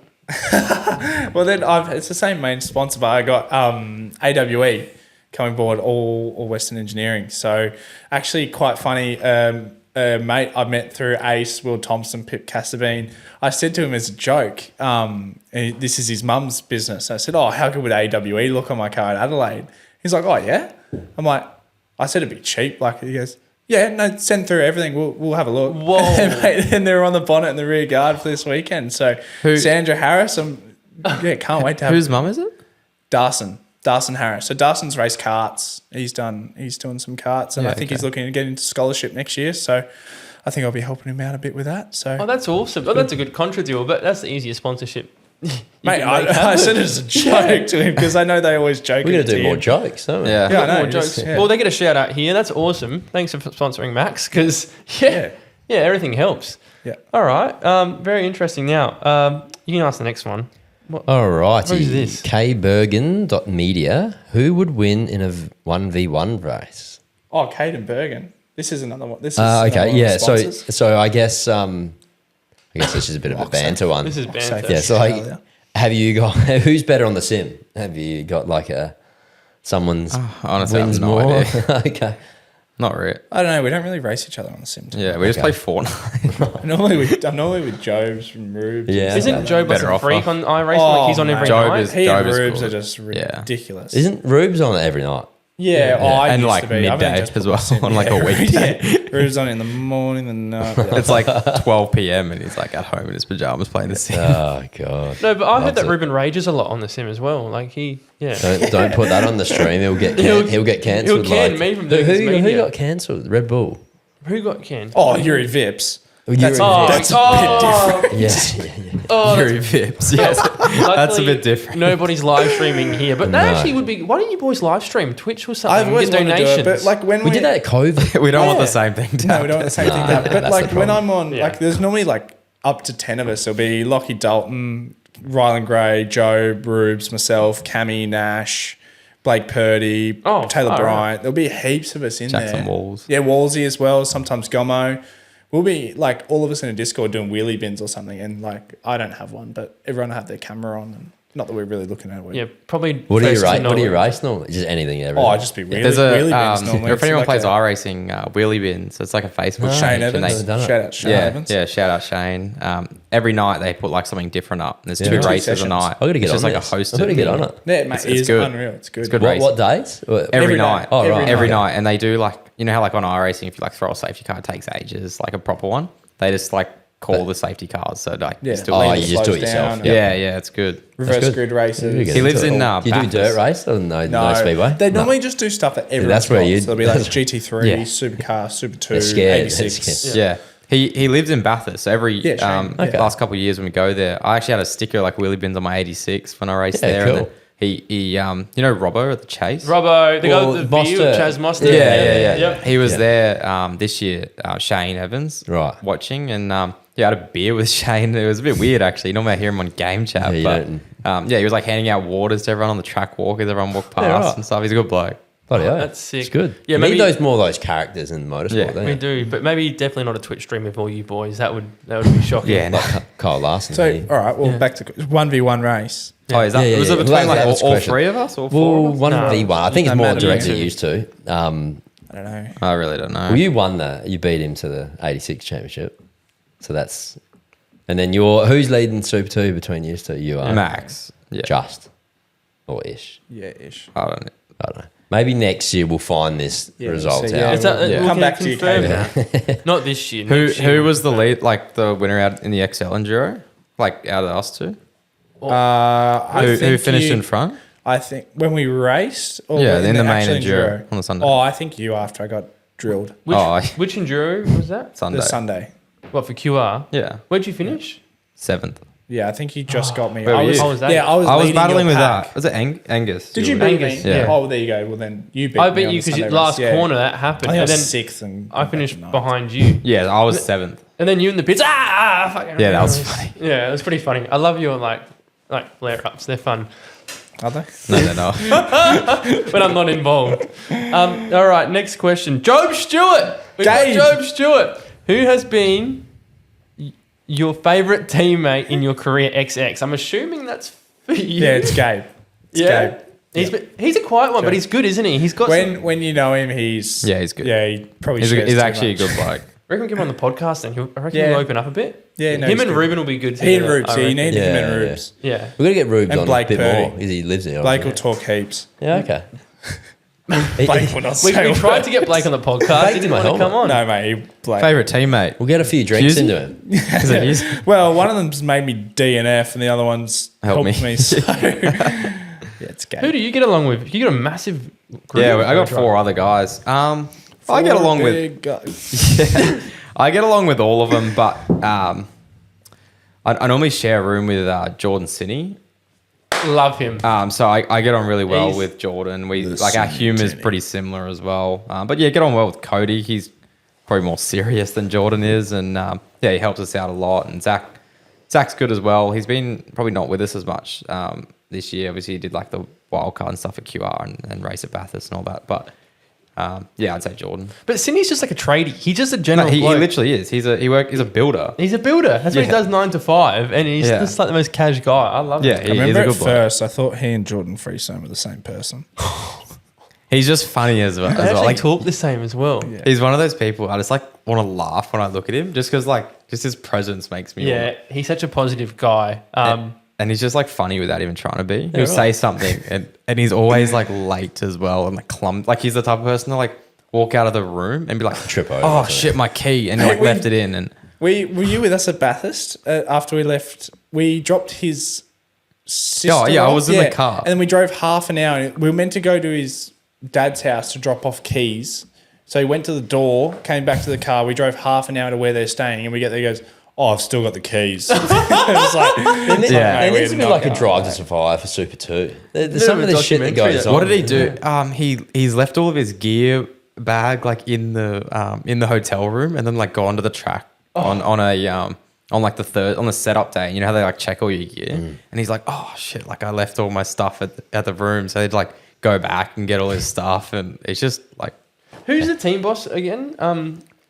Well, then it's the same main sponsor, but I got AWE coming aboard, all Western Engineering. So actually quite funny. Mate I met through Ace, Will Thompson, Pip Cassabine. I said to him as a joke, this is his mum's business. I said, oh, how good would AWE look on my car at Adelaide? He's like, oh, yeah? I'm like, I said it'd be cheap. Like, he goes, yeah, no, send through everything. We'll have a look. Whoa. And they were on the bonnet and the rear guard for this weekend. So Sandra Harris, can't wait to have. Whose mum is it? Darson Harris. So Darson's raced karts. He's doing some karts, and I think he's looking to get into scholarship next year. So I think I'll be helping him out a bit with that. So that's awesome. Oh, that's a good contra deal, but that's the easiest sponsorship. Mate, I said it as a joke to him because I know they always joke. We're going to do more jokes, don't we? Yeah. I know. More jokes. Well, they get a shout out here. That's awesome. Thanks for sponsoring Max because everything helps. Yeah. All right. Very interesting. Now, you can ask the next one. All right. Who's this? kbergen.media. Who would win in a 1v1 race? Oh, Caden Bergen. This is another one. This is Okay, yeah. Sponsors. So I guess this is a bit of a banter one. This is banter. Yeah. So like, have you got who's better on the sim? Have you got like someone's honestly, I have wins no more? idea. Okay. Not really. I don't know. We don't really race each other on the sim. Yeah, we just play Fortnite. I'm normally with Jobs from Rubes. Yeah. Isn't Joe Better a offer. freak on iRacing? Like he's on every Job night. is- He and Job is Rubes good. are just ridiculous. Isn't Rubes on every night? Yeah, I And used like to be. I've only midday just as put well, my sim- on like a weekday. Yeah. Rubes on in the morning and night. It's like 12 p.m. and he's like at home in his pajamas playing the sim. Oh god. No, but I heard Loves that it. Ruben rages a lot on the sim as well. Like Don't put that on the stream. He'll get he'll get cancelled. He'll can me from who, doing his who media. got cancelled? Red Bull. Who got canned? Oh, Yuri Vips. That's That's a bit different. yeah. Oh, Yuri Vips. Yes. That's a luckily, bit different. Nobody's live streaming here, but that No. actually would be. Why don't you boys live stream Twitch or something? I've always Get wanted to do donations. it, but like when We did that at COVID. We don't want Yeah. the same thing to No, we don't want the same thing to happen. But that's like the when problem. I'm on, Yeah. like there's normally like up to 10 of us. There'll be Lockie Dalton, Rylan Gray, Joe, Rubes, myself, Cammy, Nash, Blake Purdy, Oh, Taylor all right. Bryant. There'll be heaps of us in Jackson there. Walls. Yeah, Wallsy as well. Sometimes Gomo. We'll be like all of us in a Discord doing wheelie bins or something. And like, I don't have one, but everyone will have their camera on. And not that we're really looking at it. yeah, probably. What do you first to rate? What do you know. race normally? Just anything. Oh, I'd just be wheelie, There's wheelie a, bins normally. if It's anyone like plays a- iRacing, Wheelie Bins, so it's like a Facebook Shane page. and Evans. they- done it. Shout out Shane yeah, Evans. yeah, shout out Shane. Every night they put like something different up. There's Yeah. two Two races sessions. a night. I got to get It's on just like this. a hosted I got to get thing. on it. Yeah, mate, It's it's good. unreal. It's good. It's good. What, Racing. what days? Every Every night. night. Oh, right. Every Okay. night. And they do like, you know how like on iRacing, if you like throw a safety car, it takes ages, like a proper one. They just like call the safety cars. So like, Yeah. you still Oh, need you to- just do it Slows yourself. down. yeah, it's good. Reverse good. grid Yeah, races. you get He lives into in it. You do Bathurst. dirt race or no speedway? They No. normally just do stuff that everyone. that's where you- So it'll be like GT3, Yeah. Supercar, Super 2, They're scared. 86. They're Yeah. He lives in Bathurst. So every Yeah, Shane. Okay. last couple of years when we go there, I actually had a sticker like wheelie bins on my 86 when I raced Yeah, there. cool. And then he you know Robbo at the Chase? Robbo, the guy Well, with the view, Mostert. Chaz Mostert. Yeah. Yep. He was Yeah. there this year, Shane Evans, Right. watching, and I had a beer with Shane. It was a bit weird actually. Normally I hear him on Game Chat, Yeah, you but he was like handing out waters to everyone on the track walk as everyone walked past right. and stuff. He's a good bloke. Bloody hell. That's sick. It's good. Yeah, You maybe need those characters in motorsport. Yeah. don't we you? do, but maybe definitely not a Twitch stream with all you boys. That would be shocking. Yeah. No. Like Kyle Larson. So, he- all right, well, back to 1v1 race. Oh, is that Yeah, was yeah, it yeah. between Well, like that's the all question. three of us or four? well, of us? one No. v1. I think it's No more matter. directly Yeah. used to. I don't know. I really don't know. Well, you won that. You beat him to the 86 championship. So that's, and then who's leading Super 2 between you two? You are Max. Yeah. just or ish. Yeah, ish. I don't know. I don't know. Maybe next year we'll find this Yeah, result so, out. yeah, Is that, Yeah. we Come can back to you, confirm Kate. that. Not this year. next year Who we'll was the confirm. lead, like the winner out in the XL Enduro? Like out of us two? I Who think finished you- in front? I think when we raced, or Yeah, in the main actual Enduro on the Sunday. Oh, I think you after I got drilled Which, Oh, which enduro was that? Sunday. the Sunday. What for QR? Yeah. Where'd you finish? 7th. Yeah, I think you just got me. Where were you? How was that? Yeah, I was. I was leading battling your with pack. that. Was it Angus? Did you were- beat me? Angus, yeah. Oh, there you go. Well, then you beat. I me bet on you the because Sunday last race. Yeah. corner that happened, I think I and then was sixth, and I finished ninth. behind you, Yeah, I was 7th. and then you in the pits. Fucking Yeah, that was funny. Yeah, it was pretty funny. I love your like flare ups. They're fun Are they? No. when I'm not involved. All right, next question. Job Stewart. We've got Gabe. Job Stewart. Who has been your favourite teammate in your career? XX. I'm assuming that's for you. Yeah, it's Gabe. It's Yeah. Gabe. He's a quiet one, but he's good, isn't he? He's got. When you know him, he's Yeah, he's good. Yeah, he probably. He's shares too actually a much. good bloke. I reckon we get him on the podcast then. I reckon Yeah. he'll open up a bit. Yeah, no, him he's and good. Ruben will be good He and together, Rubes. I You reckon. need him Yeah, and yeah. Rubes. Yeah. We've got to get Rubes And on Blake a bit Purdy. more because he lives there. Blake will talk heaps. Yeah, okay. Blake will not We say a tried word. to get Blake on the podcast. Blake He did didn't my want to come on. No, mate. Blake. Favorite teammate? We'll get a few drinks Husey? into him. Is it his? Well, one of them's made me DNF, and the other one's Helped helped me. me. So yeah, it's Gabe. Who do you get along with? You got a massive group. Yeah, of I got guys, 4 right? other guys. I get along with. Big guys. Yeah, I get along with all of them, but I normally share a room with Jordan Sinney. Love him. So I get on really well He's- with Jordan. We like our humour is pretty similar as well. But yeah, get on well with Cody. He's probably more serious than Jordan is, and he helps us out a lot. And Zach's good as well. He's been probably not with us as much this year. Obviously, he did like the wild card and stuff at QR and race at Bathurst and all that. But I'd say Jordan. But Sydney's just like a tradie. He's just a general He bloke. literally is. He's a builder. He's a builder. That's what he Yeah. does 9 to 5. And he's just like the most cash guy. I love Yeah, it. I he's remember a at good bloke. first, I thought he and Jordan Freestone were the same person. He's just funny as well. They actually Like, talk the same as well. Yeah. he's one of those people I just like want to laugh when I look at him, just because just his presence makes me. Yeah, he's such a positive guy. And he's just like funny without even trying to be. He'll say something and he's always like late as well and like like he's the type of person to like walk out of the room and be like Trip over. oh shit, my key, and like left it in. And Were you with us at Bathurst after we left? We dropped his sister. Oh, yeah, I off. was in the car. And then we drove half an hour. We were meant to go to his dad's house to drop off keys. So he went to the door, came back to the car. We drove half an hour to where they're staying, and we get there. He goes, "Oh, I've still got the keys." It was like, There mate, needs to be we're like a not drive going to survive for Super 2. There's Bit some of of a this shit that documentary goes that- on. what did he do? He's left all of his gear bag like in the hotel room, and then like gone to the track on like on the setup day. You know how they like check all your gear, and he's like, oh shit, like I left all my stuff at the room, so they'd like go back and get all his stuff, and it's just like Who's the team boss again?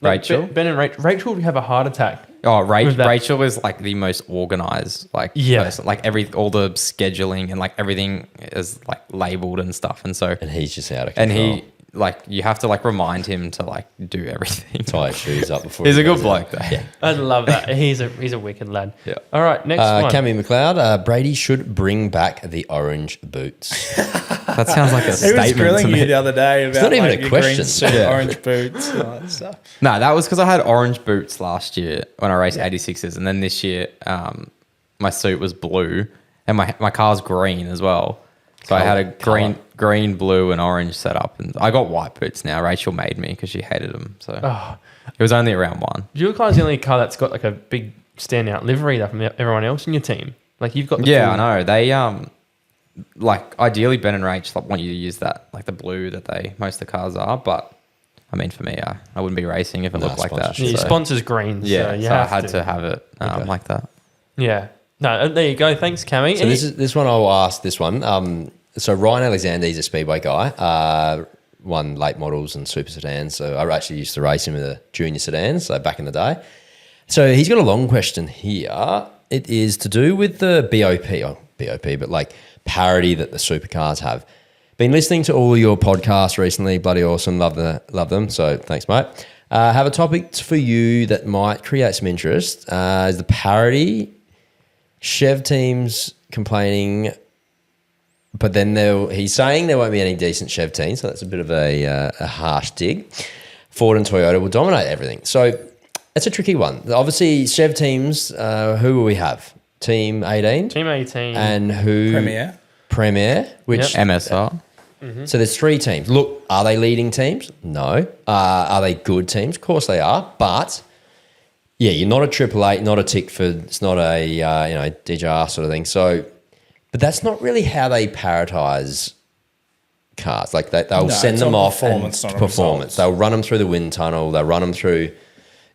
Rachel. Ben and Rachel. Rachel would have a heart attack. Rachel. With that- Rachel was like the most organized, like person. Like all the scheduling and like everything is like labeled and stuff, and so And he's just out of and control. he like you have to like remind him to like do everything. tie his shoes up before He's he a good goes bloke out. though. Yeah. I love that. He's a wicked lad. Yeah. All right, next one. Cammy McLeod, Brady should bring back the orange boots. That sounds like a He was statement grilling to you me. the other day about not even like, a your question. green suit, Yeah. orange boots, and all that stuff. No, that was because I had orange boots last year when I raced 86s, and then this year my suit was blue, and my car's green as well. So I had a green, blue, and orange setup, and I got white boots now. Rachel made me because she hated them, so it was only around one. Your car's the only car that's got like a big standout livery though from everyone else in your team. Like you've got the Yeah, full- I know. They like ideally Ben and Rach like want you to use that like the blue that most of the cars are, but I mean for me, I wouldn't be racing if it looked like that. Yeah, your so- sponsor's green. Yeah, so, you so I have had to have it like that. Yeah. No, there you go. Thanks, Cammy. So this one I'll ask this one. So Ryan Alexander, he's a speedway guy. Won late models and super sedans. So I actually used to race him with a junior sedan. So back in the day. So he's got a long question here. It is to do with the BOP, but like parity that the supercars have. Been listening to all your podcasts recently. Bloody awesome. Love them. So thanks, mate. Have a topic for you that might create some interest. Is the parity. Chev teams complaining, but then he's saying there won't be any decent Chev teams, so that's a bit of a harsh dig. Ford and Toyota will dominate everything. So it's a tricky one. Obviously, Chev teams, who will we have? Team 18? Team 18. And who? Premier, which... Yep. MSR. So there's 3 teams. Look, are they leading teams? No. Are they good teams? Of course they are, but... Yeah, you're not a Triple Eight, not a Tickford. It's not a DJR sort of thing. So, but that's not really how they prioritize cars. Like they'll send them off performance, and not performance. results. They'll run them through the wind tunnel. They'll run them through,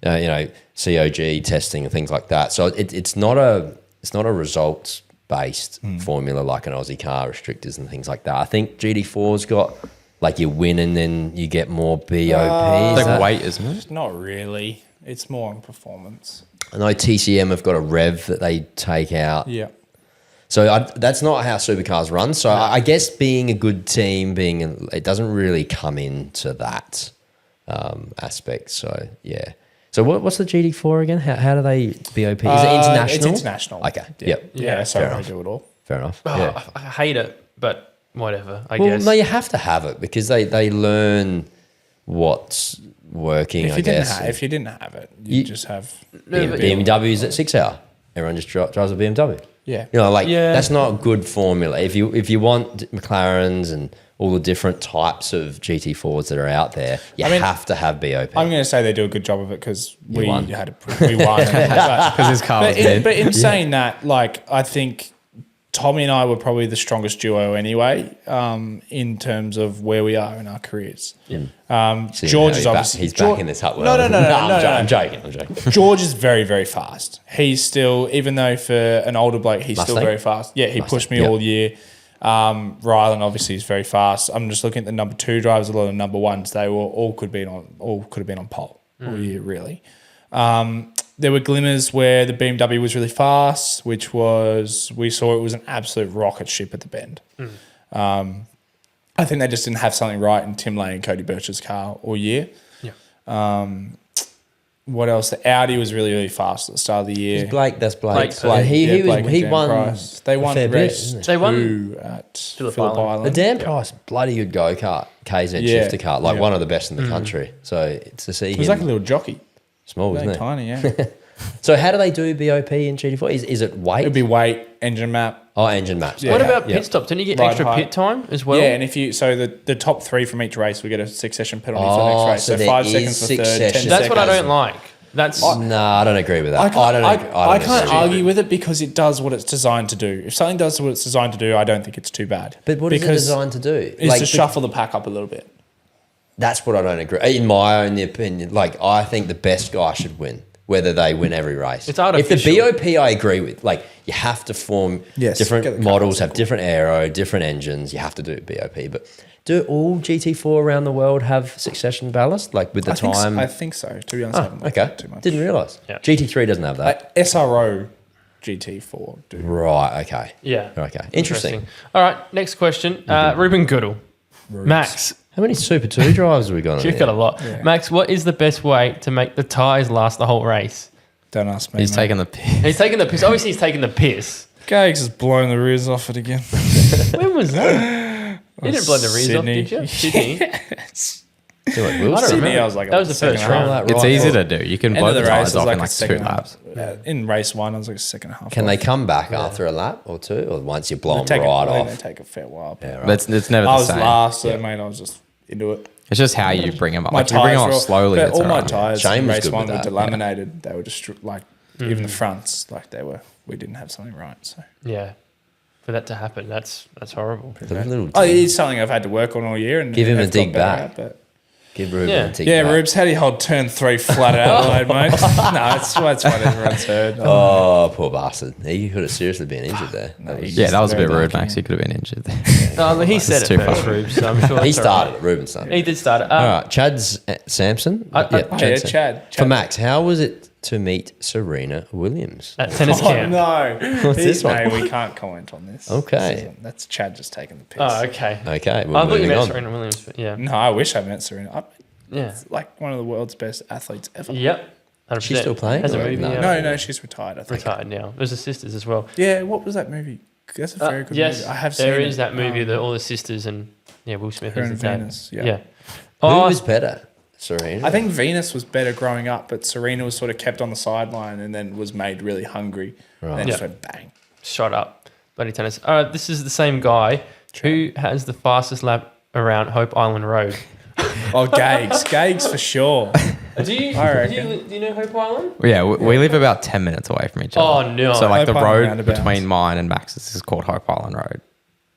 COG testing and things like that. So it's not a results based formula like an Aussie car restrictors and things like that. I think GT4's got like you win and then you get more BOP. It's like weight, isn't it? Not really. It's more on performance. I know TCM have got a rev that they take out. Yeah. So that's not how supercars run. So I guess being a good team, it doesn't really come into that aspect. So yeah. So what's the GT4 again? How do they BOP? Is it international? It's international. Okay. Yeah. Yep. Yeah, so Fair they enough. do it all. Fair enough. Oh, Yeah. I hate it, but whatever, I Well, guess. no, you have to have it because they learn what's working, I guess. If you didn't have it, you just have BMWs at 6 hour. Everyone just drives a BMW. Yeah. That's not a good formula. If you want McLarens and all the different types of GT4s that are out there, you have to have BOP. I'm going to say they do a good job of it because we won. won. Because his car was dead. But in saying that, like, I think Tommy and I were probably the strongest duo anyway, in terms of where we are in our careers. George is obviously he's back in this hut. No. I'm joking. George is very, very fast. He's still, even though for an older bloke, he's still Mustang? very fast. Yeah, he pushed me Yep. all year. Ryland obviously is very fast. I'm just looking at the number 2 drivers, a lot of number 1s. They were could have been on pole all year, really. There were glimmers where the BMW was really fast, we saw it was an absolute rocket ship at the bend. I think they just didn't have something right in Tim Lane and Cody Birch's car all year. Yeah. What else? The Audi was really, really fast at the start of the year. That's Blake. Blake. He Dan won. Price. They won fair bit, race isn't it? They won 2 at Phillip Phillip Island. Island. The Dan Price, bloody good go-kart, KZ shifter kart, like one of the best in the country. So it's to see He was him like a little jockey. small, Very isn't it? tiny, yeah. So how do they do BOP in GT4? Is it weight? It'd be weight, engine map. Oh, engine maps. Yeah. What Okay. about pit stops? Didn't you get Ride extra height. pit time as well? Yeah, and the top 3 from each race, we get a succession penalty for the Oh, next race. so So there 5 is seconds for third, 10 succession. seconds. That's what I don't like. That's Nah, I don't agree with that. I can't agree. argue with it because it does what it's designed to do. If something does what it's designed to do, I don't think it's too bad. But what is it designed to do? Is to shuffle the pack up a little bit. That's what I don't agree. In my own opinion, like I think the best guy should win, whether they win every race. It's If artificial. the BOP, I agree with. Like you have to form Yes, get different the models, cars have different aero, different engines. You have to do BOP. But do all GT4 around the world have succession ballast? Like with the time? I think so. To be honest, I haven't looked Okay, at it too much. didn't realise. Yeah. GT3 doesn't have that. SRO GT4 do. Right. Okay. yeah. Okay. Interesting. All right, next question. Ruben Goodall. Max, How many Super 2 drivers have we got on you've here? got a lot. Yeah. Max, what is the best way to make the tyres last the whole race? Don't ask me. He's mate. taking the piss. He's taking the piss. Obviously, he's taking the piss. Gags has blown the rears off it again. When was that? You didn't blow the rears off, Sydney. did you? Sydney. Do it, Will. I don't Sydney, remember. I was like That was the second first and a half. round. It's easy to do. You can End blow of the the race tires was off like in a like second 2 half. laps. In race 1, I was like a second half. Can they off. come back after a lap or 2, or once you blow them Take right I think off? They take a fair while. Yeah, right. But it's never I the was same. last, so mate, I was just into it. It's just how you bring them up. My Like you bring them tyres up slowly. but It's all my alright. tyres Shane in was race good 1 with were that, delaminated. They were just like even the fronts, like we didn't have something right. So Yeah. For that to happen, that's horrible. The little it is something I've had to work on all year. And Give him a have dig got better back. at, but Give Ruben Yeah. a tick yeah, back. Rubes, how do you hold turn 3 flat at Adelaide, mate? No, it's what everyone's heard. Oh, poor bastard. He could have seriously been injured there. Yeah, that was a bit Very rude, lucky. Max. You could have been injured there. No, he said It's it too first, far. Rubes, so I'm sure He that's all started right. it. Ruben started He it. did start it. All right, Chad's Sampson. Chad. For Chad. Max, how was it to meet Serena Williams? At tennis Oh, camp. no. What's this one? No, we can't comment on this. Okay. That's Chad just taking the piss. Oh, okay. Okay, I we're thought you moving meant on. Serena Williams, but yeah. No, I wish I met Serena. Yeah. It's like one of the world's best athletes ever. Yep. 100%. She's still playing, Has a or movie no? out. No, she's retired, I think. Retired now. There's the sisters as well. Yeah, what was that movie? That's a very good yes, movie. I have seen there it. is that movie, all the sisters and Will Smith Her as the and dad. Venus, yeah. Yeah. Who Oh, was better, Serena? I think Venus was better growing up, but Serena was sort of kept on the sideline and then was made really hungry. Right. And then just Yeah. went bang. shut up. Bloody tennis. All right, this is the same guy who has the fastest lap around Hope Island Road. Oh, Gags for sure. Do you know Hope Island? Well, yeah, we live about 10 minutes away from each other. Oh, no. So like Hope the Island road roundabout. between mine and Max's is called Hope Island Road.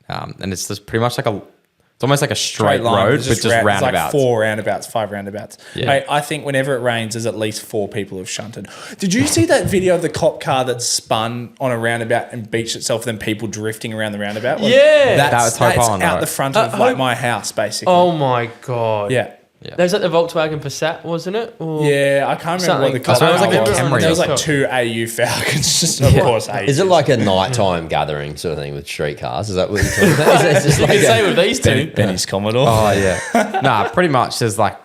And it's just pretty much like it's almost like a straight road, but just It's roundabouts. like 4 roundabouts, 5 roundabouts. Yeah. Mate, I think whenever it rains, there's at least 4 people who've shunted. Did you see that video of the cop car that spun on a roundabout and beached itself, then people drifting around the roundabout? Yeah. That was That's Hope Island out Road. the front of like my house, basically. Oh, my God. Yeah. Yeah. There's like the Volkswagen Passat, wasn't it? Or Yeah, I can't remember what the Something. cop I suppose car like a was. Camry There was or like 2 AU Falcons, just of course AU. Is it like a nighttime gathering sort of thing with streetcars? Is that what you're talking about? Is it just you like can say with these two. Benny's Commodore? Oh, yeah. Nah, pretty much there's like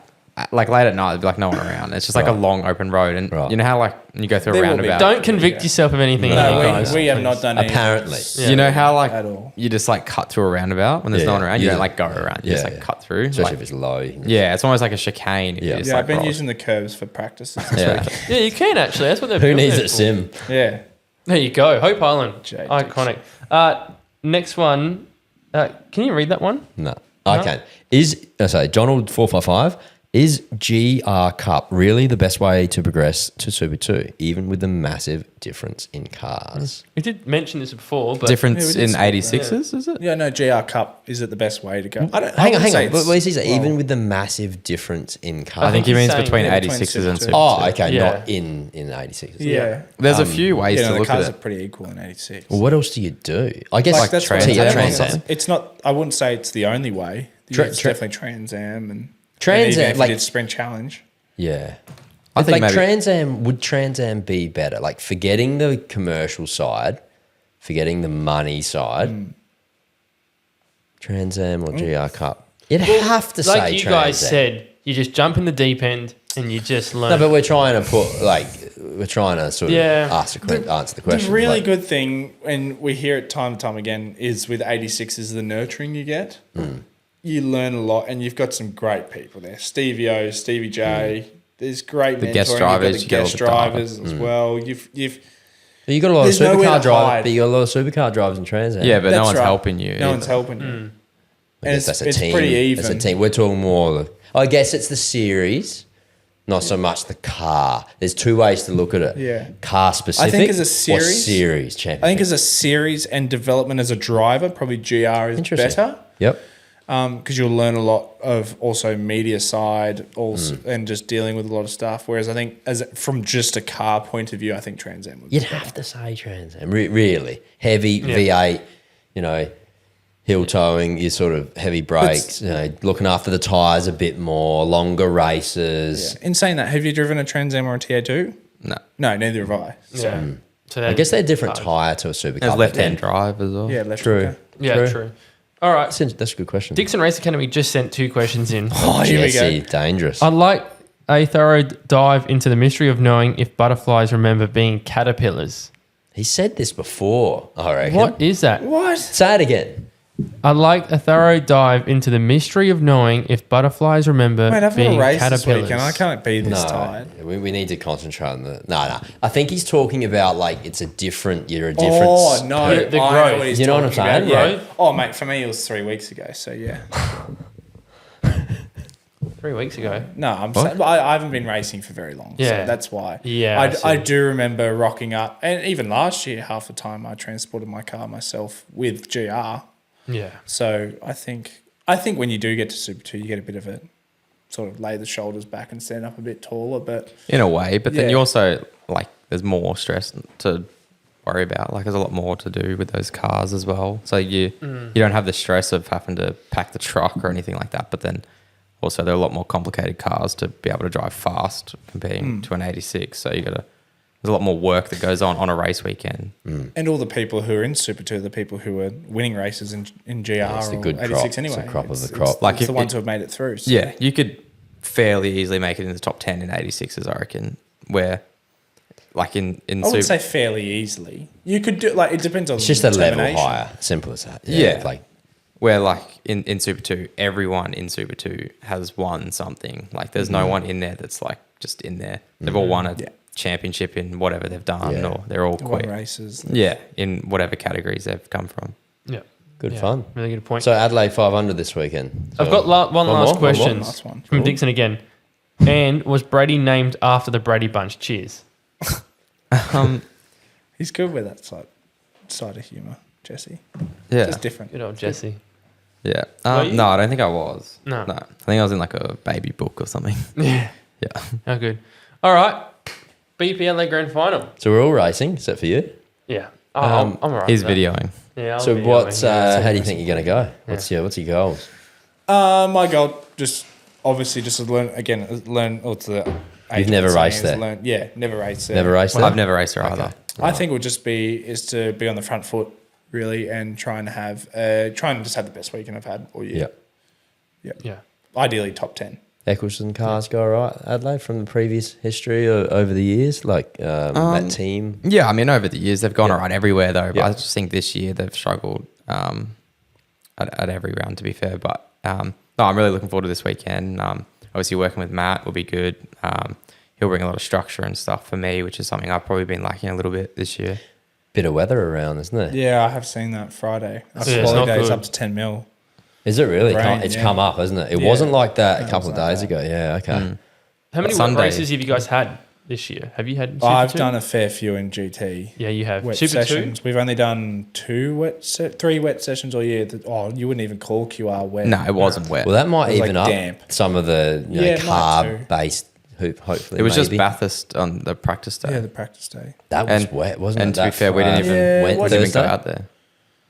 late at night, there'd be like no one around. It's just like a long open road. And Right. you know how like when you go through a There will be. roundabout. Don't convict yourself of anything, No, you guys. we have not done anything. Apparently. Yeah. You know how like At all. you just like cut through a roundabout when there's Yeah, no one around? You yeah. don't like go around. You just Yeah, like yeah. cut through. Especially Like, if it's low. you can- yeah, it's almost like a chicane. If Yeah. you just, Yeah, like, I've been roll. using the curves for practices this Yeah. week. Yeah, you can actually. That's what they're Who building needs it a for. sim? Yeah. There you go. Hope Island. JD. Iconic. Next one. Can you read that one? No, I can't. Donald 455, Is GR Cup really the best way to progress to Super 2, even with the massive difference in cars? We did mention this before, but Difference Yeah, we in did say 86s, is it? Yeah, no, GR Cup is it the best way to go? I don't. Hang I on. wouldn't say But it's- what is he saying? well, Even with the massive difference in cars? I think he he's means saying- between yeah, between 86s and Super Super 2. Oh, okay, Yeah. not in 86s. Yeah. There's a few ways Yeah, to no, the look cars at are it. pretty equal in 86. Well, what else do you do? I guess Like that's what Trans Am or Trans something. It's not. I wouldn't say it's the only way. Tra- It's tra- definitely Trans Am and Trans even Am, if like- you did Sprint Challenge. Yeah. I think like maybe- would Trans Am be better? Like forgetting the commercial side, forgetting the money side, Trans Am or GR Cup? You'd have to say like you Trans guys Am. said, you just jump in the deep end and you just learn. No, but we're trying to sort of Yeah. answer the question. The really like, good thing, and we hear it time and time again, is with 86 is the nurturing you get. You learn a lot, and you've got some great people there. Stevie O, Stevie J. There's great The mentoring. guest You've got drivers, the you get all guest the data. drivers as well. You've you got a lot of There's nowhere supercar to drivers, hide. but you got a lot of supercar drivers in Trans Am. Yeah, but no That's one's right. helping you. No one's either. helping you. I And guess that's a it's team. pretty even. That's a team. We're talking more. I guess it's the series, not so much the car. There's two ways to look at it. Yeah. Car specific. as a or series- series championship. I think as a series and development as a driver, probably GR is Interesting. better. Yep. Because you'll learn a lot of also media side also and just dealing with a lot of stuff. Whereas I think from just a car point of view, I think Trans Am would be You'd have to say Trans Am. Really heavy V8. You know, hill towing. You sort of heavy brakes. You know, looking after the tires a bit more. Longer races. In saying that, have you driven a Trans Am or a TA2? No. No, neither have I. So, yeah. So I guess they're different tire to a supercar. There's but left-hand then- drive as well. yeah, left True. hooker. Yeah, true. All right. That's a good question. Dixon Race Academy just sent 2 questions in. Oh, here we Jesse, go. dangerous. I'd like a thorough dive into the mystery of knowing if butterflies remember being caterpillars. He said this before, I reckon. What is that? What? Say it again. I'd like a thorough dive into the mystery of knowing if butterflies remember Mate, I've got being a race this caterpillars. weekend. I can't be this No, tired. we need to concentrate on the. No. I think he's talking about like you're a different. Oh, no. The I know growth. what he's You know what I'm talking about. saying? Yeah. Oh, mate, for me, it was 3 weeks ago. So, yeah. 3 weeks ago. No, I'm saying, I haven't been racing for very long. Yeah. So that's why. Yeah, I see. I do remember rocking up. And even last year, half the time, I transported my car myself with GR. Yeah. So I think when you do get to Super 2, you get a bit of a sort of lay the shoulders back and stand up a bit taller. But In a way, but then Yeah. you also, like, there's more stress to worry about. Like, there's a lot more to do with those cars as well. So you don't have the stress of having to pack the truck or anything like that. But then also they're a lot more complicated cars to be able to drive fast comparing to an 86. So there's a lot more work that goes on a race weekend. and all the people who are in Super 2 are the people who are winning races in GR it's the or good 86 crop. anyway. It's the crop of the It's- crop. Like it's if the ones it- who have made it through. So. Yeah, you could fairly easily make it in the top 10 in 86s, I reckon, where like in I would say Super... fairly easily. You could do it depends on It's just a level determination. higher. Simple as that. Yeah. Like Where like in Super 2, everyone in Super 2 has won something. Like there's no one in there that's like just in there. They've all won a championship in whatever they've done, Yeah. or they're all Won quit. races. Yeah, in whatever categories they've come from. Yeah. good Yeah. fun. Really good point. So Adelaide 500 this weekend. I've So- got one last more? question Last one. from Dixon again. And was Brady named after the Brady Bunch? Cheers. He's good with that side of humour, Jesse. Yeah, Just different. Good old Jesse. yeah. Were you? No, I don't think I was. No. I think I was in like a baby book or something. Yeah. Yeah. How good. All right. BP Adelaide Grand Final. So we're all racing, except for you. Yeah. Oh, I'm all right. He's with that. videoing. Yeah. I'll So videoing, what's yeah. how do you think you're going to go? What's your goals? My goal, just obviously, just to learn or to the. You've never raced there? Never raced there. Never raced there? I've never raced her either. I think it would just is to be on the front foot really and try and just have the best weekend I've had all year. Yeah. Yeah. Ideally top 10. Eccleston cars go all right, Adelaide, from the previous history over the years, like that team. Yeah, I mean, over the years, they've gone all right everywhere, though. But Yeah. I just think this year they've struggled at every round, to be fair. But no, I'm really looking forward to this weekend. Obviously, working with Matt will be good. He'll bring a lot of structure and stuff for me, which is something I've probably been lacking a little bit this year. Bit of weather around, isn't there? Yeah, I have seen that Friday. Yeah, it's not Holidays good. up to 10 mil. Is it really? Rain, It's yeah. come up, hasn't it? It Yeah. wasn't like that a couple of like days that. ago. Yeah, okay. How many Sunday. races have you guys had this year? Have you had Super I've 2? done a fair few in GT. Yeah, you have. Wet Super sessions. We've only done 3 wet sessions all year. You wouldn't even call QR wet. No, it wasn't wet. Well, that might It was, even like, up damp. some of the Yeah, it might too. carb-based hoop, hopefully. it was just maybe. Bathurst on the practice day. Yeah, the practice day. That was And- wet, wasn't it? And to be That fair, we didn't even, Yeah, went we didn't even go Thursday? out there.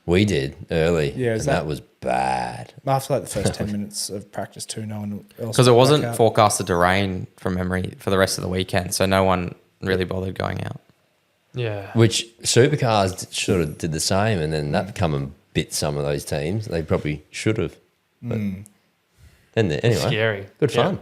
We did early. Yeah, and is that that- was bad. After like the first 10 minutes of practice too, no one else. Because it went wasn't back out. forecasted to rain from memory for the rest of the weekend, so no one really bothered going out. Yeah. Which supercars sort of did the same, and then that come and bit some of those teams. They probably should have. But anyway, Scary. good fun.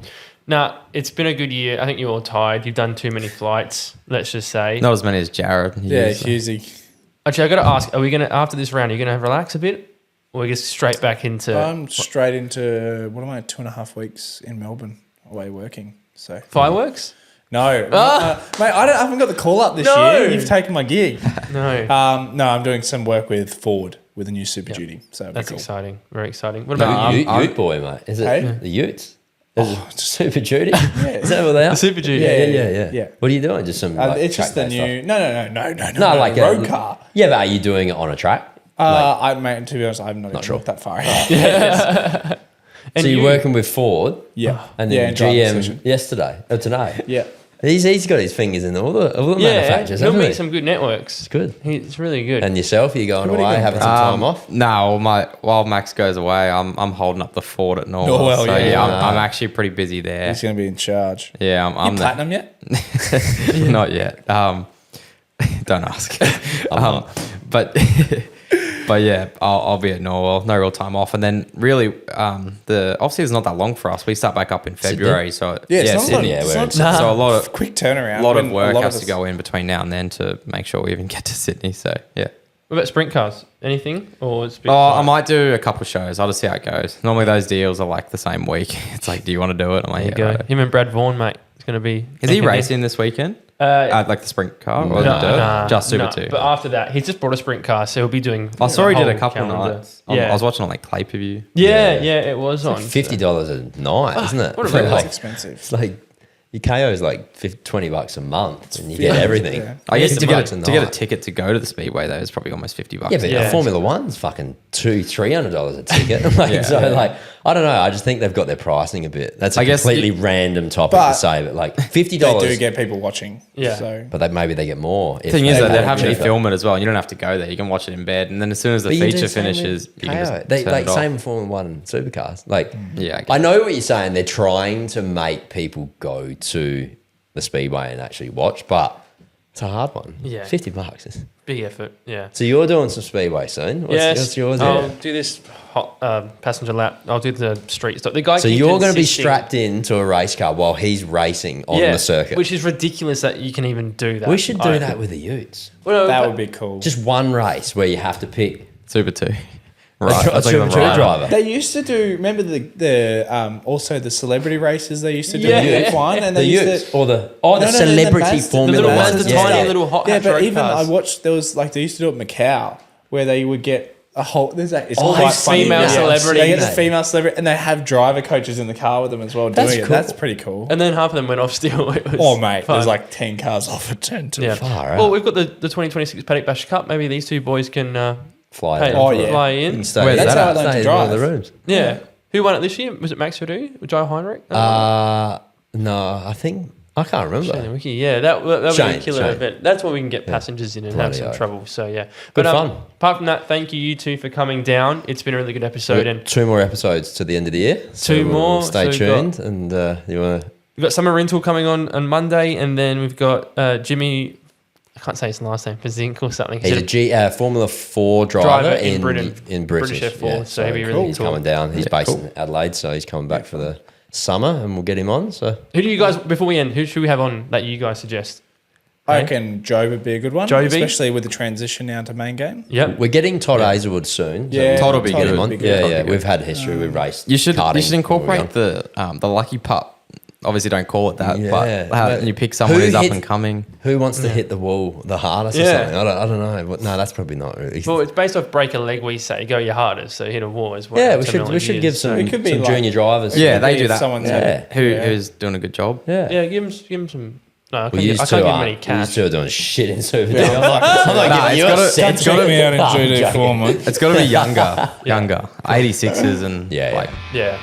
Nah, it's been a good year. I think you're all tired. You've done too many flights, let's just say. Not as many as Jared. Yeah, He's, Husey. Actually, I got to ask, are we going to, after this round, are you going to relax a bit? Or we get straight back into I'm straight into, 2.5 weeks in Melbourne away working. So fireworks? No. Mate, I haven't got the call up this No. year. You've taken my gig. No. No, I'm doing some work with Ford with a new Super Duty. So it'll be That's cool. exciting. Very exciting. What No, about you? Ute boy, mate. Is it Hey? the Utes? Is it Super Duty? Is that what they are? The Super Duty. Yeah. What are you doing? Just some like, It's just the track-based new. stuff? No, like road car. Yeah, but are you doing it on a track? Mate, to be honest, I'm not even sure. looked that far ahead. And So you're you- working with Ford, Yeah. and Yeah, then and driving GM session. yesterday or today. Yeah. He's got his fingers in all the Yeah, manufacturers. he'll hasn't meet he? some good networks. It's good. It's really good. And yourself, are you going What are you away, going having for? some time off? No, while Max goes away, I'm holding up the fort at Norwell. Norwell, so yeah. I'm actually pretty busy there. He's going to be in charge. Yeah, I'm You the, platinum yet? not yet. Don't ask. But but yeah, I'll be at Norwell. No real time off, and then really the off season's not that long for us. We start back up in February, so Yeah, it's not Sydney. like- it's where not So a lot of quick turnaround. a lot of when work has us- to go in between now and then to make sure we even get to Sydney. So yeah. What about sprint cars? Anything? Or it's a bit Oh, I quiet? might do a couple shows. I'll just see how it goes. Normally those deals are like the same week. It's like, do you want to do it? I'm like, There you yeah. go. Right. Him and Brad Vaughan, mate. It's going to be. Is he racing this weekend? Like the sprint car or the dirt? Just Super 2. But after that, he's just brought a sprint car, so he'll be doing. I saw he did a whole couple calendar. nights. Yeah. I was watching on like Clay Per View. Yeah, it was on. $50 a night, isn't it? what a For rip-off. like, It's expensive. it's like your KO is like $20 a month, and you get everything. Yeah. I guess to $50 get a night. ticket to go to the Speedway though is probably almost $50. Yeah, but Yeah. Formula One's fucking $200-$300 a ticket. Like, Yeah. so, like, I don't know. I just think they've got their pricing a bit. That's a I guess completely random topic But to say, but like $50. They do get people watching. Yeah. So But maybe they get more. The thing is that pay they're having you cheaper. film it as well. And you don't have to go there. You can watch it in bed, and then as soon as the But you do feature same with finishes, you can KO. just They turn like it off. same with Formula One supercars. Like, Yeah, I know what you're saying. They're trying to make people go to the speedway and actually watch, but it's a hard one. Yeah. $50 is. Big effort. Yeah. So you're doing some speedway soon. What's yours? I'll do this hot, passenger lap. I'll do the street stuff. The guy. So keeps you're going to be insisting- strapped into a race car while he's racing on the circuit. which is ridiculous that you can even do that. We should do that with the Utes. Well, that but- would be cool. Just one race where you have to pick Super 2. a Right. I was thinking Super of 2 right. driver. They used to do. Remember the also the celebrity races they used to do Yeah. in F1, and The they used Utes to. or the No, celebrity Mazda- Formula little One. Mazda Yeah. tiny little hot Yeah, hatch but road even cars. I watched there was like they used to do it in Macau where they would get a whole. There's that. It's Oh, quite these funny. female celebrities. They get the mate. female celebrity, and they have driver coaches in the car with them as well doing That's it. cool. That's pretty cool. And then half of them went off still. It was Oh mate, fun. there's like 10 cars off at 10 to Yeah. Far out. Well, we've got the 2026 Paddock Bash Cup. Maybe these two boys can Fly hey, down. Oh, yeah. fly in. Stay- Where's That's that how I at? learned stay to in one of drive. the rooms. Yeah. Who won it this year? Was it Max Bradi? Joe Heinrich? No, I think I can't remember. Shane and Wiki, yeah, that would be a Shane, killer Shane. event. That's where we can get passengers in and have some Bloody trouble. So yeah, Good but fun. Apart from that, thank you two for coming down. It's been a really good episode, and 2 more episodes to the end of the year. So Two more, Stay so we've tuned, and you want to. we've got Summer Rental coming on Monday, and then we've got Jimmy. I can't say his last name, Pazink or something. He's a Formula 4 driver, in Britain. In British F4, yeah. so he'd be really he's cool. coming down. He's Yeah, based cool. in Adelaide, so he's coming back for the summer, and we'll get him on. So Who do you guys? Before we end, who should we have on that you guys suggest? I reckon Joe would be a good one, Joby? especially with the transition now to main game. Yep. we're getting Todd Hazelwood soon. So Yeah, we'll Todd will be get good. him on. Would be good. Yeah, Todd will yeah. be good. We've had history. We've raced. You should karting when we were incorporate the lucky pup obviously don't call it that, Yeah. but how you pick someone who's up and coming. Who wants to hit the wall the hardest or Yeah. something? I don't know. But no, that's probably not really. Well, it's based off break a leg. We say go your hardest, so hit a wall as well. Yeah, we should give some, It could be some like- junior drivers. Yeah, they If do that. someone's Yeah. Who's doing a good job. Yeah. Yeah, give him some. No, I Well, can't, you give, I can't give him any cash. two are doing shit in Super G. I'm like Nah, giving you a cent. Check me out in I'm GD joking. format. It's got to be younger. 86s and Yeah, like Yeah.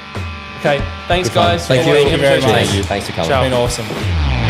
Okay. Thanks, Good fun. guys. Thank for you. watching Thank you very episode much. 10. Thanks for coming. Ciao. Been awesome.